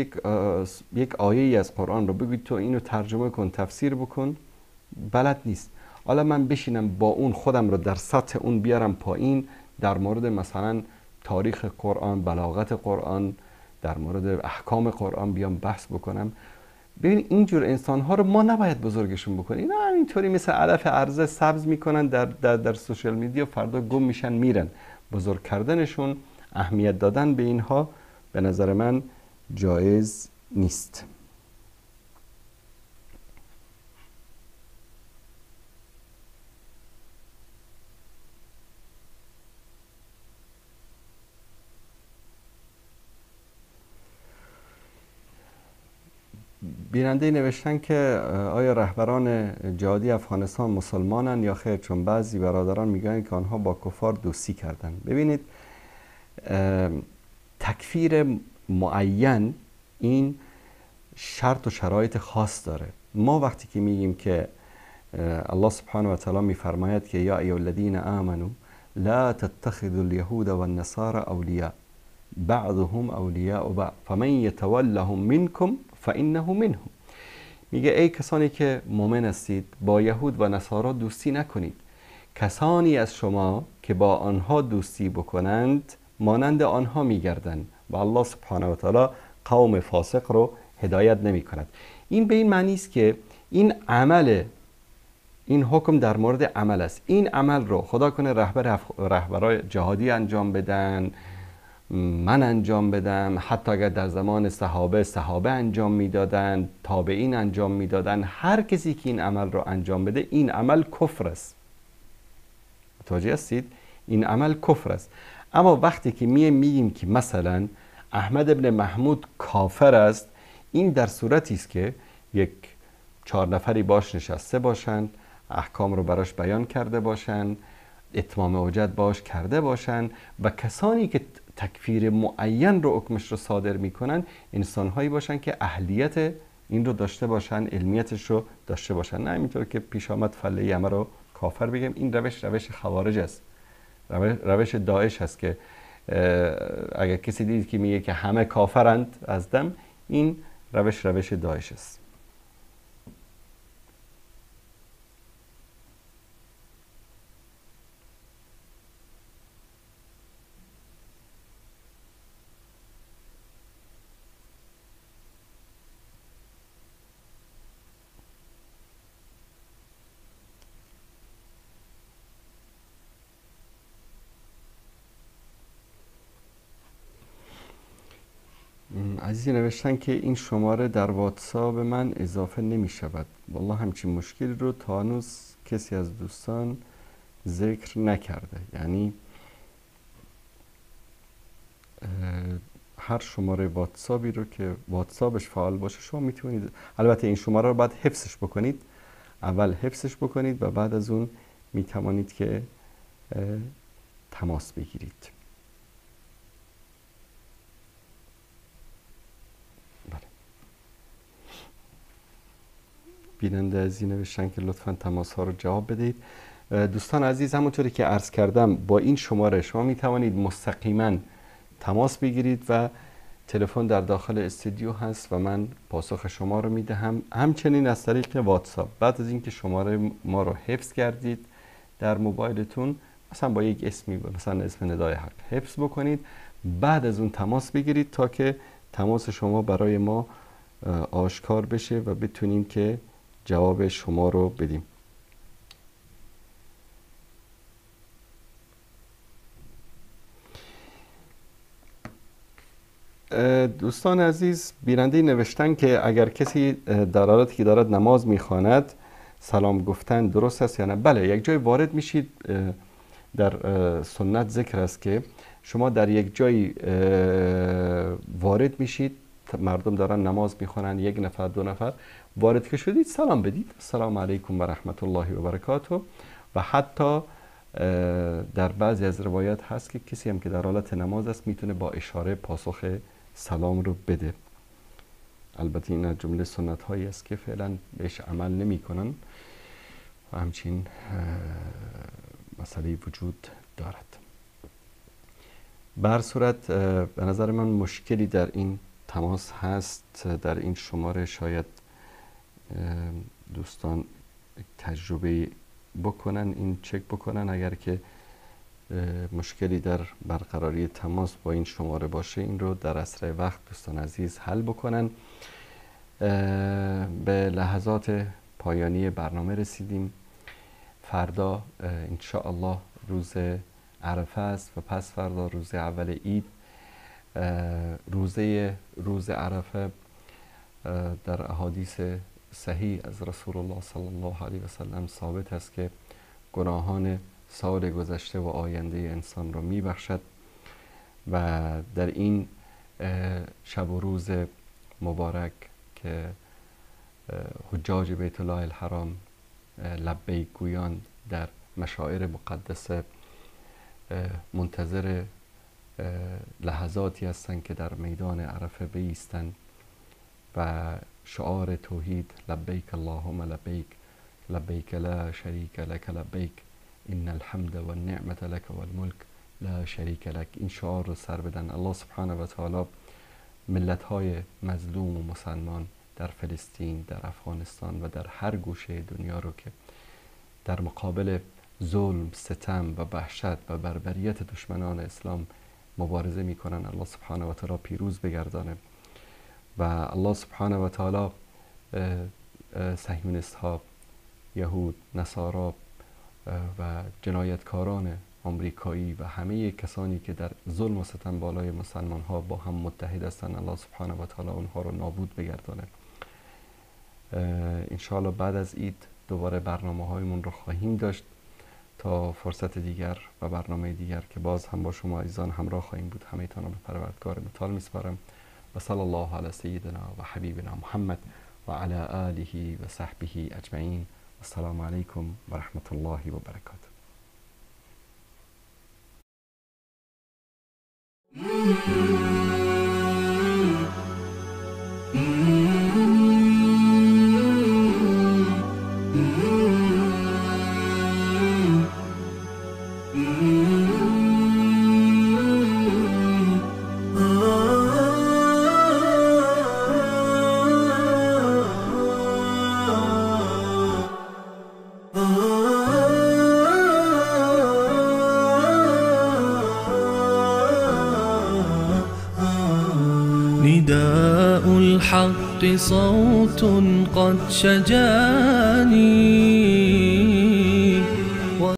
یک آیه ای از قرآن رو بگید تو اینو ترجمه کن، تفسیر بکن، بلد نیست. حالا من بشینم با اون خودم رو در سطح اون بیارم پایین، در مورد مثلا تاریخ قرآن، بلاغت قرآن، در مورد احکام قرآن بیام بحث بکنم. ببین اینجور انسان‌ها رو ما نباید بزرگشون بکنیم. نه اینطوری مثل علف ارزه سبز میکنن در سوشال میدیا، فردا گم میشن میرن. بزرگ کردنشون، اهمیت دادن به اینها به نظر من جایز نیست. بیننده نوشتن که آیا رهبران جهادی افغانستان مسلمانن یا خیر، چون بعضی برادران میگن که آنها با کفار دوستی کردن. ببینید تکفیر معین این شرط و شرایط خاص داره. ما وقتی که میگیم که الله سبحانه و تعالی میفرماید که یا ایها الذین آمنوا لا تتخذوا اليهود والنصارى اولیاء بعضهم اولیاء بعض فمن یتولهم منکم فانه منهم. میگه ای کسانی که مؤمن هستید با یهود و نصارا دوستی نکنید. کسانی از شما که با آنها دوستی بکنند مانند آنها میگردند و الله سبحانه و تعالی قوم فاسق رو هدایت نمی کند. این به این معنی است که این عمل، این حکم در مورد عمل است. این عمل رو خدا کنه رهبرای جهادی انجام بدن، من انجام بدم، حتی اگر در زمان صحابه انجام میدادن، تابعین انجام میدادن، هر کسی که این عمل رو انجام بده این عمل کفر است. متوجه هستید؟ این عمل کفر است. اما وقتی که میگیم که مثلا احمد ابن محمود کافر است، این در صورتی است که یک 4 نفری باش نشسته باشند، احکام رو براش بیان کرده باشند، اتمام حجت باش کرده باشند و کسانی که تکفیر معین رو حکمش رو صادر میکنن انسانهایی باشن که اهلیت این رو داشته باشن، علمیتش رو داشته باشن. نه اینطور که پیش آمد فله همه رو کافر بگیم. این روش خوارج است، روش داعش هست که اگر کسی دید که میگه که همه کافرند از دم، این روش داعش است. عزیزی نوشتن که این شماره در واتساپ من اضافه نمی شود. والله همچین مشکلی رو تا هنوز کسی از دوستان ذکر نکرده. یعنی هر شماره واتساپی رو که واتساپش فعال باشه شما میتونید، البته این شماره رو باید حفظش بکنید، اول حفظش بکنید و بعد از اون میتوانید که تماس بگیرید. بله. بیننده عزیزی نوشتن که لطفاً تماس ها رو جواب بدهید. دوستان عزیز، همونطوری که عرض کردم با این شماره شما میتوانید مستقیما تماس بگیرید و تلفن در داخل استودیو هست و من پاسخ شما رو میدهم. همچنین از طریق واتساپ بعد از اینکه شماره ما رو حفظ کردید در موبایلتون، مثلا با یک اسمی، مثلا اسم ندای حق حفظ بکنید، بعد از اون تماس بگیرید تا که تماس شما برای ما آشکار بشه و بتونیم که جواب شما رو بدیم. دوستان عزیز، بیننده نوشتن که اگر کسی در حالتی که دارد نماز میخواند سلام گفتن درست است یا نه؟ بله، یک جای وارد میشید، در سنت ذکر است که شما در یک جای وارد میشید، مردم دارن نماز میخوانند، یک نفر دو نفر وارد که شدید سلام بدید، السلام علیکم و رحمت الله و برکاته. و حتی در بعضی از روایات هست که کسی هم که در حالت نماز است میتونه با اشاره پاسخ سلام رو بده. البته این از جمله سنت هایی است که فعلا بهش عمل نمی کنن و همچین مسئله وجود دارد. به هر صورت به نظر من مشکلی در این تماس هست، در این شماره. شاید دوستان تجربه بکنن، این چک بکنن، اگر که مشکلی در برقراری تماس با این شماره باشه این رو در اسرع وقت دوستان عزیز حل بکنن. به لحظات پایانی برنامه رسیدیم. فردا انشاءالله روز عرفه است و پس فردا روز اول عید. روز عرفه در احادیث صحیح از رسول الله صلی الله علیه و سلم ثابت است که گناهان سال گذشته و آینده انسان را میبخشد و در این شب و روز مبارک که حجاج بیت الله الحرام لبیک گویان در مشاعر مقدسه منتظر لحظاتی هستند که در میدان عرفه بایستند و شعار توحید لبیک اللهم لبیک لبیک لا شریک لک لبیک ان الحمد و النعمت لک و الملک لا شریک لک، این شعار رو سر بدن. الله سبحانه و تعالی ملت های مظلوم و مسلمان در فلسطین، در افغانستان و در هر گوشه دنیا رو که در مقابل ظلم، ستم و وحشت و بربریت دشمنان اسلام مبارزه میکنن، الله سبحانه و تعالی پیروز بگردانه و الله سبحانه و تعالی صهیونیست ها، یهود، نصارا و جنایتکاران آمریکایی و همه کسانی که در ظلم و ستم بالای مسلمان ها با هم متحد هستند، الله سبحانه و تعالی اونها رو نابود بگردانه. انشاءالله بعد از عید دوباره برنامه هایمون رو خواهیم داشت تا فرصت دیگر و برنامه دیگر که باز هم با شما عزیزان همراه خواهیم بود. همه تان رو به پروردگار متعال میسپارم و صلی الله علی سیدنا و حبیبنا محمد و علی آله و صحبه اجمعین. السلام علیکم و رحمت الله و برکاته. نداء الحق صوت قد شجاني